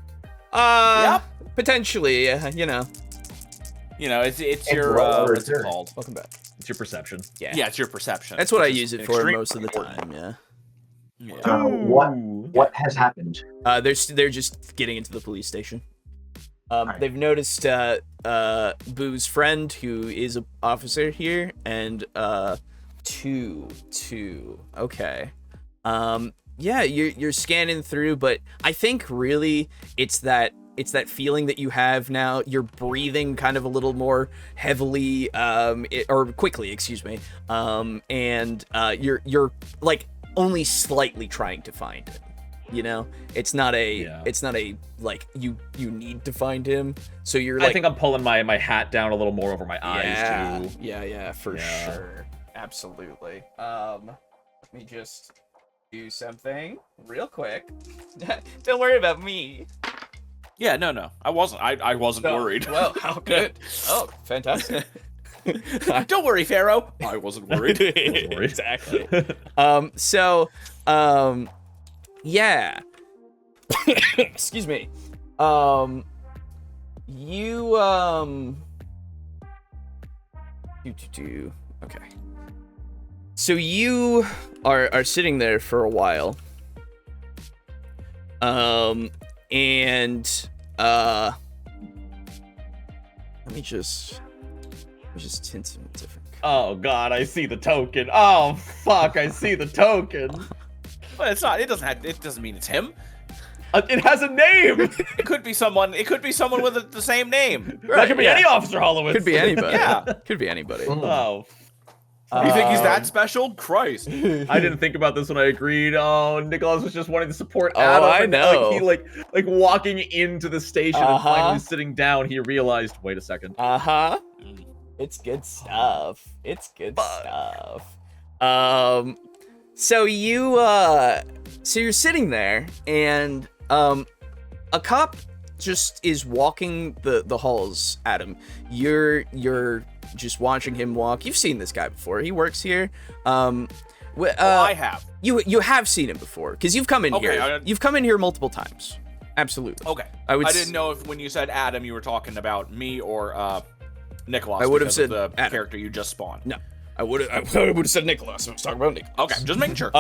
Yep. Potentially. It's your what's it called? Welcome back. It's your perception. Yeah, it's your perception. That's what I use it for most of the time. Yeah. What has happened? They're just getting into the police station. They've noticed Boo's friend, who is an officer here, and two. Okay. Yeah, you're scanning through, but I think really it's that that feeling that you have now. You're breathing kind of a little more heavily, or quickly, excuse me. And you're like only slightly trying to find it. You know, it's not a like you need to find him. So you're like, I think I'm pulling my hat down a little more over my eyes too. Yeah, for sure. Absolutely. Let me just do something real quick. Don't worry about me. Yeah, no. I wasn't worried. Well, how good. Oh, fantastic. Don't worry, Pharaoh. I wasn't worried. Exactly. Yeah. Excuse me. Okay. So you are sitting there for a while. And let me just tint some different. Oh god, I see the token. Oh fuck, I see the token. But it's not. It doesn't mean it's him. It has a name. It could be someone. It could be someone with the same name. That could be any Officer Hollowitz. Could be anybody. Yeah. Could be anybody. Oh. You think he's that special? Christ. I didn't think about this when I agreed. Oh, Nikolas was just wanting to support Oh, Adam. I and, know. Like walking into the station and finally sitting down, he realized, wait a second. It's good stuff. So you're sitting there, and a cop just is walking the halls at him. You're just watching him walk. You've seen this guy before. He works here. I have. You have seen him before because you've come in Okay, here. You've come in here multiple times. Absolutely. Okay. I didn't know if when you said Adam, you were talking about me or Nikolas. I would have said the Adam. character you just spawned. No, I would have said Nikolas. I was talking about Nikolas. Okay, just making sure.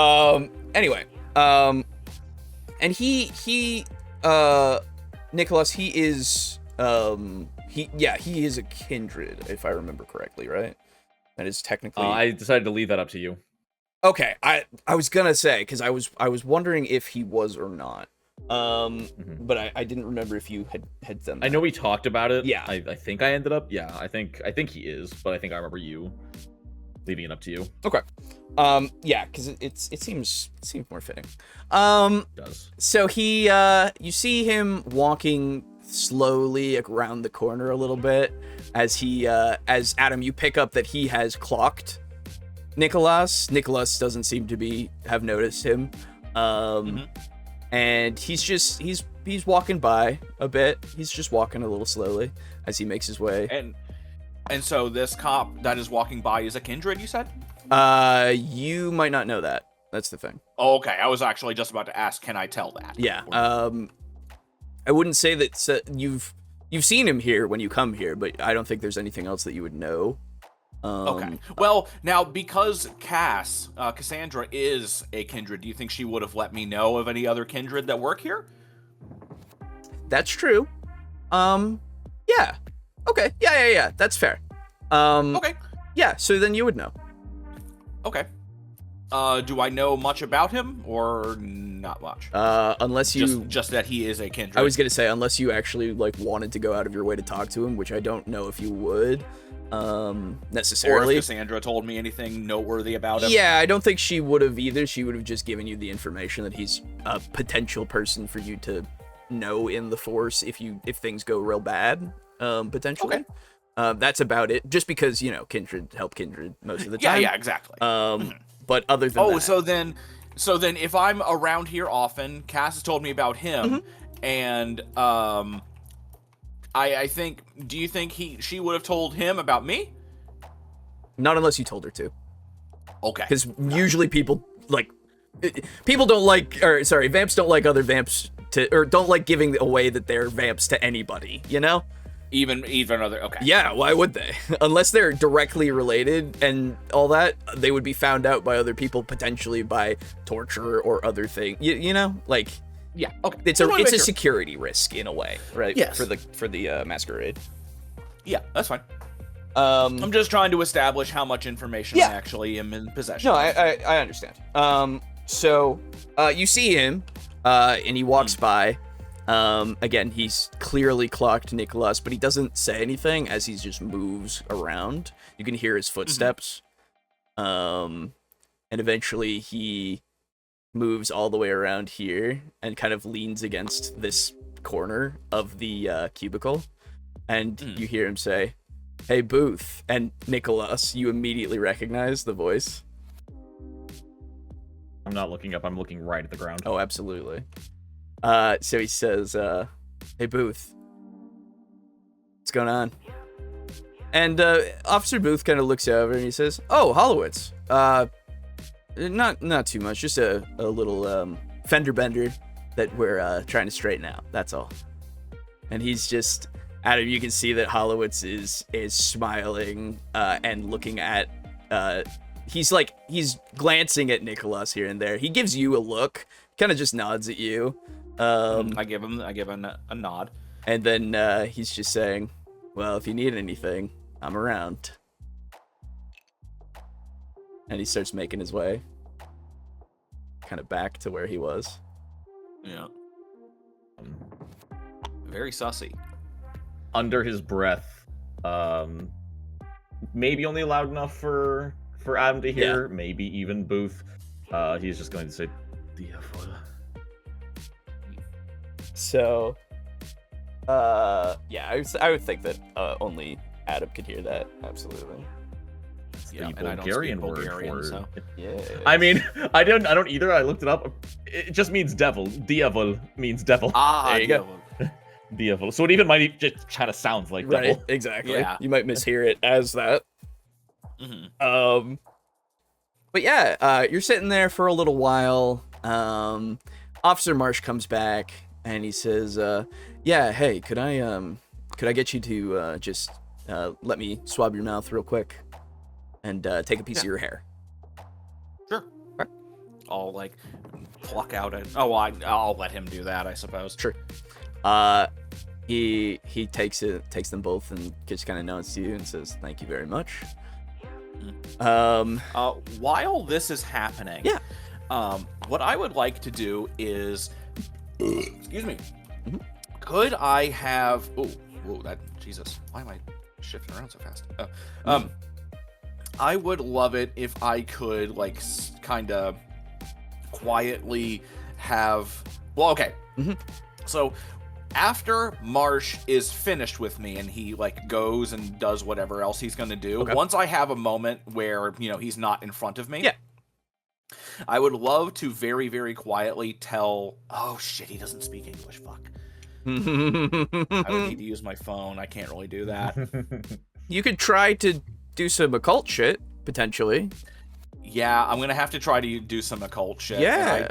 Anyway, and he Nikolas, he is he is a kindred, if I remember correctly, right? That is technically. I decided to leave that up to you. Okay, I was gonna say because I was wondering if he was or not. But I didn't remember if you had done that. I know we talked about it. Yeah. I think I ended up. Yeah, I think he is, but I think I remember you leaving it up to you. Okay. Yeah, because it seems more fitting. It does. So he you see him walking slowly around the corner a little bit as as Adam, you pick up that he has clocked Nikolas. Nikolas doesn't seem to have noticed him. And he's walking by a bit. He's just walking a little slowly as he makes his way. And so this cop that is walking by is a kindred, you said? You might not know that. That's the thing. Oh, okay. I was actually just about to ask, can I tell that? Yeah. I wouldn't say that you've seen him here when you come here, but I don't think there's anything else that you would know. Okay. Well, now, because Cassandra is a kindred, do you think she would have let me know of any other kindred that work here? That's true. Yeah. Okay. Yeah. That's fair. Okay. Yeah, so then you would know. Okay. Do I know much about him, or not much? Unless you... Just that he is a kindred. I was gonna say, unless you actually, wanted to go out of your way to talk to him, which I don't know if you would. Necessarily. Or if Cassandra told me anything noteworthy about him. Yeah, I don't think she would have either. She would have just given you the information that he's a potential person for you to know in the Force if things go real bad, potentially. Okay. That's about it. Just because, kindred help kindred most of the time. Yeah, exactly. But other than that... so then if I'm around here often, Cass has told me about him, and I think, do you think she would have told him about me? Not unless you told her to. Okay. Because usually people don't like, vamps don't like other vamps or don't like giving away that they're vamps to anybody, Even other, okay. Yeah, why would they? Unless they're directly related and all that, they would be found out by other people, potentially by torture or other thing. Yeah, okay. It's a security risk in a way, right? Yes. For the Masquerade. Yeah, that's fine. I'm just trying to establish how much information I actually am in possession. No, I understand. So you see him, and he walks by, Again, he's clearly clocked Nikolas, but he doesn't say anything as he just moves around. You can hear his footsteps. And eventually he moves all the way around here and kind of leans against this corner of the cubicle. And you hear him say, "Hey, Booth." And Nikolas, you immediately recognize the voice. I'm not looking up. I'm looking right at the ground. Oh, absolutely. So he says, "Hey, Booth, what's going on?" And Officer Booth kind of looks over and he says, "Oh, Hollowitz. Not too much. Just a little fender bender that we're trying to straighten out. That's all." And he's just, Adam, you can see that Hollowitz is smiling and looking at. He's glancing at Nikolas here and there. He gives you a look, kind of just nods at you. I give him a nod. And then he's just saying, "Well, if you need anything, I'm around." And he starts making his way kind of back to where he was. Yeah. Very sussy. Under his breath, maybe only loud enough for Adam to hear, maybe even Booth. He's just going to say, "Diavol." So, I would think that only Adam could hear that. Absolutely. Yeah, The and I don't Bulgarian speak word Bulgarian, for so. Yeah. I mean, I don't either. I looked it up. It just means devil. Diavol means devil. There you go. Diavol. So it even might just kind of sounds like Right, devil. exactly. Yeah. You might mishear it as that. Mm-hmm. But yeah, you're sitting there for a little while. Officer Marsh comes back and he says, "Yeah, hey, could I get you to just let me swab your mouth real quick and take a piece of your hair?" Sure. I'll like pluck out it. Oh, I'll let him do that, I suppose. Sure. He takes them both and just kind of nods to you and says, "Thank you very much." While this is happening, what I would like to do is, excuse me, could I have? Whoa, that Jesus! Why am I shifting around so fast? I would love it if I could like kind of quietly have. Well, okay. So after Marsh is finished with me and he like goes and does whatever else he's gonna do, once I have a moment where he's not in front of me, I would love to very, very quietly tell. Oh shit, he doesn't speak English. Fuck. I would need to use my phone. I can't really do that. You could try to do some occult shit potentially. Yeah, I'm gonna have to try to do some occult shit. Yeah.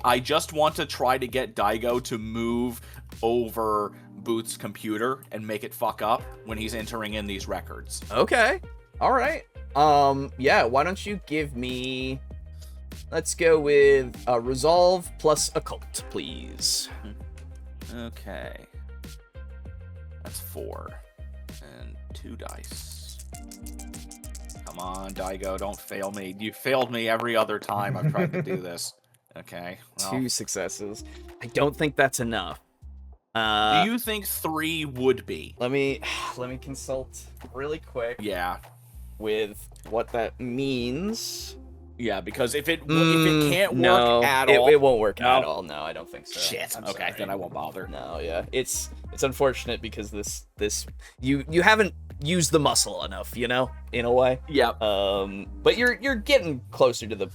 I just want to try to get Daigo to move over Booth's computer and make it fuck up when he's entering in these records. Okay. All right. Yeah, why don't you give me, let's go with resolve plus occult, please. Okay. That's 4. And 2 dice. Come on, Daigo, don't fail me. You failed me every other time I've tried to do this. Okay. Well, 2 successes. I don't think that's enough. do you think 3 would be? Let me consult really quick. Yeah. With what that means. Yeah, because if it can't work at all, it won't work at all. No, I don't think so. Shit. I'm Okay, sorry. then I won't bother. No, yeah, it's unfortunate because this you haven't used the muscle enough, in a way. Yeah. But you're getting closer to the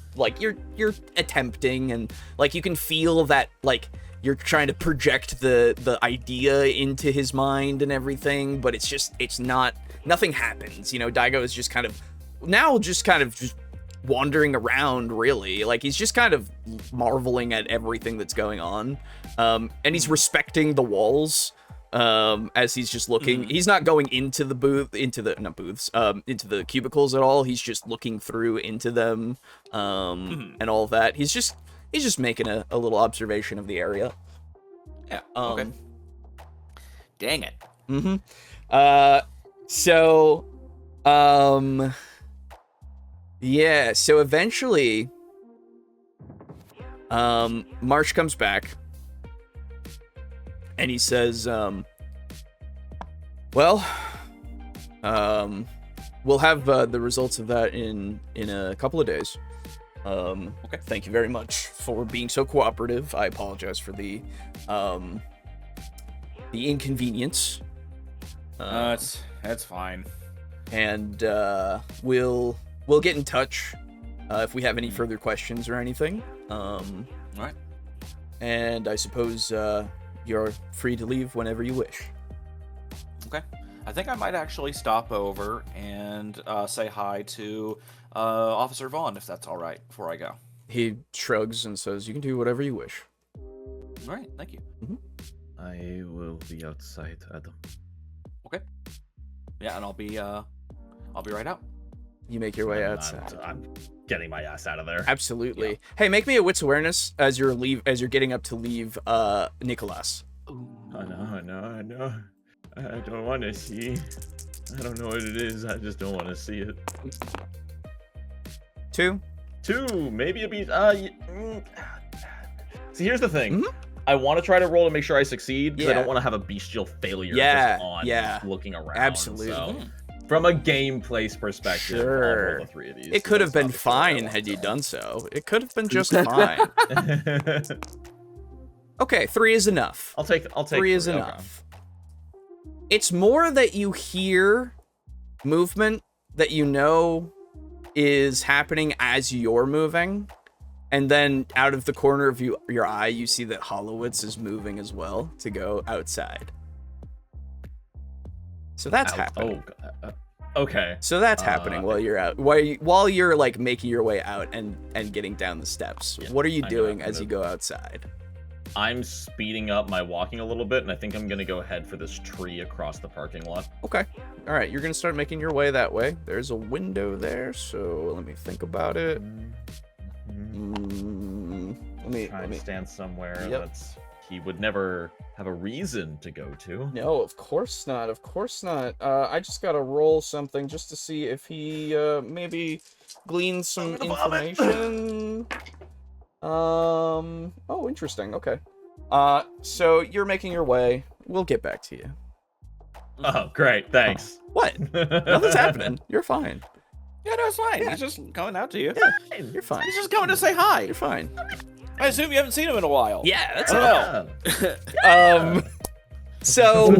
you're attempting, and like you can feel that like you're trying to project the idea into his mind and everything, but it's not, nothing happens. Daigo is just kind of wandering around, really. Like, he's just kind of marveling at everything that's going on. And he's respecting the walls as he's just looking. He's not going into the into the cubicles at all. He's just looking through into them and all of that. He's just making a little observation of the area. Yeah. Okay. Dang it. Yeah, so eventually, Marsh comes back, and he says, well, we'll have the results of that in a couple of days. Okay. Thank you very much for being so cooperative. I apologize for the inconvenience. That's fine. And we'll get in touch if we have any further questions or anything. All right. And I suppose you're free to leave whenever you wish. Okay. I think I might actually stop over and say hi to Officer Vaughn, if that's all right, before I go. He shrugs and says, "You can do whatever you wish." All right. Thank you. Mm-hmm. I will be outside, Adam. Okay. Yeah, and I'll be right out. You make your way outside. I'm getting my ass out of there. Absolutely. Yeah. Hey, make me a wits awareness as you're getting up to leave Nikolas. I know. I don't want to see. I don't know what it is. I just don't want to see it. 2. 2, maybe a beat. See, here's the thing. Mhm. I want to try to roll to make sure I succeed because I Yeah. don't want to have a bestial failure Yeah, just on yeah. looking around. Absolutely. So, from a gameplay perspective, I'll Sure. roll the 3 of these. It could have That's been obviously what I fine want, had you so. done so. It could have been just fine. Okay, 3 is enough. I'll take 3 is okay. enough. It's more that you hear movement that you know is happening as you're moving, and then out of the corner of your eye, you see that Hollowitz is moving as well to go outside. So that's happening. Oh, okay. So that's happening while you're out, while you're like making your way out and getting down the steps. Yeah, What are you I'm doing gonna- as you go outside? I'm speeding up my walking a little bit, and I think I'm gonna go head for this tree across the parking lot. Okay. All right, you're gonna start making your way that way. There's a window there, so let me think about it. Let me. Stand somewhere Yep. that's he would never have a reason to go to. No, of course not. Of course not. I just gotta roll something just to see if he maybe gleans some information. Oh, interesting. Okay. So you're making your way. We'll get back to you. Oh, great, thanks. What? Nothing's happening. You're fine. Yeah, no, it's fine. Yeah. He's just coming out to you. Yeah, you're fine. He's just coming to say hi. You're fine. I assume you haven't seen him in a while. Yeah, that's I don't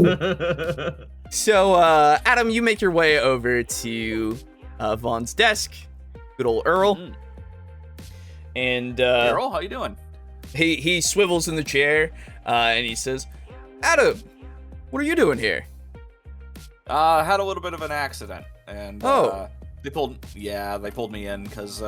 know. So Adam, you make your way over to Vaughn's desk. Good old Earl. Mm. And Carol, how you doing? he swivels in the chair and he says, "Adam, what are you doing here?" Had a little bit of an accident, and Oh. they pulled me in because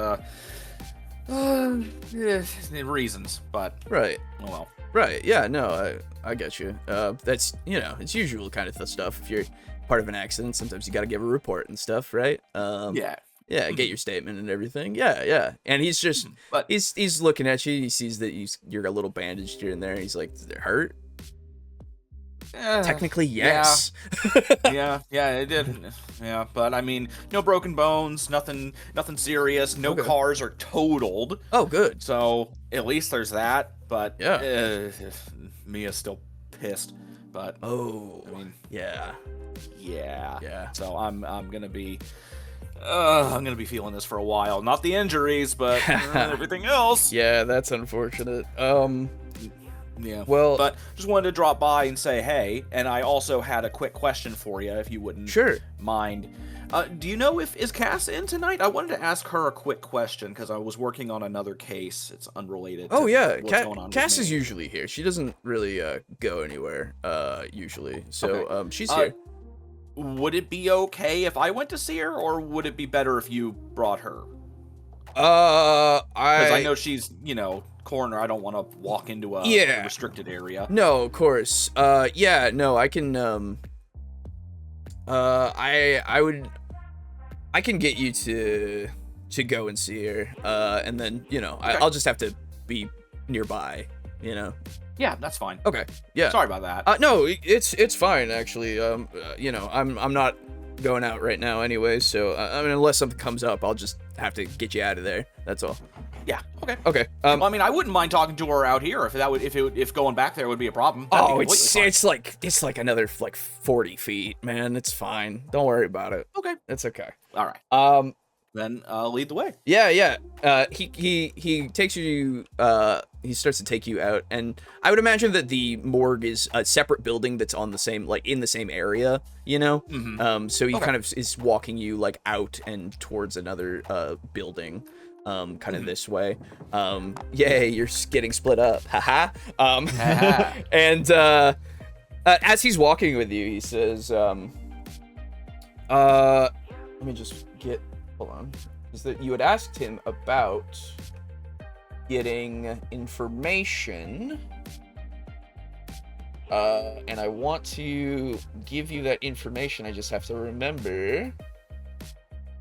reasons, but Right. oh well. Right. Yeah. No, I get you. That's it's usual kind of stuff. If you're part of an accident, sometimes you got to give a report and stuff, right? Yeah. Yeah, get your statement and everything. Yeah. And he's just But he's looking at you. He sees that you're a little bandaged here and there. He's like, "Does it hurt?" Technically, yes. yeah, it did. Yeah, but I mean, no broken bones, nothing serious. No Okay. cars are totaled, Oh, good. so at least there's that. But Yeah. Mia's still pissed. But Oh, I mean, yeah. yeah. So I'm gonna be feeling this for a while. Not the injuries, but everything else. Yeah, that's unfortunate. Yeah. Well, But just wanted to drop by and say hey, and I also had a quick question for you, if you wouldn't sure. mind. Do you know is Cass in tonight? I wanted to ask her a quick question because I was working on another case. It's unrelated. Oh to yeah, what's going on with Cass me. is usually here. She doesn't really go anywhere usually. So Okay. she's here. Would it be okay if I went to see her, or would it be better if you brought her? Because I know she's coroner. I don't want to walk into a restricted area. No, of course. Yeah, no, I can I can get you to go and see her. And then, I'll just have to be nearby, Yeah, that's fine. Okay. Yeah. Sorry about that. No, it's fine actually. I'm not going out right now anyway, so I mean, unless something comes up, I'll just have to get you out of there. That's all. Yeah, Okay. Okay. Well, I mean, I wouldn't mind talking to her out here if going back there would be a problem. That'd be Oh, completely it's like another like 40 feet, man. It's fine. Don't worry about it. fine. Okay. It's okay. All right. Then lead the way. Yeah. He takes you. He starts to take you out, and I would imagine that the morgue is a separate building that's on the same, like in the same area. You know. Mm-hmm. So he kind of is walking you like out and towards another building. Kind of this way. Yay, you're getting split up. Haha. And as he's walking with you, he says, let me just get, hold on. Is that you had asked him about getting information. And I want to give you that information. I just have to remember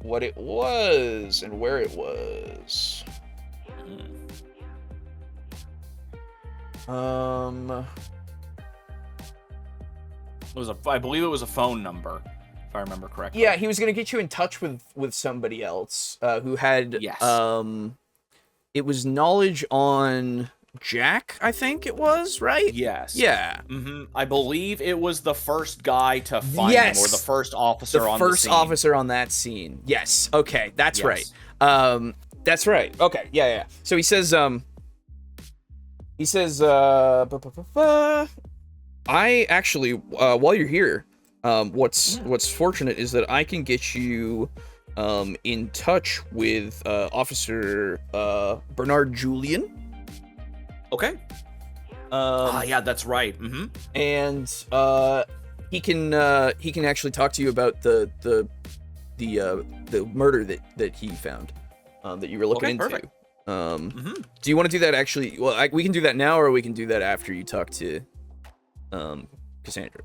what it was and where it was. I believe it was a phone number, if I remember correctly. Yeah, he was gonna get you in touch with somebody else who had it was knowledge on Jack, I think it was, right? Yes. Yeah. Mm-hmm. I believe it was the first guy to find him, or the first officer on the scene. The first officer on that scene. Yes. Okay, that's right. That's right. Okay. Yeah. So he says, I actually, while you're here, what's fortunate is that I can get you in touch with Officer Bernard Julian. Okay. Yeah, that's right. Mm-hmm. And he can actually talk to you about the murder that he found, that you were looking into. Perfect. Do you want to do that actually? Well, we can do that now, or we can do that after you talk to Cassandra.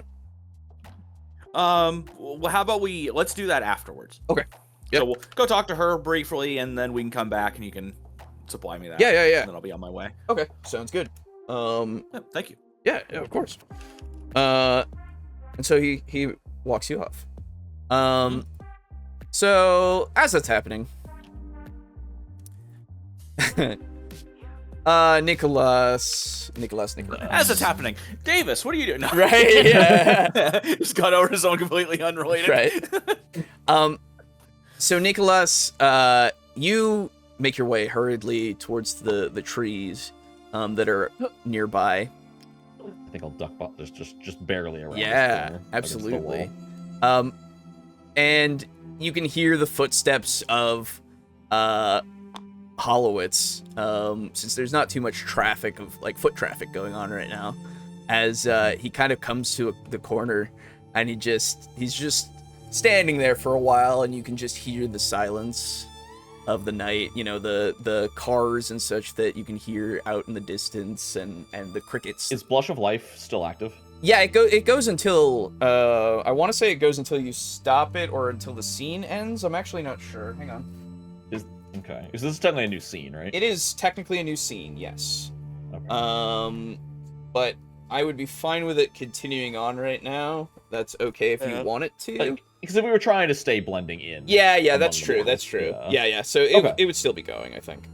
Well, how about let's do that afterwards. Okay. Yep. So we'll go talk to her briefly, and then we can come back and you can supply me that. Yeah. And then I'll be on my way. Okay, sounds good. Yeah, thank you. Yeah, of course. And so he walks you off. So as that's happening, Nikolas. As it's happening, Davis, what are you doing? No. Right? Yeah. Just got over to someone completely unrelated. Right. So Nikolas, you make your way hurriedly towards the trees that are nearby. I think I'll duck bot this just barely around. Yeah, absolutely. And you can hear the footsteps of Hollowitz, since there's not too much traffic of like foot traffic going on right now, as he kind of comes to the corner, and he's just standing there for a while, and you can just hear the silence of the night, you know, the cars and such that you can hear out in the distance, and the crickets. Is Blush of Life still active? Yeah, it goes until I want to say it goes until you stop it or until the scene ends. I'm actually not sure. Hang on. Okay. This is technically a new scene, right? It is technically a new scene, yes. Okay. But I would be fine with it continuing on right now. That's okay if you want it to. Because if we were trying to stay blending in. Yeah, that's true. That's true. Yeah. So it would still be going, I think.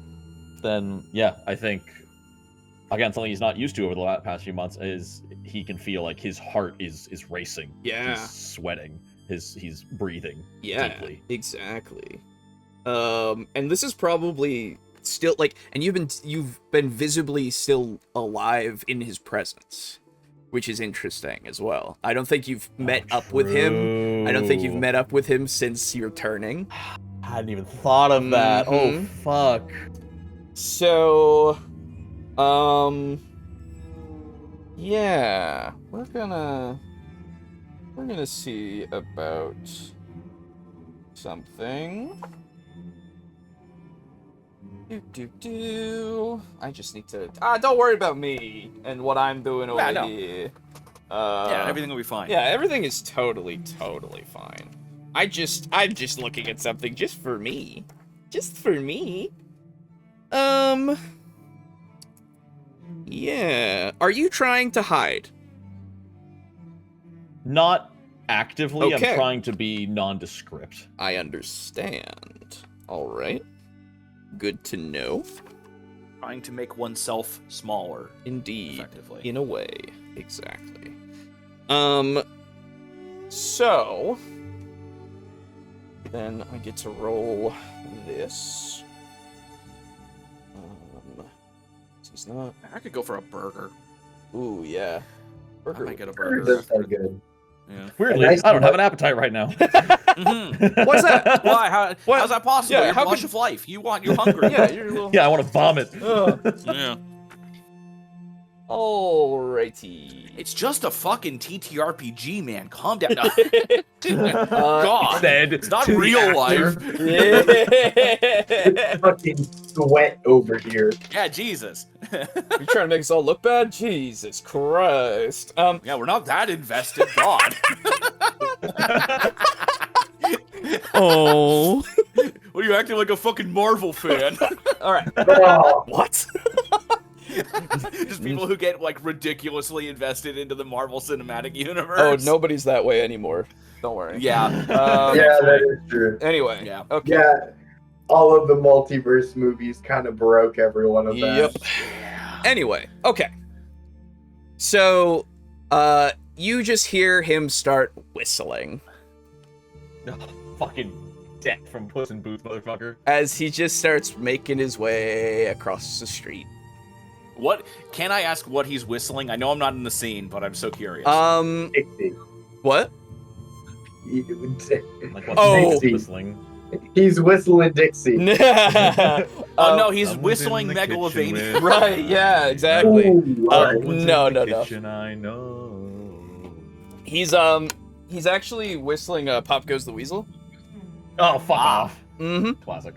Then yeah, I think again something he's not used to over the past few months is he can feel like his heart is racing. Yeah. He's sweating. He's breathing. Yeah. Deeply. Exactly. And this is probably still like, and you've been visibly still alive in his presence, which is interesting as well. I don't think you've met up with him. I don't think you've met up with him since your turning. I hadn't even thought of that. Oh fuck. So, yeah, we're gonna see about something. I just need to. Don't worry about me and what I'm doing over here. Yeah, everything will be fine. Yeah, everything is totally fine. I'm just looking at something just for me. Just for me. Yeah. Are you trying to hide? Not actively. Okay. I'm trying to be nondescript. I understand. All right. Good to know. trying to make oneself smaller. Indeed. Effectively. In a way. Exactly. So then I get to roll this. This is not. I could go for a burger. Ooh, yeah. I Burger. might get a Burger burger. does sound good. Yeah. Weirdly, A nice I don't have one. an appetite right now. Mhm. What's that? Why? How's that possible? Yeah, You're how blush could- of life. You're hungry. Yeah, you're a little. Yeah, I want to vomit. Yeah. Alrighty. It's just a fucking TTRPG, man. Calm down. No. Uh, God. Said It's not to the real actor. life. Yeah. Fucking sweat over here. Yeah, Jesus. You're trying to make us all look bad? Jesus Christ. Yeah, we're not that invested. God. Oh. What are you acting like a fucking Marvel fan? Alright. Oh, What? Just people who get like ridiculously invested into the Marvel Cinematic Universe. Oh, nobody's that way anymore. Don't worry. Yeah. yeah, that is true. Anyway. Yeah. Okay. Yeah, all of the multiverse movies kind of broke every one of them. Yep. Anyway, okay. So, you just hear him start whistling Fucking death from Puss in Boots, motherfucker. as he just starts making his way across the street. What can I ask? What he's whistling? I know I'm not in the scene, but I'm so curious. Dixie. What? Like, what Oh. Dixie whistling? He's whistling Dixie. Oh no, he's Someone's in whistling the kitchen Megalovania. with- Right, yeah, exactly. Ooh, alright. Someone's in no, the no, no. kitchen, I know. He's actually whistling Pop Goes the Weasel. Oh, fuck off. Mm-hmm. Classic.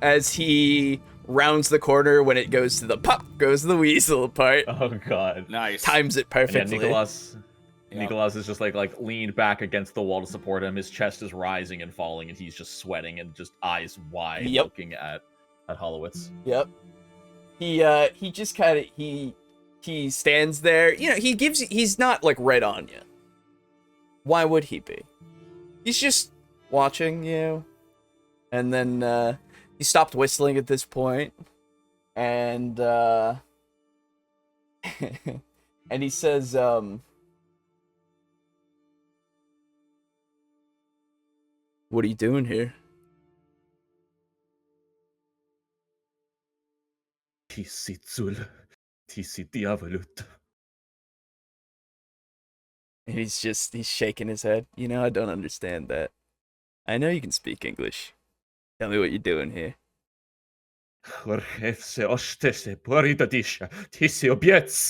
As he rounds the corner when it goes to the Pop Goes the Weasel part. Oh, God. Nice. Times it And yeah, perfectly. Nikolas is just like leaned back against the wall to support him. His chest is rising and falling, and he's just sweating and just eyes wide, Yep. looking at Holowitz. Yep. He just kind of he stands there. You know, he's not like right on you. Why would he be? He's just watching you. And then he stopped whistling at this point. And and he says what are you doing here? Tisi zul, tisi diavolut. And he's shaking his head. You know, I don't understand that. I know you can speak English. Tell me what you're doing here. Jorge se ostese poridadisha, tisi obiets.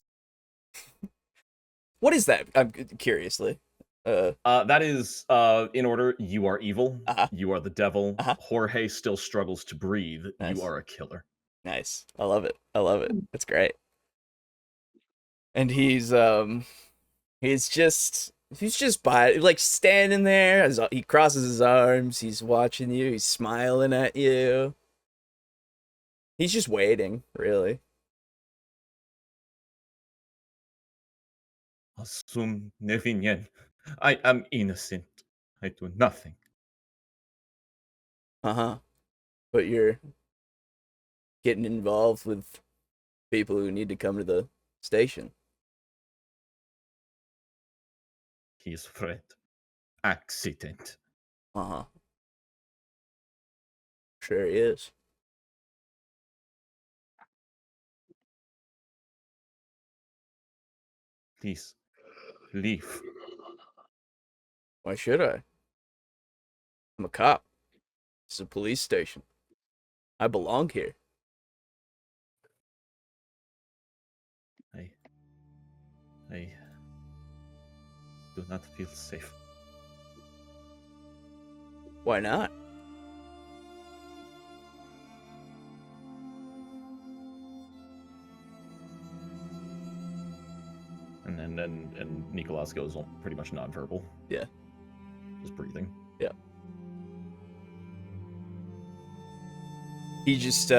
What is that? I'm curiously. That is, in order, you are evil. Uh-huh. You are the devil. Uh-huh. Jorge still struggles to breathe. Nice. You are a killer. Nice. I love it. I love it. That's great. And he's just by, like, standing there as he crosses his arms. He's watching you. He's smiling at you. He's just waiting, really. Asum nevinien. I am innocent. I do nothing. Uh-huh. But you're getting involved with people who need to come to the station. His friend. Accident. Uh-huh. Sure he is. Please, leave. Why should I? I'm a cop. This is a police station. I belong here. I do not feel safe. Why not? And Nikolas goes pretty much nonverbal. Yeah. Just breathing. He just,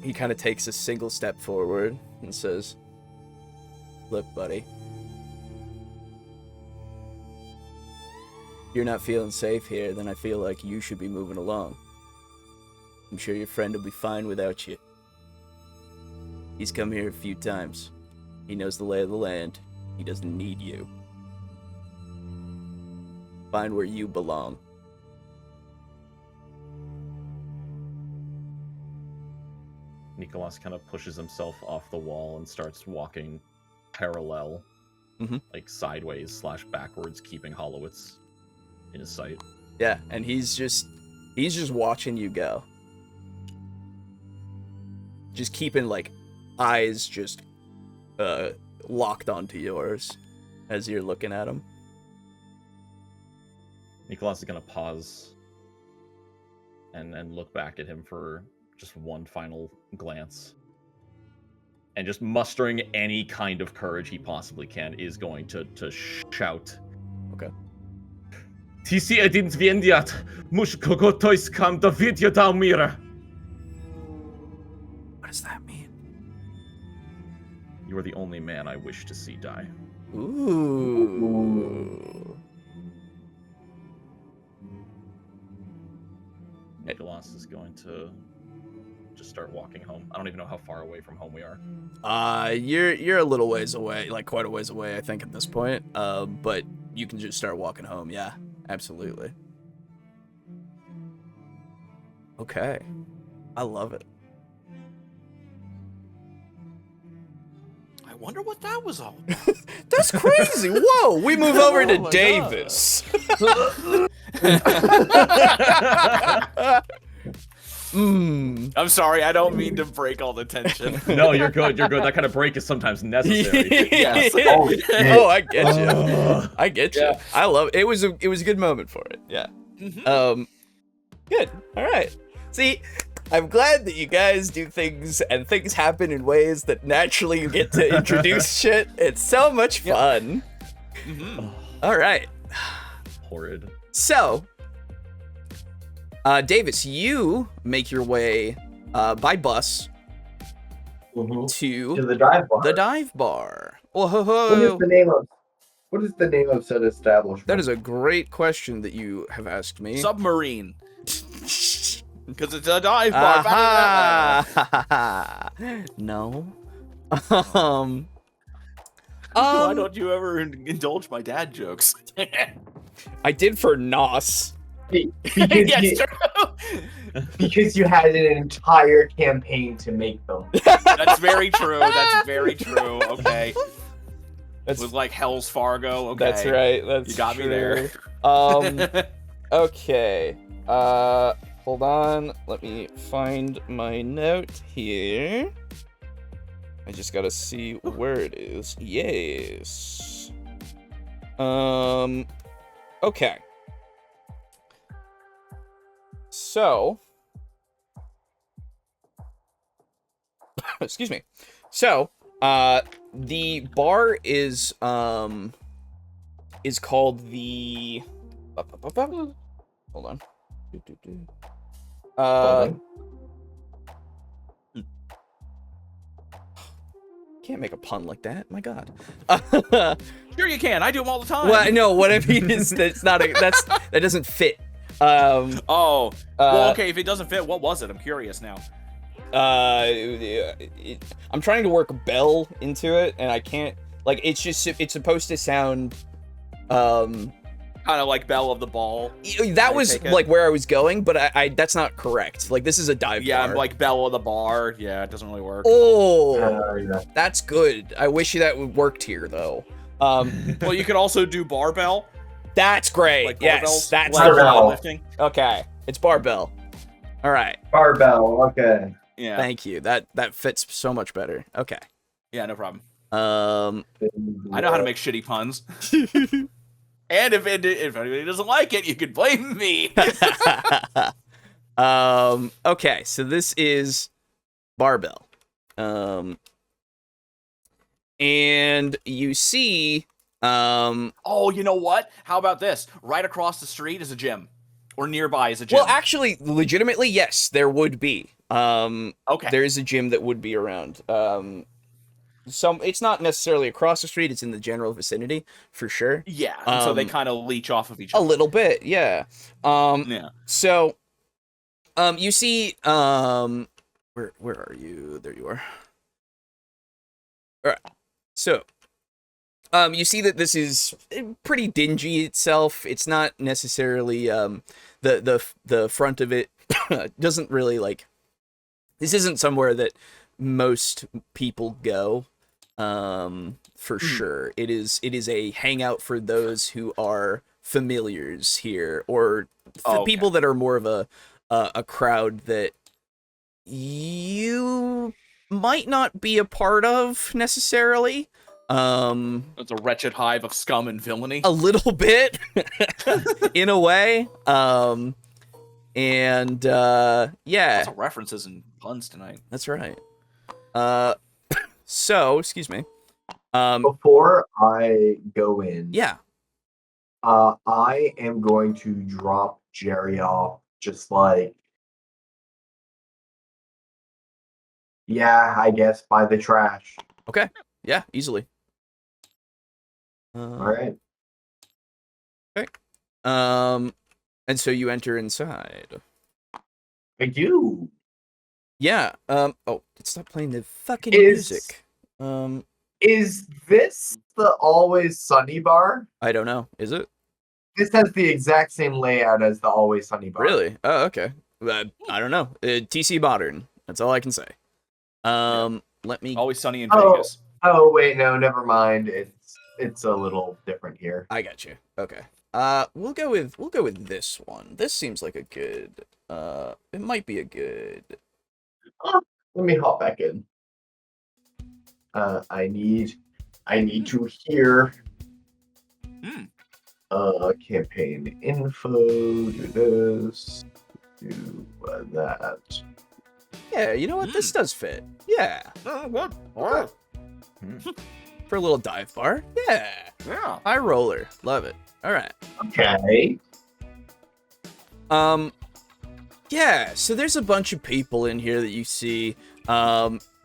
he kind of takes a single step forward and says, "Look, buddy. If you're not feeling safe here, then I feel like you should be moving along. I'm sure your friend will be fine without you." He's come here a few times. He knows the lay of the land. He doesn't need you. Find where you belong. Nikolas kind of pushes himself off the wall and starts walking parallel, like sideways / backwards, keeping Hollowitz in his sight. Yeah, and he's just watching you go. Just keeping like eyes just locked onto yours as you're looking at him. Nikolas is gonna pause and look back at him for just one final glance. And just mustering any kind of courage he possibly can is going to shout. Okay. Tisi Aiden Zviendiat, Mush Kogotois kam Davidya Dalmira. What does that mean? You are the only man I wish to see die. Ooh. Nikolas is going to just start walking home. I don't even know how far away from home we are. You're a little ways away, like quite a ways away, I think, at this point. But you can just start walking home. Yeah, absolutely. Okay, I love it. I wonder what that was all. That's crazy. Whoa, we move over to my Davis. I'm sorry, I don't mean to break all the tension. No, you're good. You're good. That kind of break is sometimes necessary. Yes. Oh, I get you. I get you. Yeah. I love it. It was a good moment for it. Yeah. Good. All right. See, I'm glad that you guys do things and things happen in ways that naturally you get to introduce shit. It's so much fun. All right. Horrid. So, Davis, you make your way by bus To to the dive bar. the dive bar. Oh, What is the name of said establishment? that is a great question that you have asked me. Submarine. Because it's a dive bar. Aha! No. Why don't you ever indulge my dad jokes? I did for Nos. Yes, true. Because you had an entire campaign to make them. That's very true. That's very true. Okay. That's With like Hell's Fargo. Okay. That's right. That's You got me true. there. Okay. Hold on. Let me find my note here. I just gotta see where it is. Yes. Okay. So. Excuse me. So, the bar is called the. Hold on. Can't make a pun like that. My God. Sure you can. I do them all the time. Well, no. What I mean is that's not a. That doesn't fit. Oh. Well, okay. If it doesn't fit, what was it? I'm curious now. I'm trying to work bell into it, and I can't. Like, it's supposed to sound. Kind of like Belle of the Ball. That was like where I was going, but I that's not correct. Like, this is a dive bar. Yeah, like Belle of the Bar. Yeah, it doesn't really work. Oh, that's good. I wish that would worked here though. Well, you could also do barbell. That's great. Like yes, that's like the one. lifting. Okay, it's barbell. All right. Barbell. Okay. Yeah. Thank you. That fits so much better. Okay. Yeah, no problem. Um. I know how to make shitty puns. And if anybody doesn't like it, you can blame me. Okay, so this is barbell. And you see, Oh, you know what? How about this? Right across the street is a gym. Or nearby is a gym. well, actually, legitimately, yes, there would be. Okay. There is a gym that would be around. It's not necessarily across the street, it's in the general vicinity, for sure. Yeah, and so they kind of leech off of each other. A little bit, yeah. Yeah. So, you see, where are you? There you are. So, you see that this is pretty dingy itself. It's not necessarily the front of it doesn't really like. This isn't somewhere that most people go. For sure, it is a hangout for those who are familiars here, or for people that are more of a crowd that you might not be a part of necessarily. It's a wretched hive of scum and villainy. A little bit, in a way. And yeah. Lots of references and puns tonight. That's right. So, excuse me. Before I go in, Yeah. I am going to drop Jerry off just like, yeah, I guess by the trash. Okay. Yeah, easily. All right. Okay. And so you enter inside. I do. Yeah. Oh, stop playing the fucking music. Is this the Always Sunny bar? I don't know. Is it? This has the exact same layout as the Always Sunny bar. Really? Oh, okay. I don't know. TC Modern. That's all I can say. Let me. Always Sunny in Vegas. Oh wait, no, never mind. It's a little different here. I got you. Okay. We'll go with this one. This seems like a good. It might be a good. Let me hop back in. I need to hear. Campaign info. Do this. Do that. Yeah, you know what? This does fit. Yeah. Oh, good. All right. For a little dive bar. Yeah. Yeah. High roller. Love it. All right. Okay. Yeah, so there's a bunch of people in here that you see.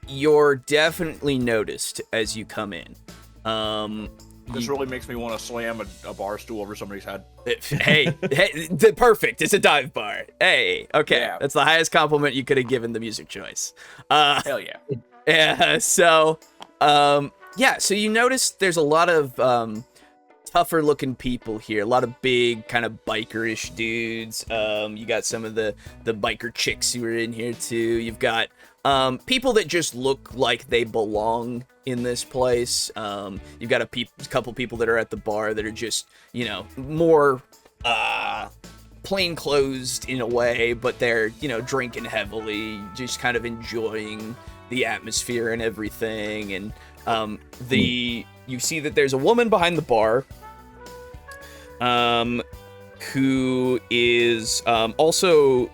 You're definitely noticed as you come in. This really makes me want to slam a bar stool over somebody's head. Hey, perfect. It's a dive bar. Hey, okay. Yeah. That's the highest compliment you could have given the music choice. Hell yeah. Yeah, so, yeah, so you notice there's a lot of, tougher looking people here, a lot of big kind of bikerish dudes. You got some of the biker chicks who are in here too. You've got people that just look like they belong in this place. You've got a couple people that are at the bar that are just, you know, more plain clothes in a way, but they're, you know, drinking heavily, just kind of enjoying the atmosphere and everything. And you see that there's a woman behind the bar who is also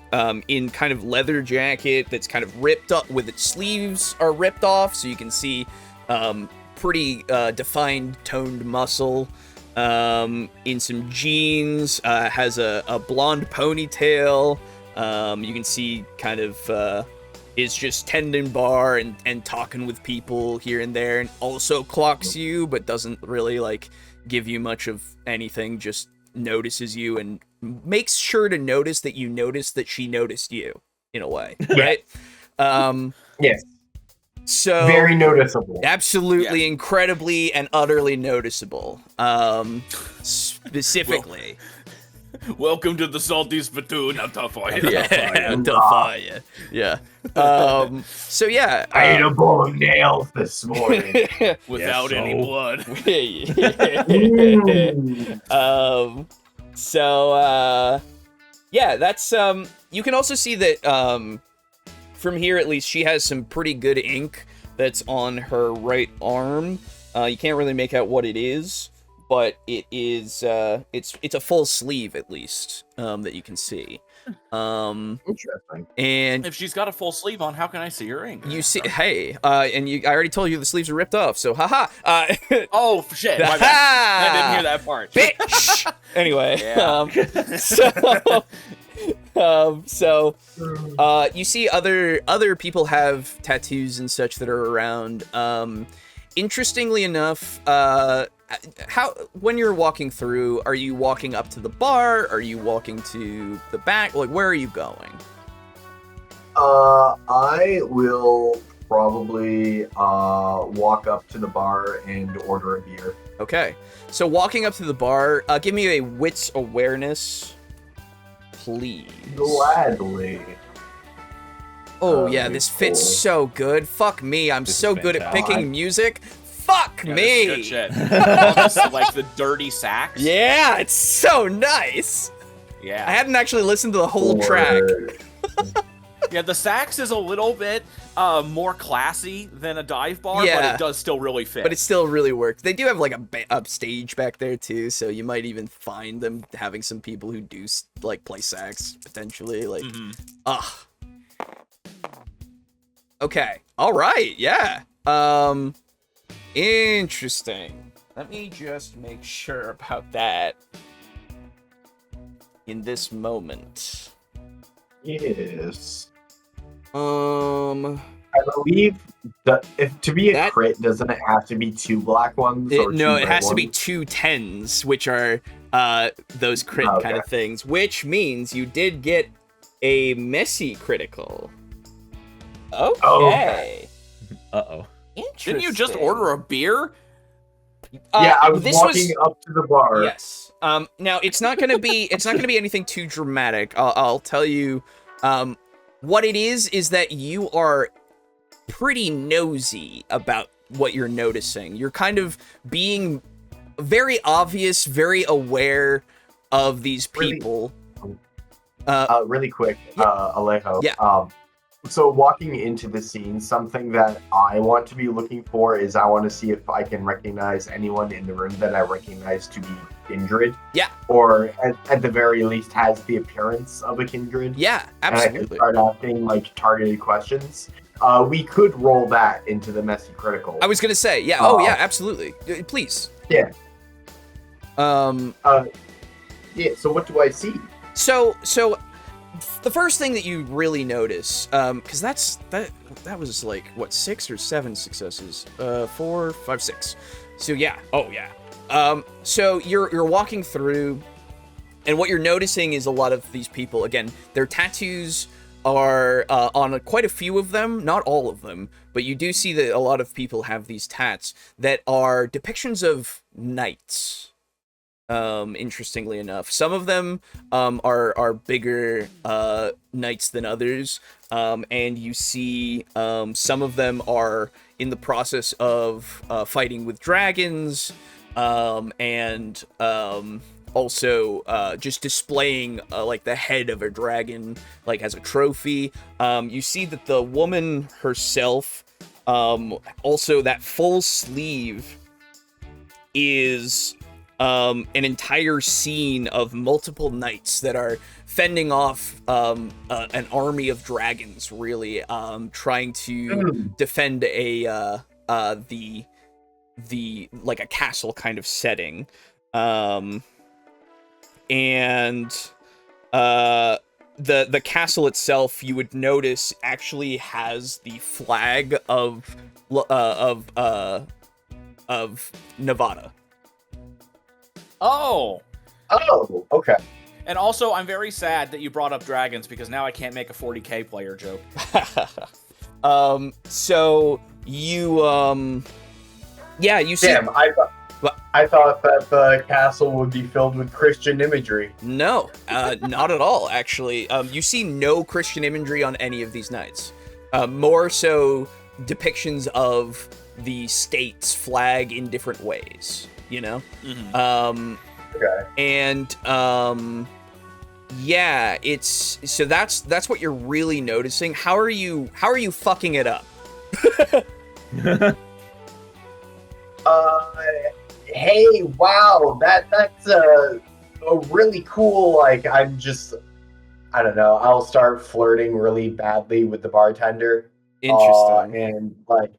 in kind of leather jacket that's kind of ripped up, with its sleeves are ripped off, so you can see pretty defined toned muscle, in some jeans, has a blonde ponytail. You can see kind of is just tending bar and talking with people here and there, and also clocks you, but doesn't really like give you much of anything, just notices you and makes sure to notice that you notice that she noticed you, in a way, right? Yes. So very noticeable. Absolutely, incredibly and utterly noticeable. Specifically. Welcome to the salty spittoon. I'm tough for you. Yeah, tough for you. Yeah. So yeah, I ate a bowl of nails this morning without any blood. So yeah, that's you can also see that from here at least she has some pretty good ink that's on her right arm. You can't really make out what it is, but it is it's a full sleeve at least that you can see. Interesting. And if she's got a full sleeve on, how can I see her ink? You see, hey, and I already told you the sleeves are ripped off, so haha. Oh shit! My bad. I didn't hear that part. Bitch. Anyway, Yeah. So you see other people have tattoos and such that are around. Interestingly enough, when you're walking through, are you walking up to the bar? Are you walking to the back? Like, where are you going? I will probably walk up to the bar and order a beer. Okay. So walking up to the bar, give me a wits awareness, please. Gladly. Oh yeah, this fits so good. Fuck me, I'm This is so good at fantastic. picking music. Fuck Yeah, me. this is good shit. All this, like the dirty sax. Yeah, it's so nice. Yeah. I hadn't actually listened to the whole track. Yeah, the sax is a little bit more classy than a dive bar, but Yeah. it does still really fit. But it still really works. They do have like a stage back there too, so you might even find them having some people who do like play sax potentially. Like, ugh. Okay. All right. Yeah. Interesting. Let me just make sure about that in this moment. Yes. I I believe that if to be a That- crit, doesn't it have to be 2 black ones? Or no, 2 it red has to be ones? 2 10s, which are those crit Okay. kind of things, which means you did get a messy critical. Okay. Uh-oh. Interesting. Didn't you just order a beer? Yeah, I was this walking up to the bar. Yes. Now it's not gonna be anything too dramatic. I'll tell you. What it is that you are pretty nosy about what you're noticing. You're kind of being very obvious, very aware of these Really- people. Really quick, Alejo. Yeah. So walking into the scene, something that I want to be looking for is I want to see if I can recognize anyone in the room that I recognize to be kindred. Yeah. Or at the very least has the appearance of a kindred. Yeah, And I can absolutely. start asking like targeted questions. We could roll that into the messy critical. I was gonna say, yeah. Oh yeah, absolutely. Please. Yeah. Um. Yeah. So what do I see? So the first thing that you really notice, because that was like what 6 or 7 successes, 4, 5, 6. So yeah, oh yeah. So you're walking through, and what you're noticing is a lot of these people. Again, their tattoos are on quite a few of them, not all of them, but you do see that a lot of people have these tats that are depictions of knights. Interestingly enough, some of them are bigger knights than others, and you see some of them are in the process of fighting with dragons, and also just displaying like the head of a dragon like as a trophy. You see that the woman herself, also that full sleeve is an entire scene of multiple knights that are fending off an army of dragons, really, trying to defend the like a castle kind of setting, and the castle itself, you would notice, actually has the flag of Nevada. Oh. Oh, okay. And also, I'm very sad that you brought up dragons because now I can't make a 40k player joke. So you yeah, you see. Damn, I thought that the castle would be filled with Christian imagery. No, not at all, actually. You see no Christian imagery on any of these knights. More so depictions of the state's flag in different ways, you know? Okay. And yeah, it's so that's what you're really noticing. How are you fucking it up? Hey, wow, that's a really cool, like, I don't know, I'll start flirting really badly with the bartender. Interesting. And, like,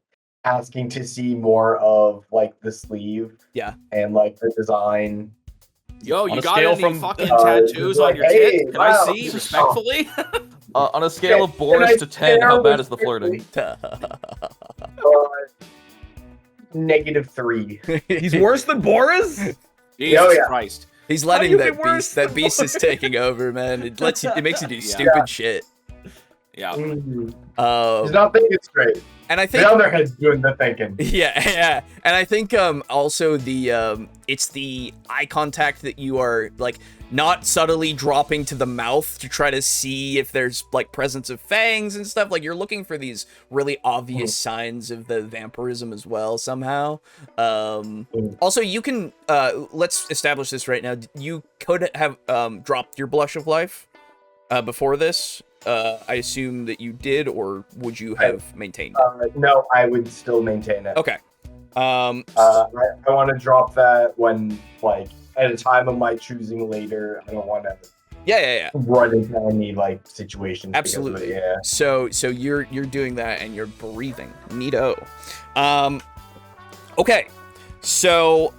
asking to see more of, like, the sleeve. Yeah. And, like, the design. Yo, On you a got scale any from- fucking just tattoos like, on your hey, tits? Can wow. I see, respectfully? On a scale of Can Boris I to 10, how share bad with is the flirting? -3. He's worse than Boris? Jesus Oh, yeah. Christ. He's How letting do you that get worse beast. That beast is taking over, man. It makes you do Yeah. stupid shit. Yeah. He's Um, not thinking straight. And I think The other head's doing the thinking. yeah. And I think also the it's the eye contact that you are like not subtly dropping to the mouth to try to see if there's like presence of fangs and stuff. Like you're looking for these really obvious signs of the vampirism as well somehow. Also, you can let's establish this right now. You could have dropped your blush of life before this. I assume that you did, or would you have maintained it? No, I would still maintain it. Okay. I want to drop that when, like, at a time of my choosing later. I don't want to Yeah. run into any, like, situations. Absolutely. Yeah. So you're doing that and you're breathing. Neato. Okay. So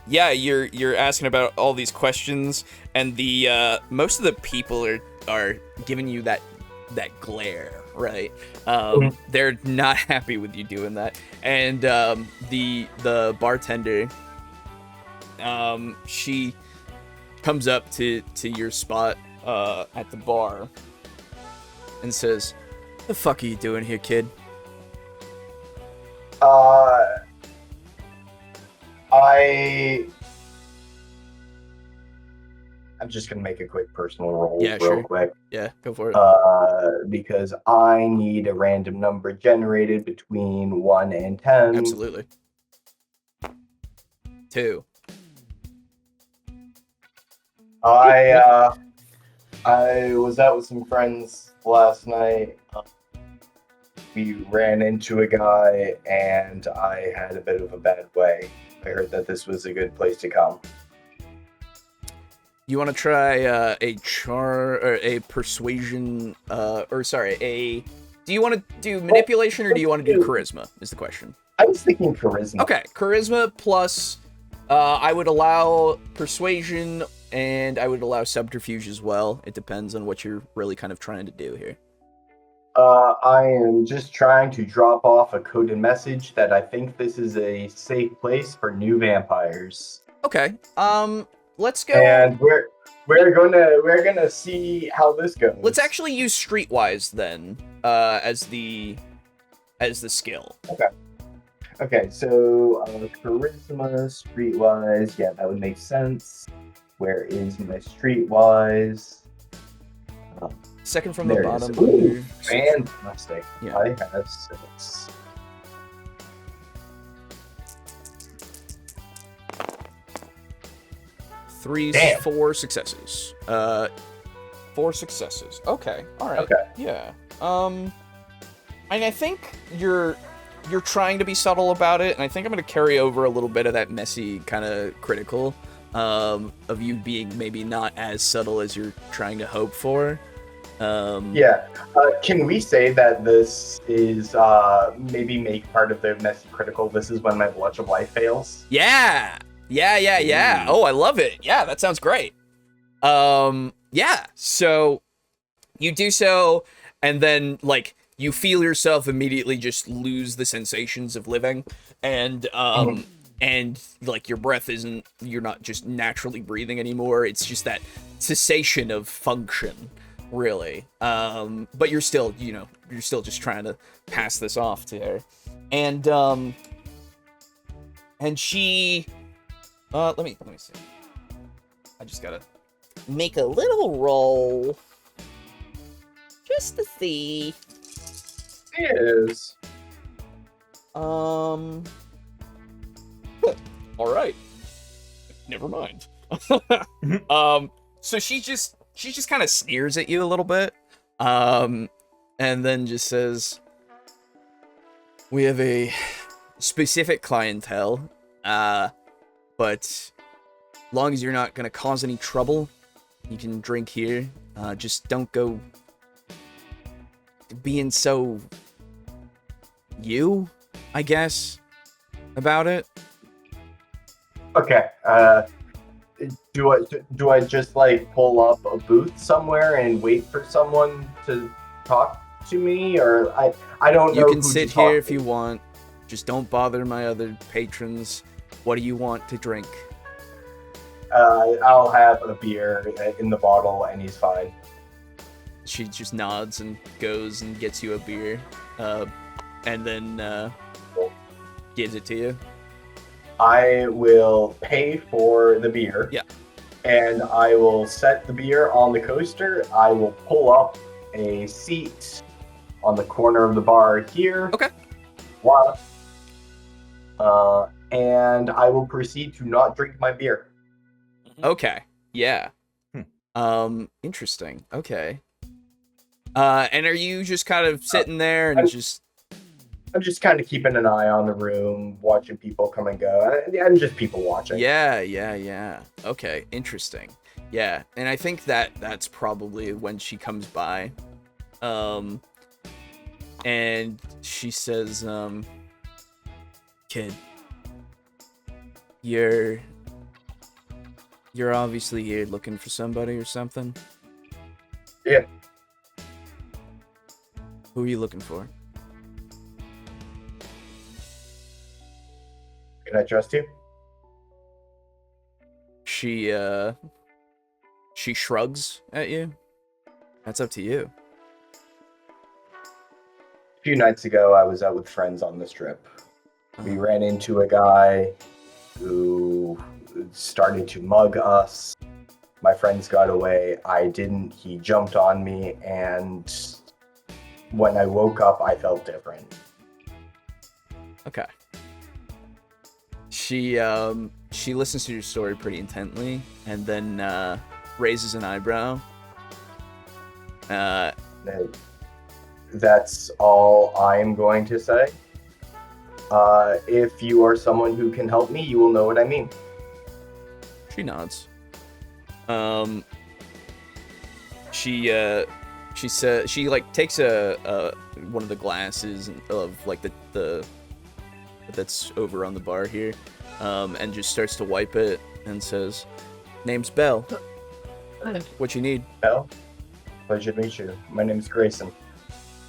yeah, you're asking about all these questions, and the most of the people are giving you that glare, right? They're not happy with you doing that, and the bartender, she comes up to your spot at the bar and says, "The fuck are you doing here, kid?" I'm just gonna make a quick personal roll Yeah, real sure. quick. Yeah, go for it. Because I need a random number generated between 1 and 10. Absolutely. 2. I was out with some friends last night. We ran into a guy, and I had a bit of a bad way. I heard that this was a good place to come. You want to try a persuasion, do you want to do manipulation or do you want to do charisma, is the question. I was thinking charisma. Okay, charisma plus, I would allow persuasion, and I would allow subterfuge as well. It depends on what you're really kind of trying to do here. I am just trying to drop off a coded message that I think this is a safe place for new vampires. Okay, let's go. And we're gonna see how this goes. Let's actually use streetwise then, as the skill. Okay, so charisma, streetwise, yeah, that would make sense. Where is my streetwise? Second from the There it bottom. is. Ooh, under- fantastic. Yeah. I have 6. Damn. 4 successes. 4 successes. Okay. All right. Okay. Yeah. And I think you're trying to be subtle about it, and I think I'm gonna carry over a little bit of that messy kind of critical of you being maybe not as subtle as you're trying to hope for. Yeah. Can we say that this is maybe make part of the messy critical? This is when my blush of life fails. Yeah. Oh, I love it. Yeah, that sounds great. Yeah. So you do so, and then like you feel yourself immediately just lose the sensations of living, and and like your breath isn't, you're not just naturally breathing anymore. It's just that cessation of function, really. But you're still, you're still just trying to pass this off to her, and she. Let me see. I just gotta make a little roll. Just to see. Is. All right. Never mind. So she just kind of sneers at you a little bit. And then just says, "We have a specific clientele, but long as you're not gonna cause any trouble, you can drink here. Just don't go being so you, I guess, about it." Okay. Do I just like pull up a booth somewhere and wait for someone to talk to me, or I don't know. You can who to sit talk here if to. you want. Just don't bother my other patrons. What do you want to drink? I'll have a beer in the bottle, and he's fine. She just nods and goes and gets you a beer. and then gives it to you. I will pay for the beer. Yeah. And I will set the beer on the coaster. I will pull up a seat on the corner of the bar here. Okay. Wow. And I will proceed to not drink my beer. Okay. Yeah. Interesting. Okay. And are you just kind of sitting there and I'm just kind of keeping an eye on the room, watching people come and go. I'm just people watching. Yeah. Okay, interesting. Yeah, and I think that's probably when she comes by. And she says, kid, you're obviously here looking for somebody or something. Yeah. Who are you looking for? Can I trust you? She shrugs at you. That's up to you. A few nights ago, I was out with friends on this trip. We ran into a guy who started to mug us. My friends got away. I didn't. He jumped on me, and when I woke up, I felt different. Okay. She listens to your story pretty intently, and then raises an eyebrow. That's all I'm going to say. If you are someone who can help me, you will know what I mean. She nods. She says she like takes a one of the glasses of like the that's over on the bar here, and just starts to wipe it and says, "Name's Belle. What you need?" Belle, pleasure to meet you. My name's Grayson.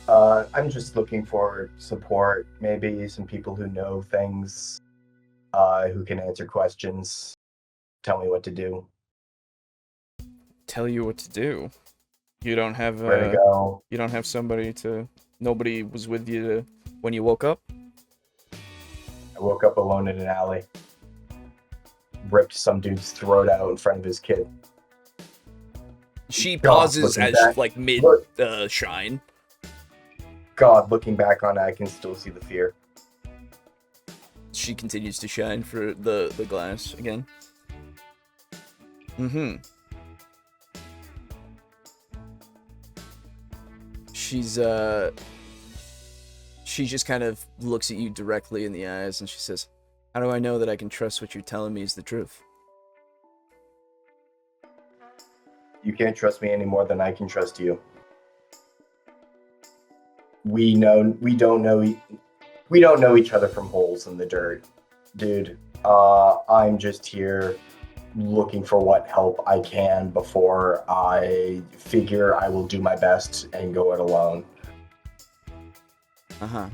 I'm just looking for support, maybe some people who know things, who can answer questions, tell me what to do. Tell you what to do. You don't have Where to go. You don't have somebody to. Nobody was with you when you woke up. I woke up alone in an alley. Ripped some dude's throat out in front of his kid. She God, pauses looking as back- like mid look. shine. God, looking back on it, I can still see the fear. She continues to shine for the glass again. Mm-hmm. She just kind of looks at you directly in the eyes and she says, "How do I know that I can trust what you're telling me is the truth?" You can't trust me any more than I can trust you. We don't know each other from holes in the dirt, dude. I'm just here looking for what help I can before I figure I will do my best and go it alone. Uh-huh.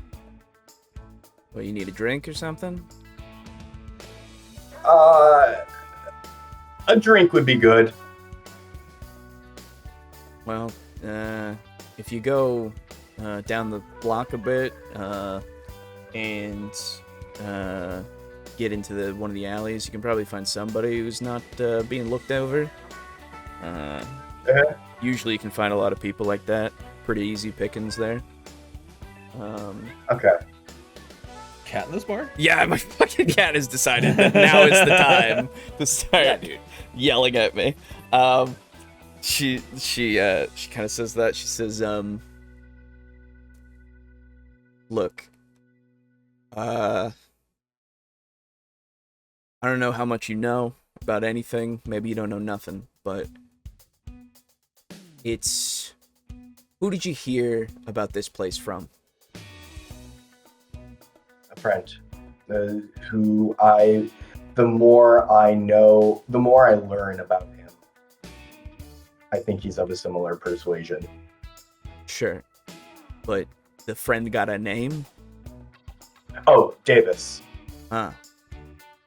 Well, you need a drink or something? A drink would be good. Well, if you go down the block a bit and get into one of the alleys, you can probably find somebody who's not being looked over. Usually you can find a lot of people like that. Pretty easy pickings there. Okay. Cat in this bar? Yeah, my fucking cat has decided that now is the time to start yelling at me. She kind of says that. She says, look, I don't know how much you know about anything. Maybe you don't know nothing, but it's... Who did you hear about this place from? A friend. The more I know, the more I learn about him. I think he's of a similar persuasion. Sure. But the friend got a name? Oh, Davis. Huh.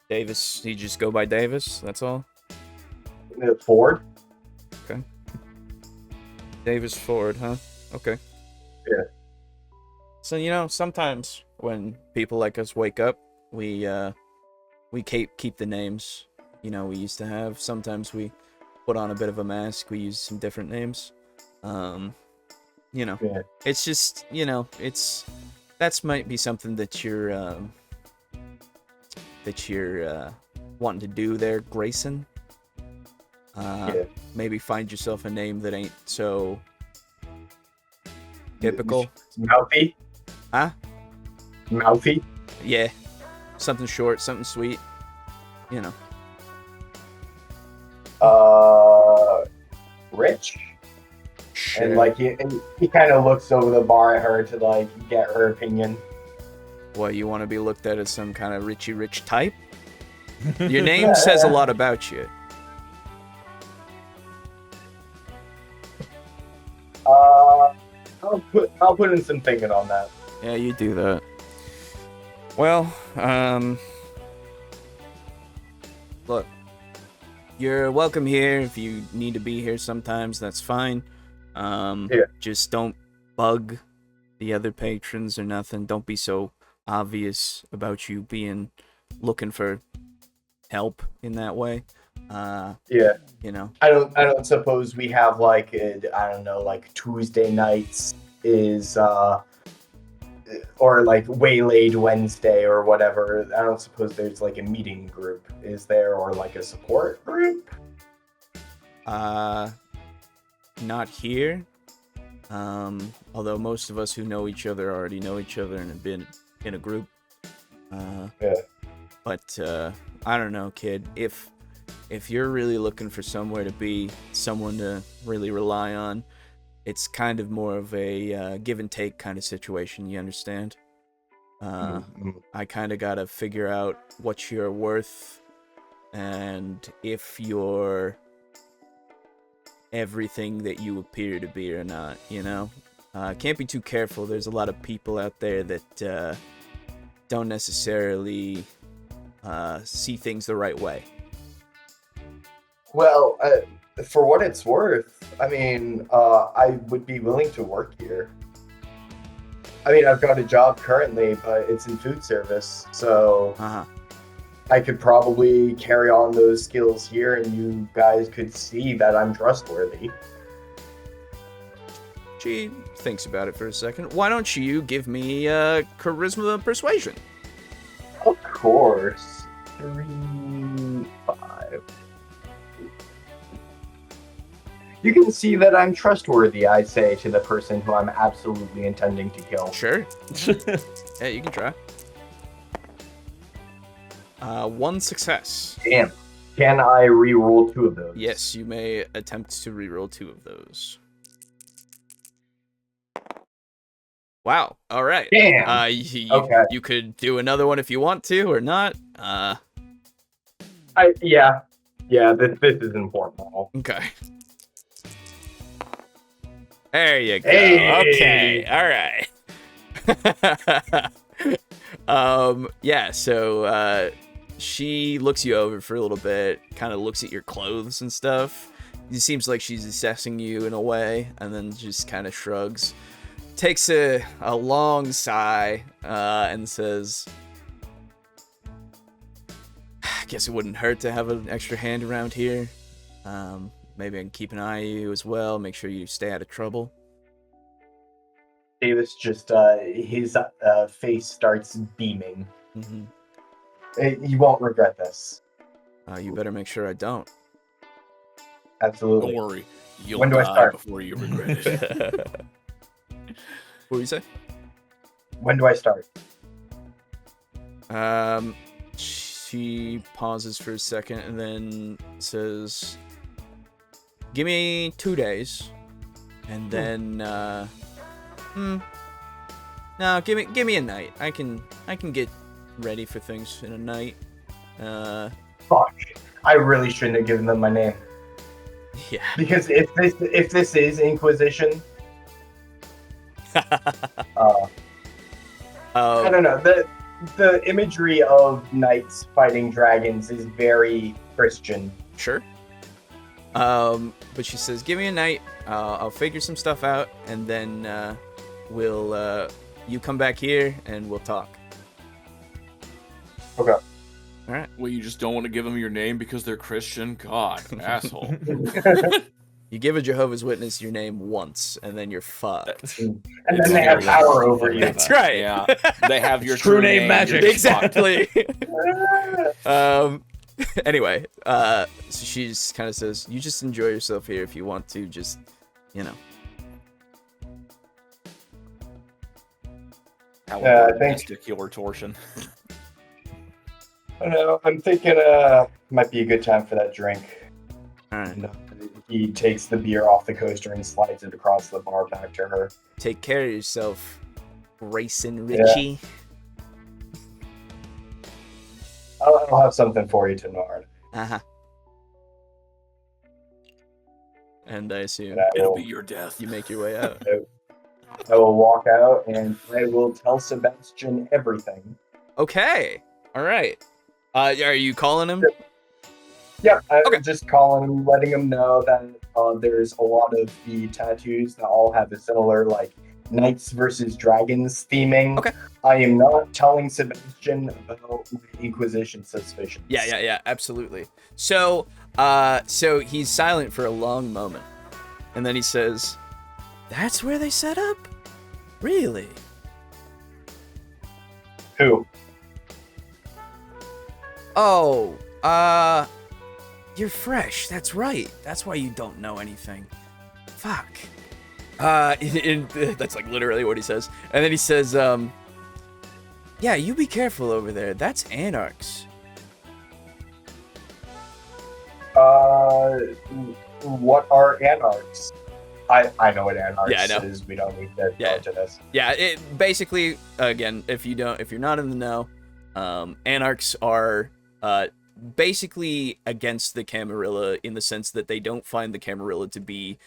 Davis, you just go by Davis, that's all? Ford? Davis Ford, huh? Okay. Yeah. So, sometimes when people like us wake up, we keep the names, we used to have. Sometimes we put on a bit of a mask. We use some different names. Yeah. It's just, that's might be something that you're wanting to do there, Grayson. Yeah. Maybe find yourself a name that ain't so typical. Mouthy. Huh? Mouthy. Yeah. Something short, something sweet. Rich. Sure. And like he kind of looks over the bar at her to like get her opinion. What, you want to be looked at as some kind of Richie Rich type? Your name says a lot about you. I'll put in some thinking on that. Yeah, you do that. Well, look, you're welcome here. If you need to be here sometimes, that's fine. Just don't bug the other patrons or nothing. Don't be so obvious about you looking for help in that way. Yeah. I don't suppose we have like Tuesday nights is or like Waylaid Wednesday or whatever. I don't suppose there's like a meeting group, is there, or like a support group? Not here. Although most of us who know each other already know each other and have been in a group. But I don't know, kid. If you're really looking for somewhere to be, someone to really rely on, it's kind of more of a give and take kind of situation, you understand? I kind of gotta figure out what you're worth and if you're everything that you appear to be or not, Can't be too careful. There's a lot of people out there that don't necessarily see things the right way. Well, for what it's worth, I mean, I would be willing to work here. I mean, I've got a job currently, but it's in food service, so I could probably carry on those skills here, and you guys could see that I'm trustworthy. She thinks about it for a second. Why don't you give me charisma persuasion? Of course. 3, 5. You can see that I'm trustworthy, I say to the person who I'm absolutely intending to kill. Sure. Yeah, you can try. 1 success. Damn. Can I re-roll 2 of those? Yes, you may attempt to re-roll 2 of those. Wow. All right. Damn. Okay. You could do another one if you want to or not. Yeah. This is informal. Okay. There you go. Hey. Okay. All right. Yeah. So she looks you over for a little bit, kind of looks at your clothes and stuff. It seems like she's assessing you in a way, and then just kind of shrugs. Takes a long sigh and says, I guess it wouldn't hurt to have an extra hand around here. Maybe I can keep an eye on you as well, make sure you stay out of trouble. Davis just, his face starts beaming. Mm-hmm. You won't regret this. You better make sure I don't. Absolutely. Don't worry. You'll When do I die start? before you regret it. What do you say? When do I start? She pauses for a second and then says, give me 2 days. And then, no, give me a night. I can get ready for things in a night. Fuck. I really shouldn't have given them my name. Yeah. Because if this is Inquisition, I don't know. The imagery of knights fighting dragons is very Christian. Sure. But she says, give me a night. I'll figure some stuff out, and then we'll you come back here and we'll talk. Okay. All right. Well, you just don't want to give them your name because they're Christian? God, asshole. You give a Jehovah's Witness your name once, and then you're fucked. And then they have power over you. That's right. Yeah, they have your True name magic. you're just fucked. Exactly. Anyway, so she just kind of says, "You just enjoy yourself here if you want to. Just, you know." Yeah, I think- Testicular torsion. I don't know. I'm thinking might be a good time for that drink. All right. And, he takes the beer off the coaster and slides it across the bar back to her. Take care of yourself, Grayson Ritchie. I'll have something for you tonight. Uh-huh. And I assume And I It'll will, be your death. you make your way out. I will walk out and I will tell Sebastian everything. Okay. All right. Are you calling him? Yeah, I'm Okay. just calling him, letting him know that there's a lot of the tattoos that all have a similar, like, Knights versus Dragons theming. Okay. I am not telling Sebastian about my Inquisition suspicions. Yeah, absolutely. So he's silent for a long moment, and then he says, "That's where they set up? Really?" Who? Oh, you're fresh. That's right. That's why you don't know anything. Fuck. That's like literally what he says. And then he says, yeah, you be careful over there. That's anarchs. What are anarchs? I know what anarchs Yeah, I know. is. We don't need to Yeah. go into this. Yeah, it basically, again, if you're not in the know, anarchs are basically against the Camarilla in the sense that they don't find the Camarilla to be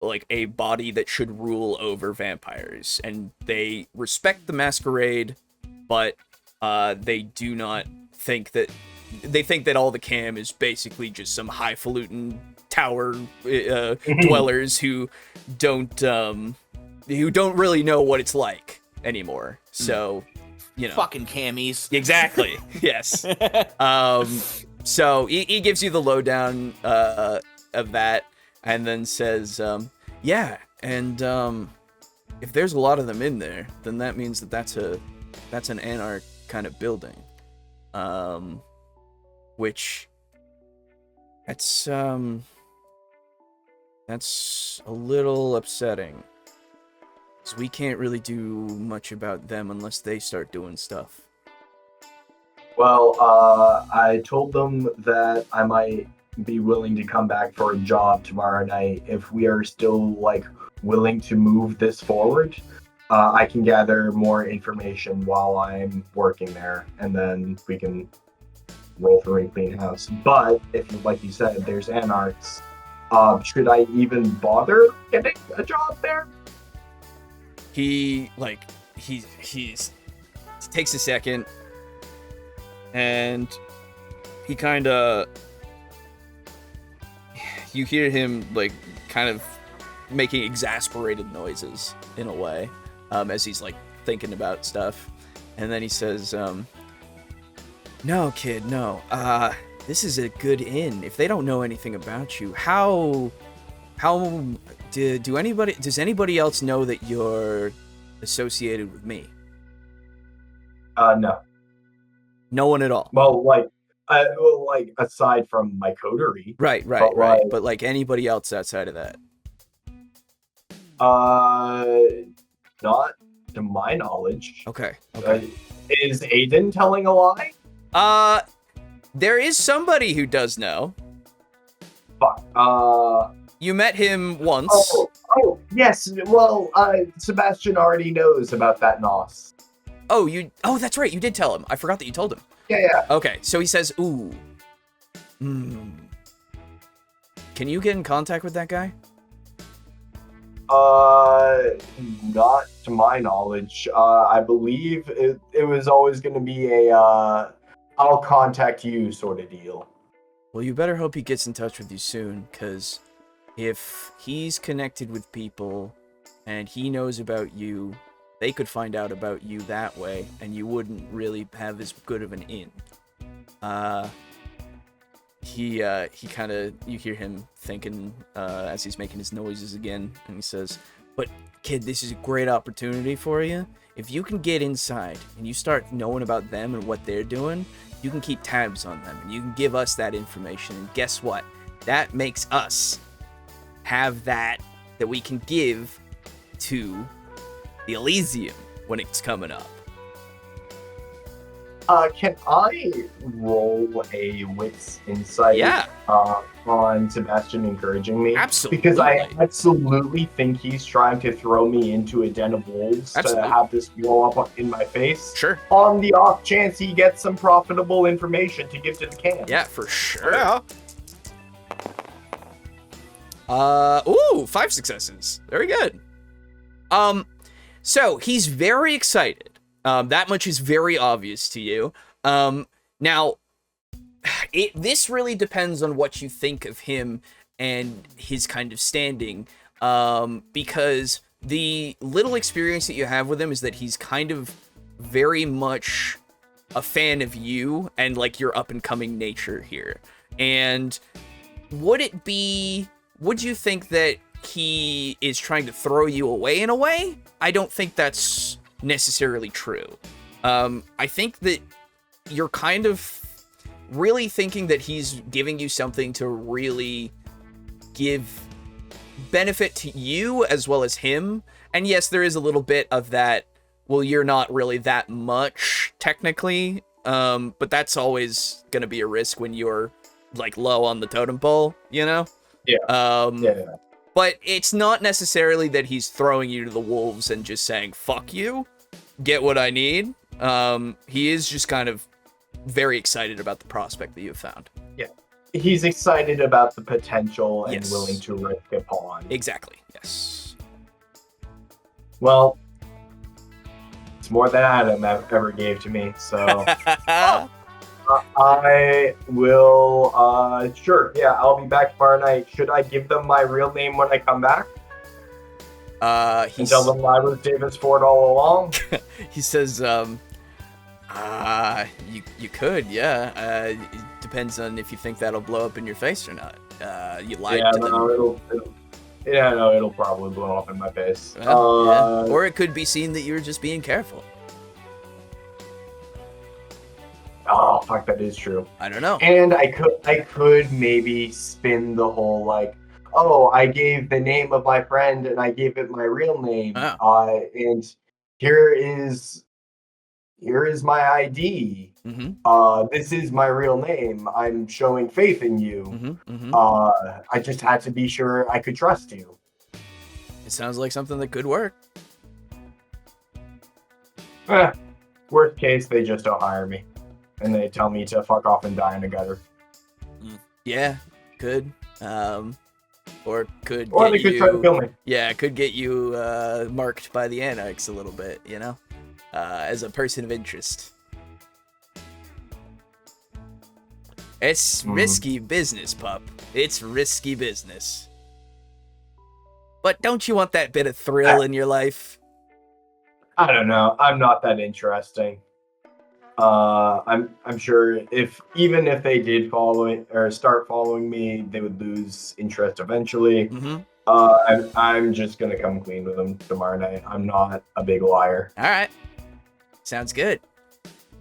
like a body that should rule over vampires, and they respect the Masquerade, but they do not think that they think that all the Cam is basically just some highfalutin tower dwellers who don't really know what it's like anymore. So, you know, Fucking cammies. exactly. Yes. So he gives you the lowdown of that, and then says, yeah, and if there's a lot of them in there, then that means that that's an anarch kind of building, which that's a little upsetting, because we can't really do much about them unless they start doing stuff. Well, I told them that I might be willing to come back for a job tomorrow night if we are still, like, willing to move this forward. I can gather more information while I'm working there, and then we can roll through and clean house. But if, like you said, there's anarchs, should I even bother getting a job there? He takes a second, and he kind of, you hear him like kind of making exasperated noises in a way, as he's like thinking about stuff, and then he says, no kid, no, this is a good inn. If they don't know anything about you, does anybody else know that you're associated with me? No. No one at all. Well, like aside from my coterie. Right. But, But like anybody else outside of that? Not to my knowledge. Okay. Is Aiden telling a lie? There is somebody who does know. Fuck. You met him once. Oh, yes. Well, Sebastian already knows about that Nos. Oh, that's right. You did tell him. I forgot that you told him. Yeah. Okay, so he says, ooh. Can you get in contact with that guy? Not to my knowledge. I believe it was always going to be a, I'll contact you sort of deal. Well, you better hope he gets in touch with you soon, because if he's connected with people and he knows about you, they could find out about you that way, and you wouldn't really have as good of an in. He kind of, you hear him thinking as he's making his noises again, and he says, "But kid, this is a great opportunity for you. If you can get inside and you start knowing about them and what they're doing, you can keep tabs on them, and you can give us that information. And guess what? That makes us have that we can give to the Elysium when it's coming up." Can I roll a wits insight? Yeah. On Sebastian encouraging me? Absolutely. Because I absolutely think he's trying to throw me into a den of wolves Absolutely. to have this blow up in my face. Sure. On the off chance he gets some profitable information to give to the camp. Yeah, for sure. Yeah. Ooh, 5 successes. Very good. So he's very excited. That much is very obvious to you. Now, this really depends on what you think of him and his kind of standing, because the little experience that you have with him is that he's kind of very much a fan of you and like your up-and-coming nature here. And would you think that he is trying to throw you away in a way? I don't think that's necessarily true. I think that you're kind of really thinking that he's giving you something to really give benefit to you as well as him. And yes, there is a little bit of that, well, you're not really that much technically, but that's always gonna be a risk when you're like low on the totem pole, you know? Yeah. Yeah. But it's not necessarily that he's throwing you to the wolves and just saying, fuck you, get what I need. He is just kind of very excited about the prospect that you've found. Yeah. He's excited about the potential and Yes. willing to risk upon. Exactly, yes. Well, it's more than Adam ever gave to me, so I will, sure, yeah, I'll be back tomorrow night. Should I give them my real name when I come back? And tell them I was Davis Ford all along? He says, you could, yeah. It depends on if you think that'll blow up in your face or not. You lied to them. It'll probably blow up in my face. Well, yeah. Or it could be seen that you were just being careful. Oh, fuck, that is true. I don't know. And I could maybe spin the whole, like, oh, I gave the name of my friend and I gave it my real name. Oh. And here is my ID. Mm-hmm. This is my real name. I'm showing faith in you. Mm-hmm. Mm-hmm. I just had to be sure I could trust you. It sounds like something that could work. Worst case, they just don't hire me. And they tell me to fuck off and die in a gutter. Yeah, could. Or they could try to kill me. Yeah, it could get you marked by the Anarchs a little bit, you know? As a person of interest. It's risky business, pup. It's risky business. But don't you want that bit of thrill in your life? I don't know. I'm not that interesting. I'm sure even if they did follow it or start following me, they would lose interest eventually. Mm-hmm. I'm just gonna come clean with them tomorrow night. I'm not a big liar. All right. Sounds good.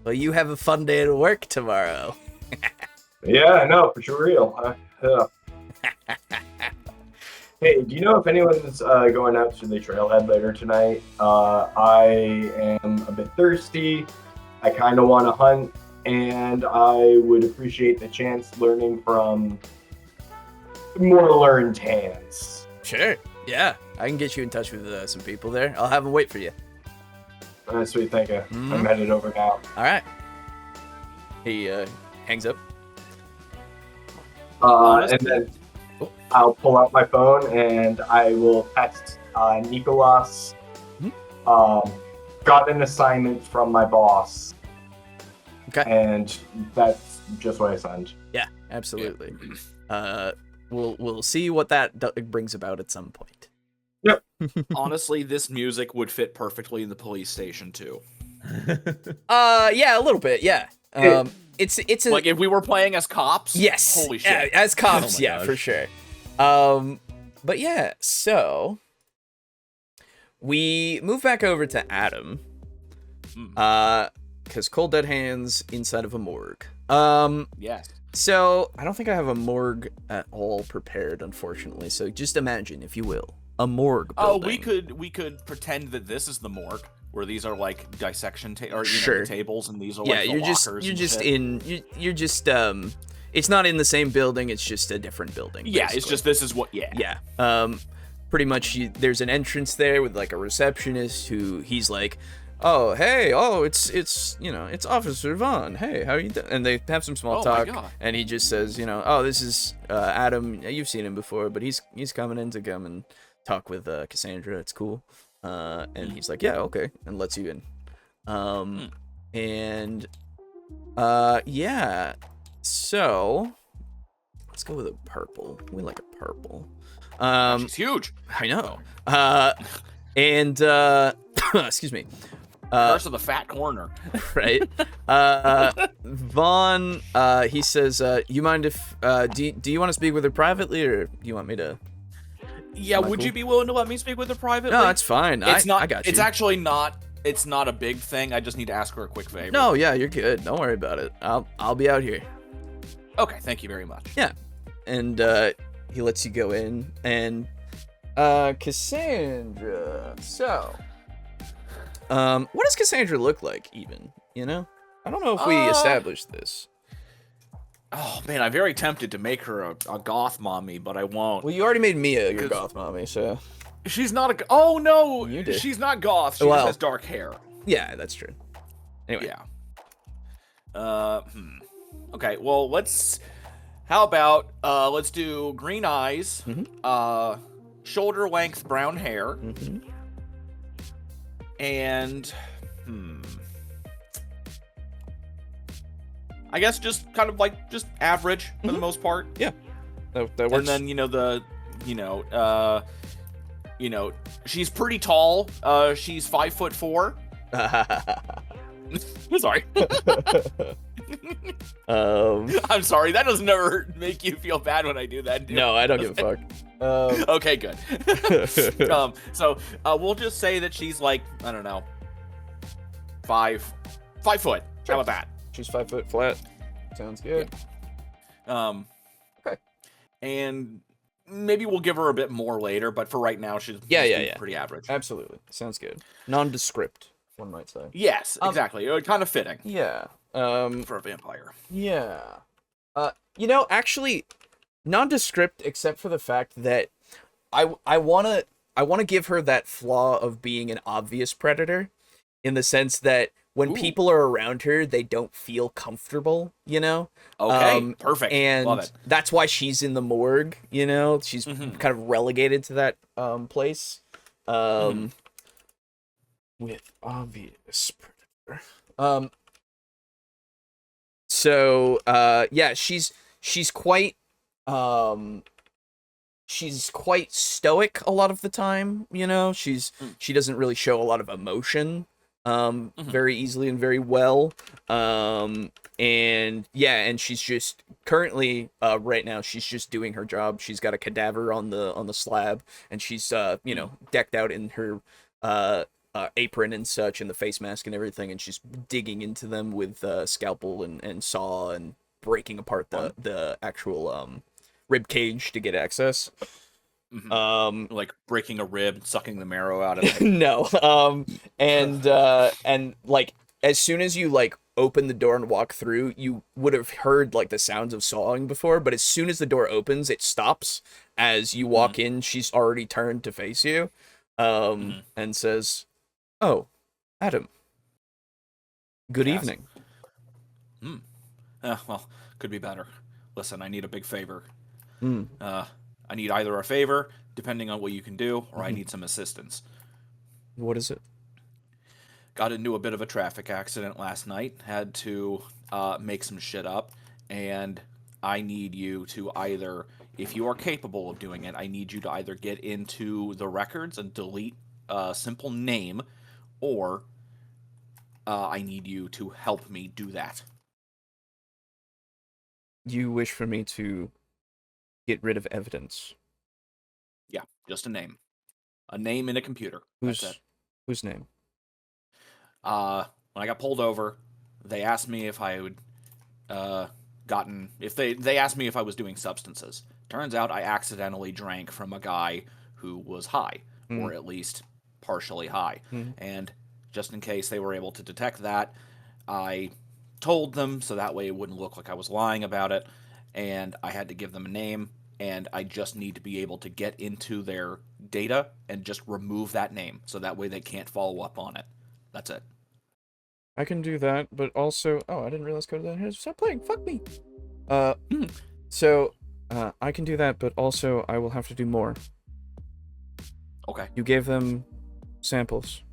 Well, you have a fun day at work tomorrow. Yeah, no, for sure real. Hey, do you know if anyone's going out to the trailhead later tonight? I am a bit thirsty. I kind of want to hunt, and I would appreciate the chance learning from more learned hands. Sure. Yeah, I can get you in touch with some people there. I'll have them wait for you. Sweet, thank you. Mm-hmm. I'm headed over now. All right. He hangs up. And then I'll pull out my phone and I will text Nikolas. Got an assignment from my boss. Okay. And that's just what I send. Yeah, absolutely. We'll see what that brings about at some point. Honestly, this music would fit perfectly in the police station too. Yeah, a little bit, yeah. It's a Like if we were playing as cops. yes, Holy shit. yeah, as cops, Oh my yeah, gosh. for sure. But yeah, so we move back over to Adam, because cold dead hands inside of a morgue. Yes. So I don't think I have a morgue at all prepared, unfortunately. So just imagine, if you will, a morgue building. Oh, we could pretend that this is the morgue, where these are like dissection or Sure. the tables, and these are Yeah, like the lockers. you're and just shit. you're just it's not in the same building, it's just a different building. Yeah, it's basically. just this is what. Yeah. Yeah. Pretty much there's an entrance there with like a receptionist who he's like, "Oh, hey, it's Officer Vaughn. Hey, how are you doing?" And they have some small Oh my talk, God. and he just says, "Oh, this is Adam. You've seen him before, but he's coming in to come and talk with Cassandra. It's cool." And he's like, "Yeah, okay," and lets you in. And yeah. So let's go with a purple. We like a purple. She's huge. I know. And excuse me. Curse of the fat corner. Right. Vaughn, he says, you mind if do you want to speak with her privately, or do you want me to? Yeah, Am I would cool? you be willing to let me speak with her privately? No, that's fine. It's not. I got you. It's actually not. It's not a big thing. I just need to ask her a quick favor. No, yeah, you're good. Don't worry about it. I'll be out here. Okay, thank you very much. Yeah. And he lets you go in, and Cassandra. So, what does Cassandra look like, even? You know, I don't know if we established this. Oh man, I'm very tempted to make her a goth mommy, but I won't. Well, you already made Mia your goth mommy, so She's not a. Oh no, You did. she's not goth. She Well- just has dark hair. yeah, that's true. Anyway, Yeah. Okay. Well, let's. How about let's do green eyes, shoulder length brown hair, and I guess just kind of like just average for the most part. yeah, that works. And then she's pretty tall. She's 5'4". Sorry. I'm sorry. That doesn't ever make you feel bad when I do that. No, I don't give a fuck. Okay, good. So we'll just say that she's like, I don't know, 5 foot. How about that? She's 5 foot flat. Sounds good. Okay. And maybe we'll give her a bit more later, but for right now, she's pretty average. Absolutely, sounds good. Nondescript, one might say. Yes, exactly. Kind of fitting. Yeah. For a vampire. Yeah. Actually, nondescript, except for the fact that I wanna give her that flaw of being an obvious predator, in the sense that when people are around her, they don't feel comfortable, you know? Okay, perfect. And Love it. that's why she's in the morgue, you know? She's kind of relegated to that place. With obvious predator. So yeah, she's quite stoic a lot of the time, you know? She doesn't really show a lot of emotion very easily and very well. And she's just currently right now she's just doing her job. She's got a cadaver on the slab, and she's decked out in her apron and such, and the face mask and everything, and she's digging into them with scalpel and saw, and breaking apart the actual rib cage to get access. Like breaking a rib, sucking the marrow out of it. No. And like as soon as you like open the door and walk through, you would have heard like the sounds of sawing before, but as soon as the door opens, it stops. As you walk in, she's already turned to face you, and says, "Oh, Adam. Good evening." Well, could be better. Listen, I need a big favor. I need either a favor, depending on what you can do, or I need some assistance. What is it? Got into a bit of a traffic accident last night. Had to make some shit up, and I need you to either, if you are capable of doing it, I need you to either get into the records and delete a simple name, or I need you to help me do that. You wish for me to get rid of evidence. Yeah, just a name. A name in a computer. That's it. Whose name? When I got pulled over, they asked me if I would they asked me if I was doing substances. Turns out I accidentally drank from a guy who was high, or at least partially high. And just in case they were able to detect that, I told them so that way it wouldn't look like I was lying about it, and I had to give them a name, and I just need to be able to get into their data and just remove that name, so that way they can't follow up on it. That's it. I can do that, but also... Oh, I didn't realize Code down here. Stop playing. Fuck me. So, I can do that, but also I will have to do more. Okay. You gave them samples.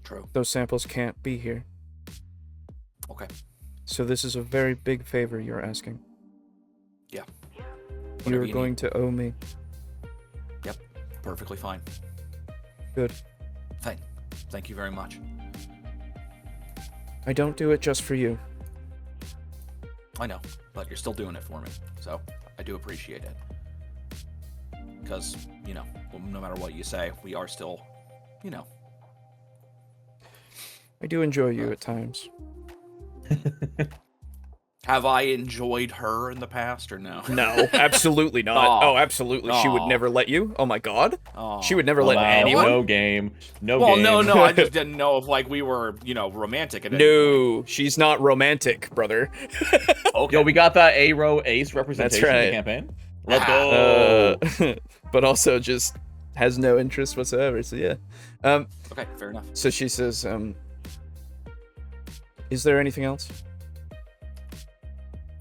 True. Those samples can't be here. Okay. So this is a very big favor you're asking. Yeah. You're going to owe me. Yep. Perfectly fine. Good. Thank you very much. I don't do it just for you. I know, but you're still doing it for me, so I do appreciate it. Because, no matter what you say, we are still, I do enjoy you at times. Have I enjoyed her in the past, or no? No, absolutely not. Oh, absolutely. She would never let you. Oh my god. She would never let anyone. No game. No well, game. no. I just didn't know if we were, romantic. No, she's not romantic, brother. Okay. Yo, we got that A-row ace representation in the campaign. Let's go. But also just has no interest whatsoever. So yeah. Okay, fair enough. So she says, is there anything else?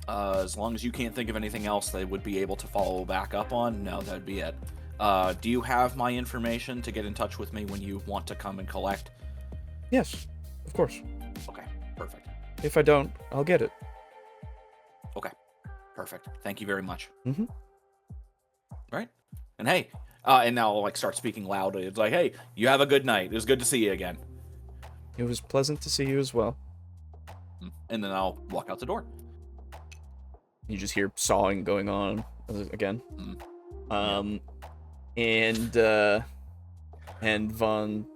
As long as you can't think of anything else they would be able to follow back up on, no, that'd be it. Do you have my information to get in touch with me when you want to come and collect? Yes, of course. Okay, perfect. If I don't, I'll get it. Okay, perfect. Thank you very much. Mm-hmm. Right? And hey, and now I'll start speaking loudly. It's hey, you have a good night. It was good to see you again. It was pleasant to see you as well. And then I'll walk out the door. You just hear sawing going on again. And Von,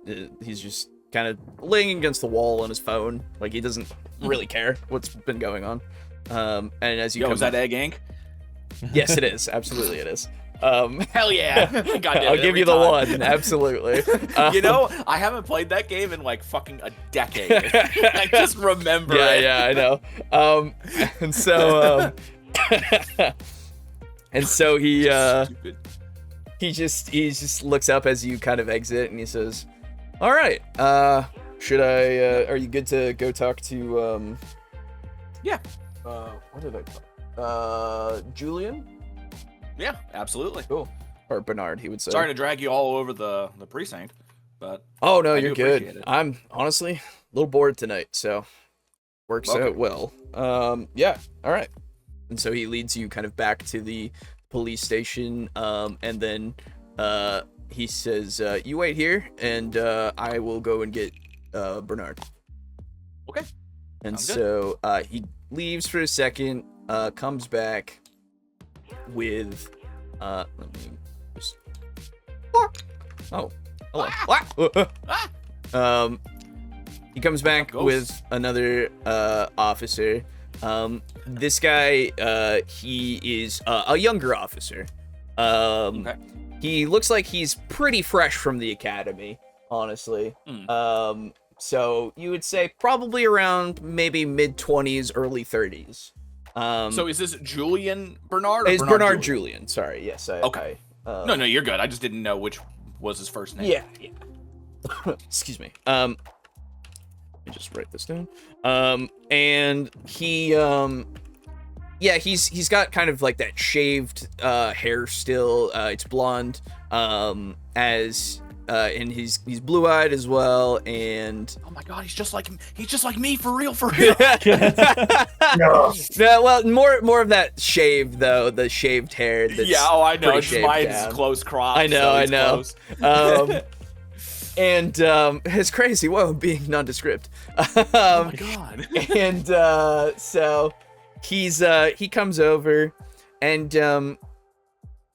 he's just kind of laying against the wall on his phone. He doesn't really care what's been going on. And as you come is that Egg Inc? Yes, it is. Absolutely, it is. Hell yeah. I'll give you the one. Absolutely. I haven't played that game in fucking a decade. I just remember it. Yeah, I know. And so, and so he just looks up as you kind of exit, and he says, "All right, should I? Are you good to go talk to? Yeah. What did I call? Julian? Yeah, absolutely. Cool. Or Bernard, he would say. Sorry to drag you all over the precinct, but oh no, you're good. I'm honestly a little bored tonight, so works out well. Yeah. All right. And so he leads you kind of back to the police station, and then he says, "You wait here, and I will go and get Bernard." Okay. And so he leaves for a second, comes back with let me just hello. He comes back with another officer. This guy, he is a younger officer. Okay. He looks like he's pretty fresh from the academy, honestly. So you would say probably around maybe mid-20s, early 30s. So is this Julian Bernard? Or it's Bernard Julian. Sorry, yes. Okay. No, you're good. I just didn't know which was his first name. Yeah. Excuse me. Let me just write this down. And he, he's got kind of that shaved hair still. It's blonde. As and he's blue-eyed as well, and Oh my god, he's just like me for real. No. yeah, well, more of that shaved though, the shaved hair. That's Yeah, oh, I know. pretty It's shaved mine's down. close crop. I know, so I he's know. close. And it's crazy. Whoa, being nondescript. Oh my god. And so he comes over and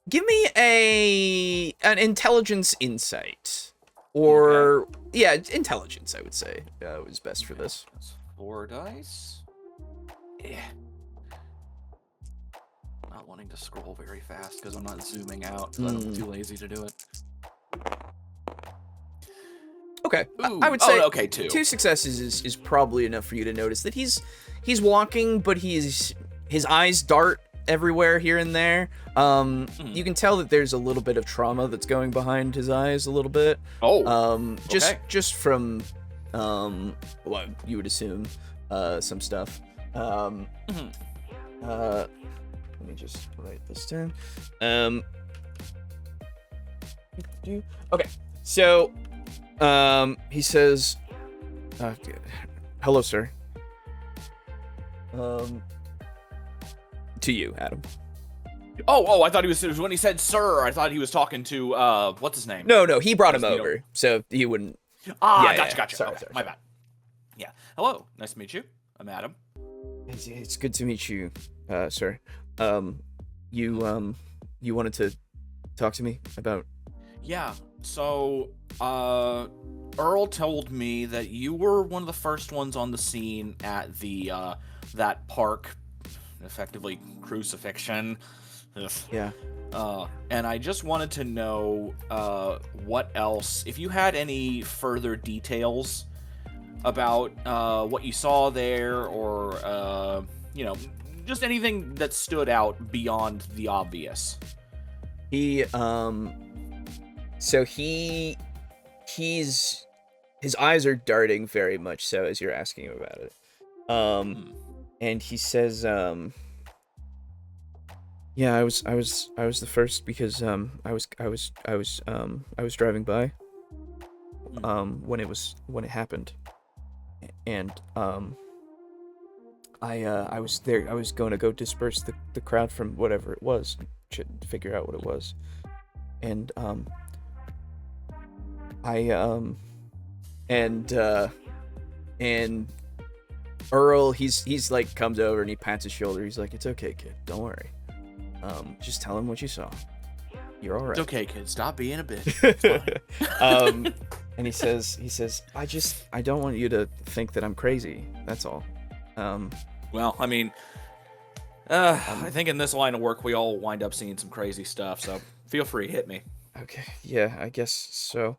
give me an intelligence insight, or yeah, intelligence. I would say was best for this. That's 4 dice. Yeah. Not wanting to scroll very fast because I'm not zooming out. So I'm too lazy to do it. Okay, Ooh. I would say okay, 2. 2 successes is probably enough for you to notice that he's walking, but his eyes dart everywhere here and there. You can tell that there's a little bit of trauma that's going behind his eyes a little bit. Oh. Just from what you would assume some stuff. Let me just write this down. Okay, so he says, hello, sir. To you, Adam. Oh, I thought he was when he said sir, I thought he was talking to what's his name? No, he brought him Just, over, so he wouldn't. Gotcha. Sorry, Okay, sorry. my bad. Yeah. Hello. Nice to meet you. I'm Adam. It's good to meet you, sir. You wanted to talk to me about? Yeah. So, Earl told me that you were one of the first ones on the scene at the that park, effectively crucifixion. Ugh. Yeah. And I just wanted to know what else, if you had any further details about what you saw there, or just anything that stood out beyond the obvious. His eyes are darting very much so as you're asking him about it. And he says, yeah, I was the first because I was driving by when it happened, and I was there. I was going to go disperse the crowd from whatever it was to figure out what it was, and and Earl, he's like comes over and he pats his shoulder. He's like, "It's okay, kid. Don't worry. Just tell him what you saw. You're all right." It's okay, kid. Stop being a bitch. It's fine. And he says, I don't want you to think that I'm crazy. That's all. Well, I mean, I think in this line of work we all wind up seeing some crazy stuff. So feel free, hit me. Okay, yeah, I guess so.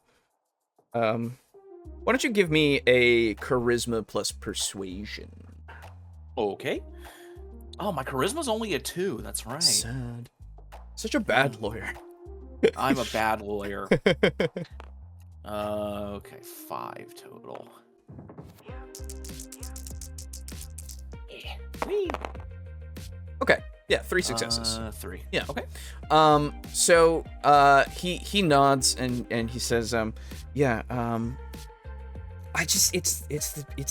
Why don't you give me a charisma plus persuasion? Okay. Oh, my charisma's only a 2. That's right. Sad. Such a bad lawyer. I'm a bad lawyer. Okay, 5 total. Okay, yeah, 3 successes. 3. Yeah. Okay. So he nods and he says, yeah, I just it's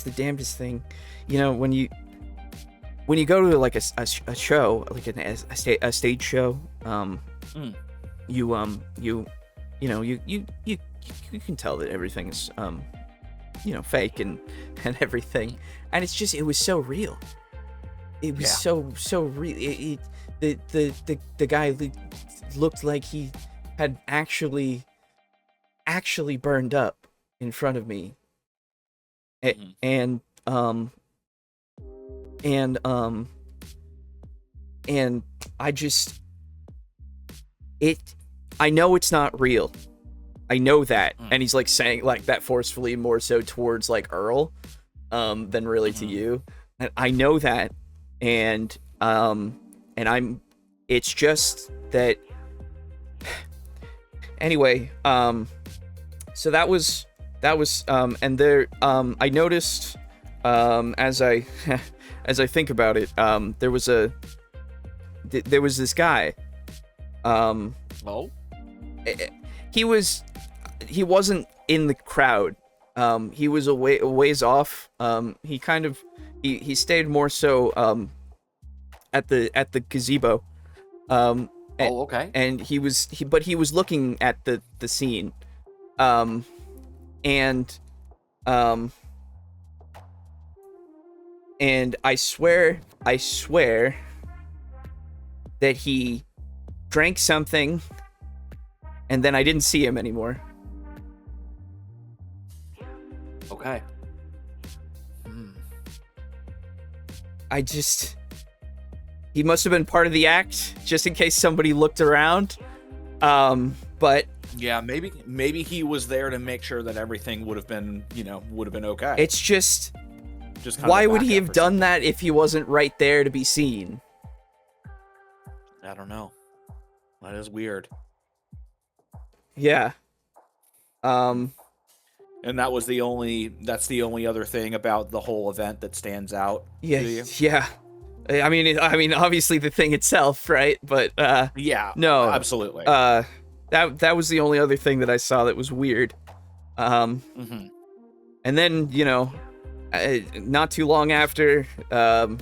the damnedest thing, when you go to like a show, like a stage show, you can tell that everything is fake and everything, and it was so real. It was so real. The guy looked like he had actually burned up in front of me. And I just I know it's not real. I know that. And he's like saying like that forcefully, more so towards like Earl than really to you. And I know that, and it's just that anyway, so that was and there I noticed as I think about it, there was this guy, Oh? he was he wasn't in the crowd. He was a ways off. He kind of he stayed more so at the gazebo. Okay. And he was looking at the scene. And I swear that he drank something, and then I didn't see him anymore. Okay. He must have been part of the act, just in case somebody looked around. But yeah, maybe he was there to make sure that everything would have been okay. It's just kind of why a would he backup have or done something. that if he wasn't right there to be seen? I don't know. That is weird. Yeah. And that's the only other thing about the whole event that stands out. Yeah. To you? Yeah. I mean, obviously the thing itself, right? But Yeah. no, Absolutely. that was the only other thing that I saw that was weird. Mm-hmm. And then not too long after, I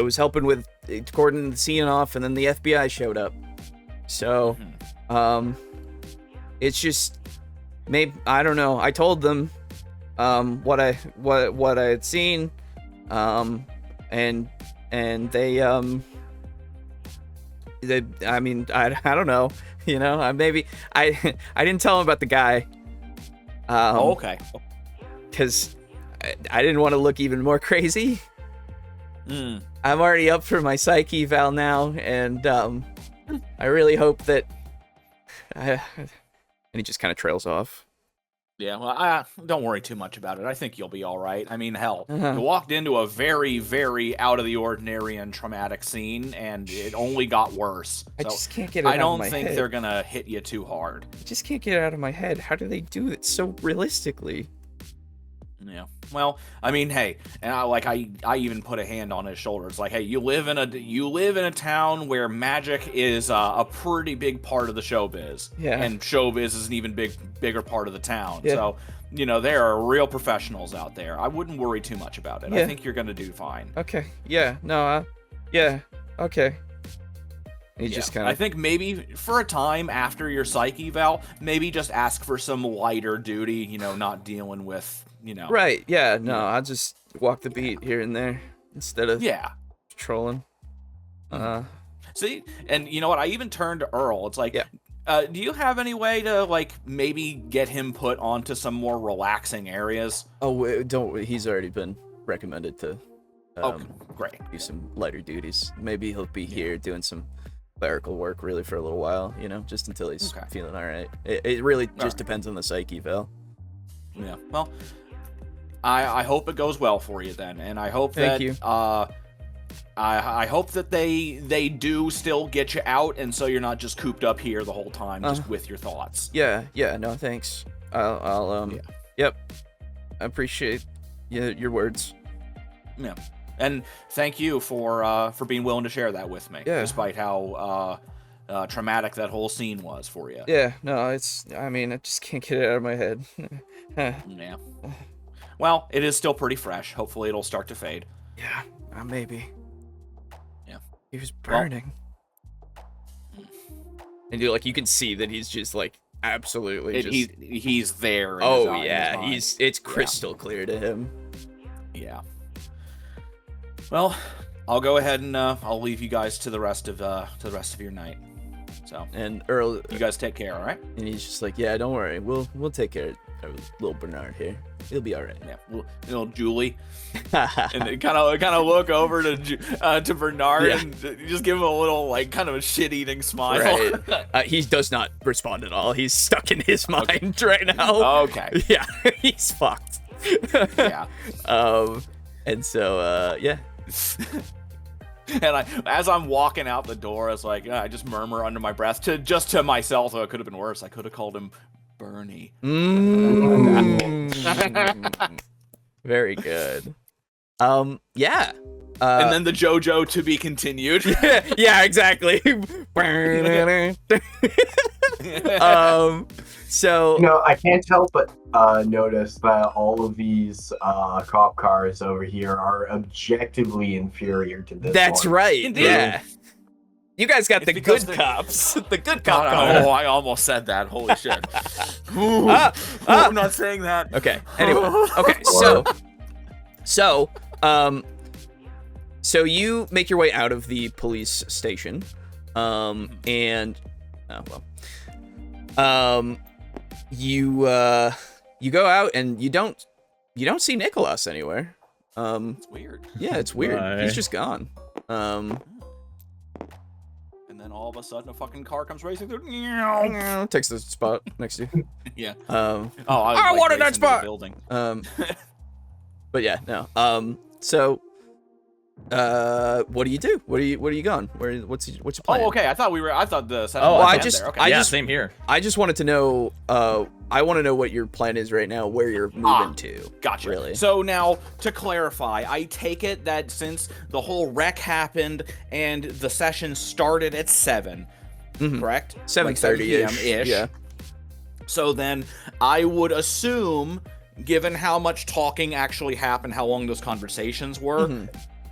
was helping with cordoning the scene off, and then the FBI showed up. So, it's just maybe I don't know. I told them what I had seen, and they I mean I don't know, I didn't tell them about the guy. Okay. Because I didn't want to look even more crazy. I'm already up for my psych eval now, and I really hope that. And he just kind of trails off. Yeah, well, don't worry too much about it. I think you'll be all right. I mean, hell, Uh-huh. you walked into a very, very out of the ordinary and traumatic scene, and it only got worse. I So just can't get it I out don't of my think head. they're gonna hit you too hard. I just can't get it out of my head. How do they do it so realistically? Yeah. Well, I mean, hey, and I even put a hand on his shoulder. It's like, hey, you live in a town where magic is a pretty big part of the showbiz. Yeah. And showbiz is an even bigger part of the town. Yeah. So, there are real professionals out there. I wouldn't worry too much about it. Yeah. I think you're gonna do fine. Okay. Yeah. No. Yeah. Okay. He just kind I of. think maybe for a time after your psych eval, maybe just ask for some lighter duty. Not dealing with. Right. Yeah. No. I'll just walk the beat here and there instead of Yeah. trolling. See, and you know what? I even turned to Earl. It's like, Yeah. Do you have any way to maybe get him put onto some more relaxing areas? Oh, don't. He's already been recommended to. Okay, great. Do some lighter duties. Maybe he'll be here doing some clerical work really for a little while, just until he's Okay. feeling all right. It really just right. depends on the psych eval. Yeah. Well, I hope it goes well for you then, and I hope Thank that you. I hope that they do still get you out, and so you're not just cooped up here the whole time, just with your thoughts. Yeah, no, thanks. I'll Yeah. Yep. I appreciate your words. Yeah. And thank you for being willing to share that with me, Yeah. despite how traumatic that whole scene was for you. Yeah, no, I just can't get it out of my head. Yeah. Well, it is still pretty fresh. Hopefully it'll start to fade. Yeah, maybe. Yeah. He was burning. And you can see that he's just absolutely just. He's there. In his Oh eye, yeah, in his it's crystal clear to him. mind. Yeah. Well, I'll go ahead and I'll leave you guys to the rest of your night. So, And Earl, you guys take care, all right? and he's just like, yeah, don't worry, we'll take care of little Bernard here. He'll be all right. Yeah. Little Julie, and they kind of look over to Bernard Yeah. and just give him a little kind of a shit-eating smile. Right. He does not respond at all. He's stuck in his mind right now. Okay. Yeah, he's fucked. Yeah. And so, yeah. And as I'm walking out the door, I was like, I just murmur under my breath to myself. Oh, it could have been worse. I could have called him Bernie. Very good. Yeah. And then the JoJo to be continued. Yeah, exactly. So I can't help but notice that all of these cop cars over here are objectively inferior to this that's one. right. Indeed. Yeah. You guys got It's the because good they- cops. The good God, cop car. oh, I almost said that. Holy shit. Ooh, I'm not saying that. Okay. Anyway. Okay. So you make your way out of the police station, and you go out and you don't see Nikolas anywhere. It's weird. Yeah, it's weird. Why? He's just gone. And then all of a sudden, a fucking car comes racing through. Takes the spot next to you. Yeah. Oh, I wanted that racing to the spot. building. But yeah, no. So, what do you do? What are you going? What's your plan? Oh, okay. I thought the session Oh, was well, I end just- there. Okay. I yeah, just- same here. I just wanted to know. I want to know what your plan is right now. Where you're moving to? Gotcha. Really? So now, to clarify, I take it that since the whole wreck happened and the session started at 7, correct? 7:30 Like 7 p.m. ish. Yeah. So then, I would assume, given how much talking actually happened, how long those conversations were,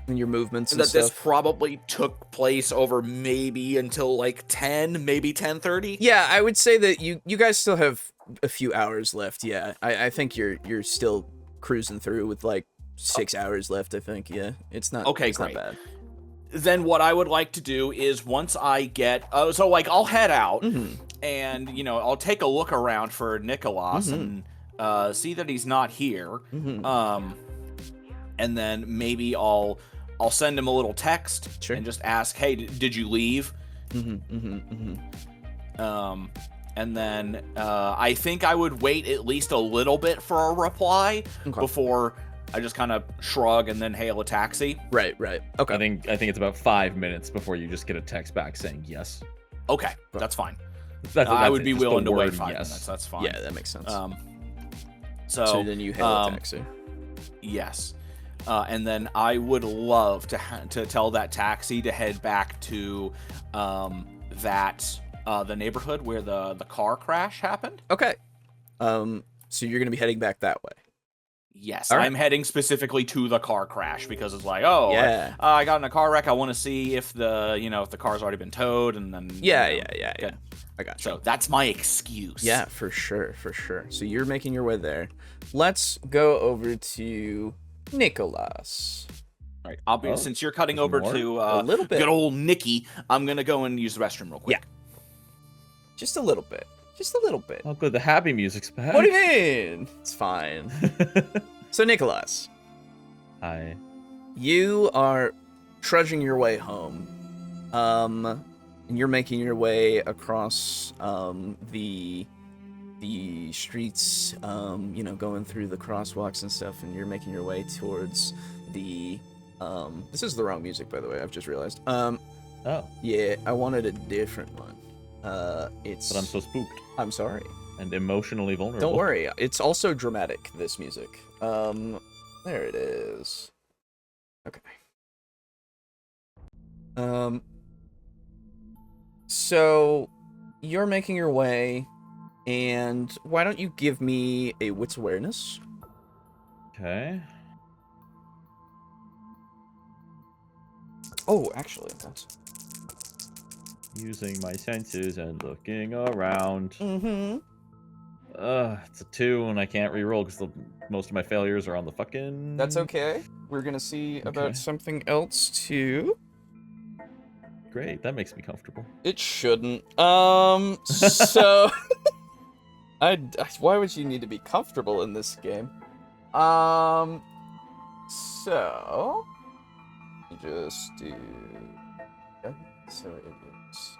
And your movements and that this stuff. probably took place over maybe until like 10, maybe 10:30. Yeah, I would say that you guys still have a few hours left. Yeah, I think you're still cruising through with like 6 hours left. I think. Yeah, it's not. Okay, it's great. not bad. Then what I would like to do is once I get, I'll head out and I'll take a look around for Nikolas and see that he's not here. And then maybe I'll send him a little text Sure. and just ask, hey, did you leave? And then I think I would wait at least a little bit for a reply before I just kind of shrug and then hail a taxi. Right. Okay. I think it's about 5 minutes before you just get a text back saying yes. Okay, that's fine. That's I it, would be just the willing to wait word 5 yes. minutes. That's fine. Yeah, that makes sense. So then you hail a taxi. Yes. And then I would love to tell that taxi to head back to the neighborhood where the car crash happened. Okay. So you're gonna be heading back that way. Yes, All right. I'm heading specifically to the car crash because it's like, oh, Yeah. I got in a car wreck. I want to see if if the car's already been towed, and then Yeah. good. I got you. So that's my excuse. Yeah, for sure. So you're making your way there. Let's go over to Nikolas. All right. I'll be Oh, since you're cutting there's over more? to A little bit. good old Nikki. I'm gonna go and use the restroom real quick. Yeah. Just a little bit. Oh, good. The happy music's back. What do you mean? It's fine. So Nikolas, Hi. you are trudging your way home. And you're making your way across the streets, going through the crosswalks and stuff, and you're making your way towards the this is the wrong music, by the way, I've just realized. Oh, Yeah, I wanted a different one. It's but I'm so spooked I'm sorry. and emotionally vulnerable. Don't worry. It's also dramatic, this music. There it is. Okay. So you're making your way, and why don't you give me a wits awareness? Okay. Oh, actually, that's... Using my senses and looking around. Mm-hmm. It's a 2, and I can't reroll because most of my failures are on the fucking. That's okay. We're gonna see about something else, too. Great. That makes me comfortable. It shouldn't. So... why would you need to be comfortable in this game? So... Just do... Okay, so it is...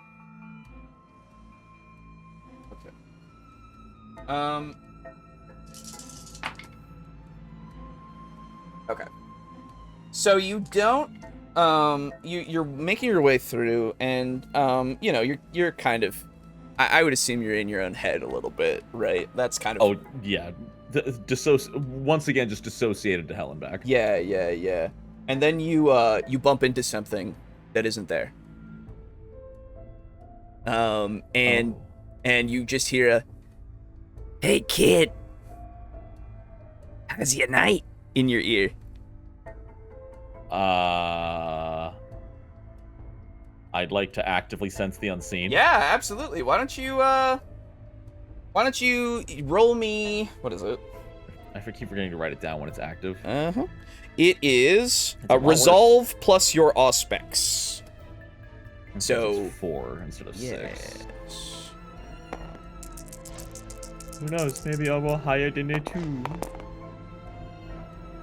Okay. Okay. So you don't... You're making your way through, and, you're kind of... I would assume you're in your own head a little bit, right? That's kind of... Oh yeah. Once again, just dissociated to hell and back. Yeah. And then you bump into something that isn't there. And you just hear a, "Hey kid, how's your night?" in your ear. I'd like to actively sense the unseen. Yeah, absolutely. Why don't you roll me, what is it? I keep forgetting to write it down when it's active. Uh-huh. It is It's a lot resolve plus your auspex. So It's 4 instead of 6. yes. Who knows? Maybe I'll roll higher than it too.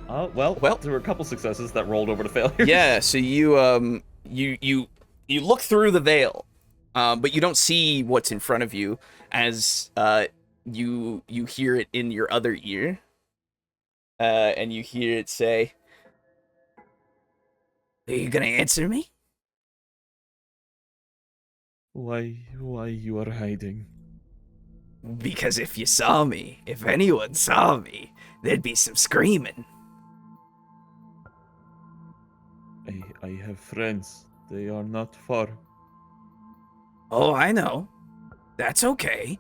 Oh well, there were a couple successes that rolled over to failures. Yeah, so you look through the veil, but you don't see what's in front of you as you hear it in your other ear, and you hear it say, "Are you gonna answer me?" Why you are hiding? Because if you saw me, if anyone saw me, there'd be some screaming. I have friends. They are not far. Oh, I know. That's okay.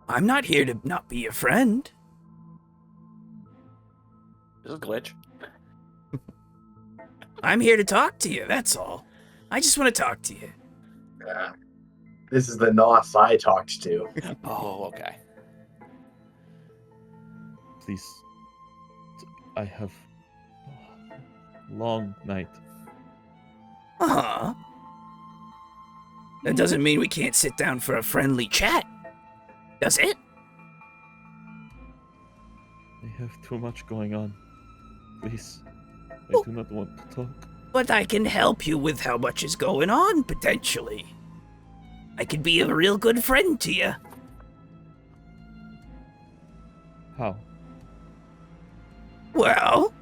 I'm not here to not be your friend. This is a glitch. I'm here to talk to you, that's all. I just want to talk to you. Yeah. This is the Nos I talked to. Oh, okay. Please. I have long night. Uh-huh. That doesn't mean we can't sit down for a friendly chat, does it? I have too much going on. Please. I do not want to talk. But I can help you with how much is going on, potentially. I could be a real good friend to you. How? Well,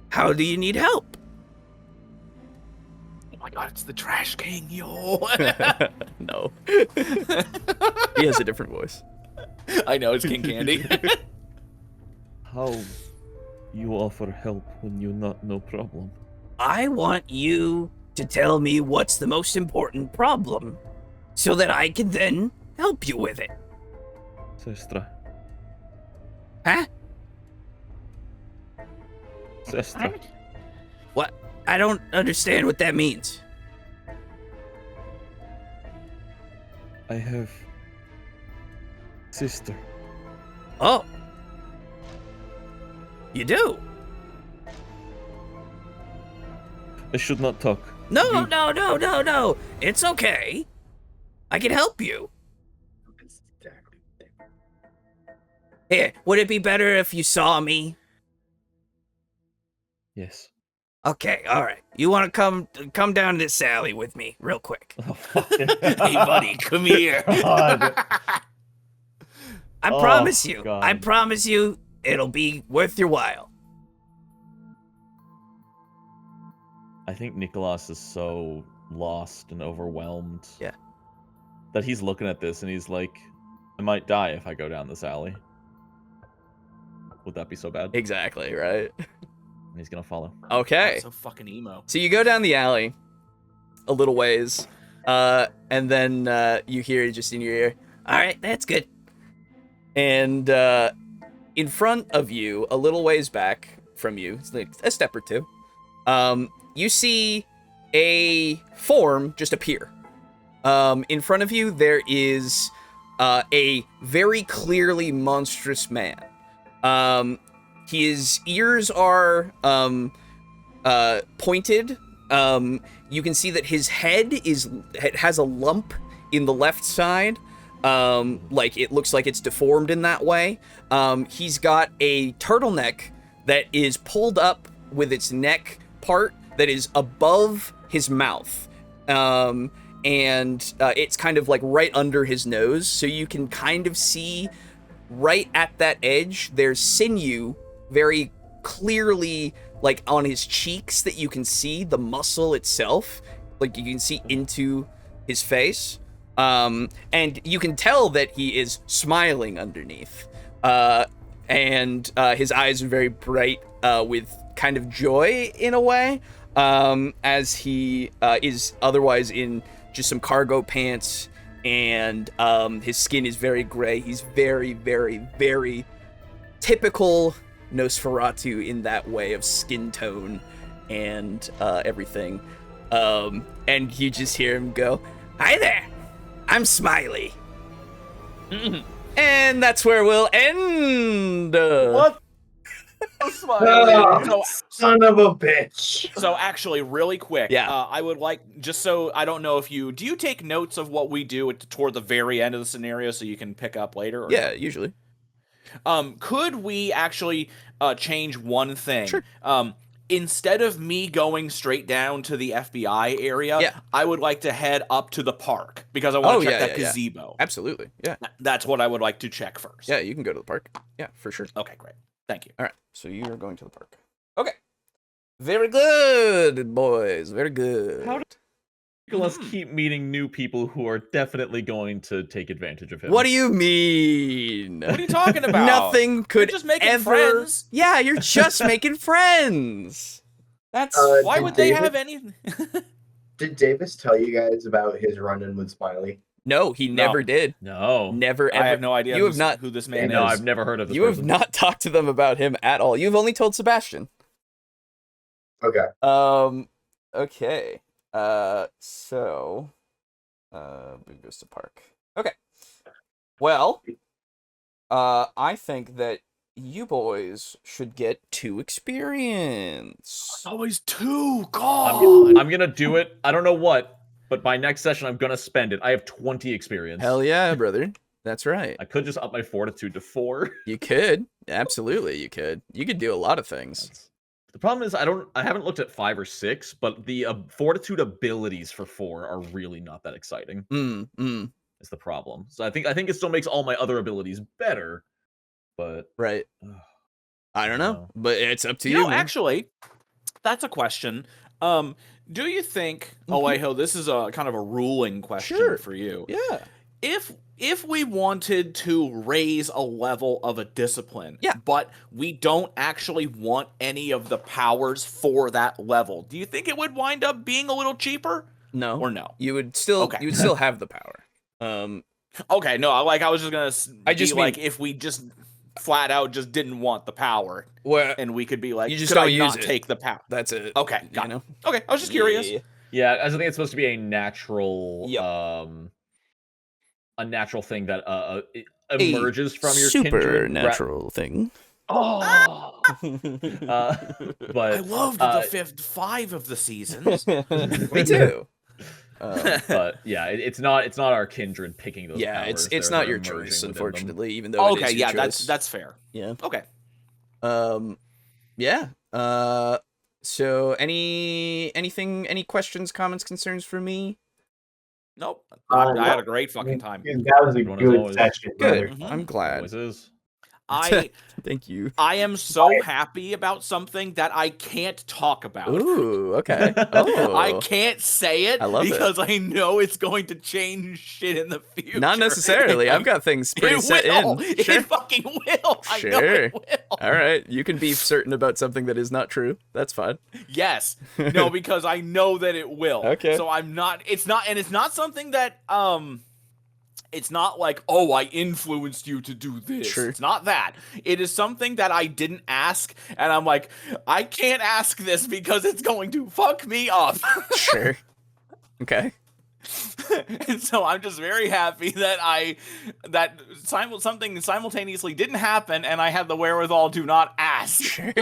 how do you need help? Oh my god, it's the Trash King, yo. No. He has a different voice. I know, it's King Candy. How you offer help when you not no problem? I want you to tell me what's the most important problem, so that I can then help you with it. Sestra. Huh? Sestra. What? I don't understand what that means. I have sister. Oh. You do? I should not talk. No. It's okay. I can help you. Here, would it be better if you saw me? Yes. Okay, alright. You wanna come down to this alley with me, real quick. Hey, buddy, come here. God. I promise you, it'll be worth your while. I think Nikolas is so lost and overwhelmed. Yeah. That he's looking at this and he's like, I might die if I go down this alley. Would that be so bad? Exactly, right? And he's gonna follow. Okay. So fucking emo. So you go down the alley a little ways, and then you hear it just in your ear. Alright, that's good. And in front of you, a little ways back from you, it's like a step or two, you see a form just appear. In front of you, there is a very clearly monstrous man. His ears are pointed. You can see that his head has a lump in the left side. Like it looks like it's deformed in that way. He's got a turtleneck that is pulled up with its neck part that is above his mouth. And it's kind of like right under his nose, so you can kind of see right at that edge, there's sinew very clearly, like on his cheeks, that you can see the muscle itself. Like you can see into his face. And you can tell that he is smiling underneath. And his eyes are very bright with kind of joy in a way, as he is otherwise in just some cargo pants, and his skin is very gray. He's very, very, very typical Nosferatu in that way of skin tone and everything. And you just hear him go, "Hi there, I'm Smiley." And that's where we'll end. What? Oh, son of a bitch. So actually, really quick, Yeah. I would like, just so I don't know if do you take notes of what we do toward the very end of the scenario so you can pick up later? Or Yeah, no? usually. Could we actually change one thing? Sure. Instead of me going straight down to the FBI area, Yeah. I would like to head up to the park because I want to check that yeah. gazebo. Absolutely. Yeah. That's what I would like to check first. Yeah, you can go to the park. Yeah, for sure. Okay, great. Thank you. All right, so you are going to the park. Okay. Very good, boys. Very good. How Nikolas keep meeting new people who are definitely going to take advantage of him. What do you mean? What are you talking about? Nothing could You're just making ever... friends. Yeah, you're just making friends. That's... Why Did would they David- have anything? Did Davis tell you guys about his run-in with Smiley? No, he never did. No. Never ever. I have no idea You have not... who this man No, is. I've never heard of this You have person. not talked to them about him at all. You've only told Sebastian. Okay. Okay. So... Boo goes to park. Okay. Well, I think that you boys should get 2 experience. Always 2. God. I'm gonna do it. I don't know what, but by next session I'm gonna spend it. I have 20 experience. Hell yeah, brother. That's right. I could just up my fortitude to 4. You could. Absolutely, you could. You could do a lot of things. The problem is I haven't looked at 5 or 6, but the fortitude abilities for 4 are really not that exciting. Is the problem. So I think it still makes all my other abilities better, but Right. I don't know, but it's up to You you. know, man. actually, that's a question. Do you think, Alejo, this is a kind of a ruling question Sure. for you. Yeah. If we wanted to raise a level of a discipline, Yeah. but we don't actually want any of the powers for that level, do you think it would wind up being a little cheaper? No. Or no? You would still Okay. you would still have the power. Okay, no, I was just gonna I just mean- like, if we just flat out just didn't want the power, Well, and we could be like, You just could I don't use not it. take the power? that's it. Okay, You got it. know? Okay, I was just curious. Yeah. yeah, I think it's supposed to be a natural Yep. a natural thing that it A emerges from your kindred. supernatural thing. Oh, But I loved the 5 of the seasons. Me too. but yeah, it's not our kindred picking those Yeah, powers. it's They're not your emerging choice, within them. unfortunately, even though it Okay, is your yeah, choice. that's fair. Yeah. Okay. Yeah. So any questions, comments, concerns for me? Nope. Uh, I had a great fucking time. That was a One as good always. session, Good. brother. Mhm. I'm glad. Always is. Thank you. I am so happy about something that I can't talk about. Ooh, okay. Oh. I can't say it I love it. because I know it's going to change shit in the future. Not necessarily. I've got things pretty It set will. in. It fucking will. I know Sure. it will. All right. You can be certain about something that is not true. That's fine. Yes. No, because I know that it will. Okay. So I'm not. It's not something that It's not like, oh, I influenced you to do this. Sure. It's not that. It is something that I didn't ask, and I'm like, I can't ask this because it's going to fuck me up. Sure. Okay. And so I'm just very happy that something simultaneously didn't happen, and I had the wherewithal to not ask. Sure.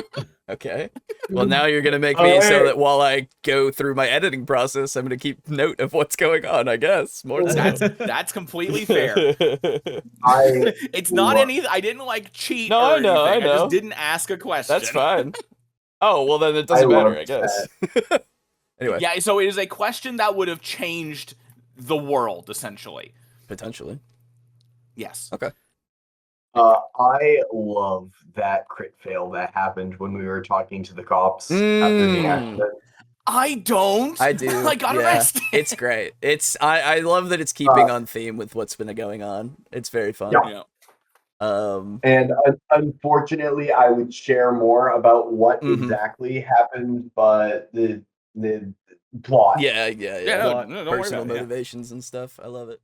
Okay. Well, now you're going to make me so that while I go through my editing process, I'm going to keep note of what's going on, I guess. More so. That's completely fair. It's not any. I didn't like cheat. No, or I know, anything. I know. just didn't ask a question. That's fine. Oh, well, then it doesn't matter, love I guess. Anyway. Yeah, so it is a question that would have changed the world, essentially. Potentially. Yes. Okay. I love that crit fail that happened when we were talking to the cops after the accident. I don't. I do. I got yeah. arrested. It's great. I love that it's keeping on theme with what's been going on. It's very fun. Yeah. Yeah. And unfortunately, I would share more about what Mhm. exactly happened, but the plot. Yeah. Yeah, no, don't worry Personal about it. Yeah. motivations and stuff. I love it.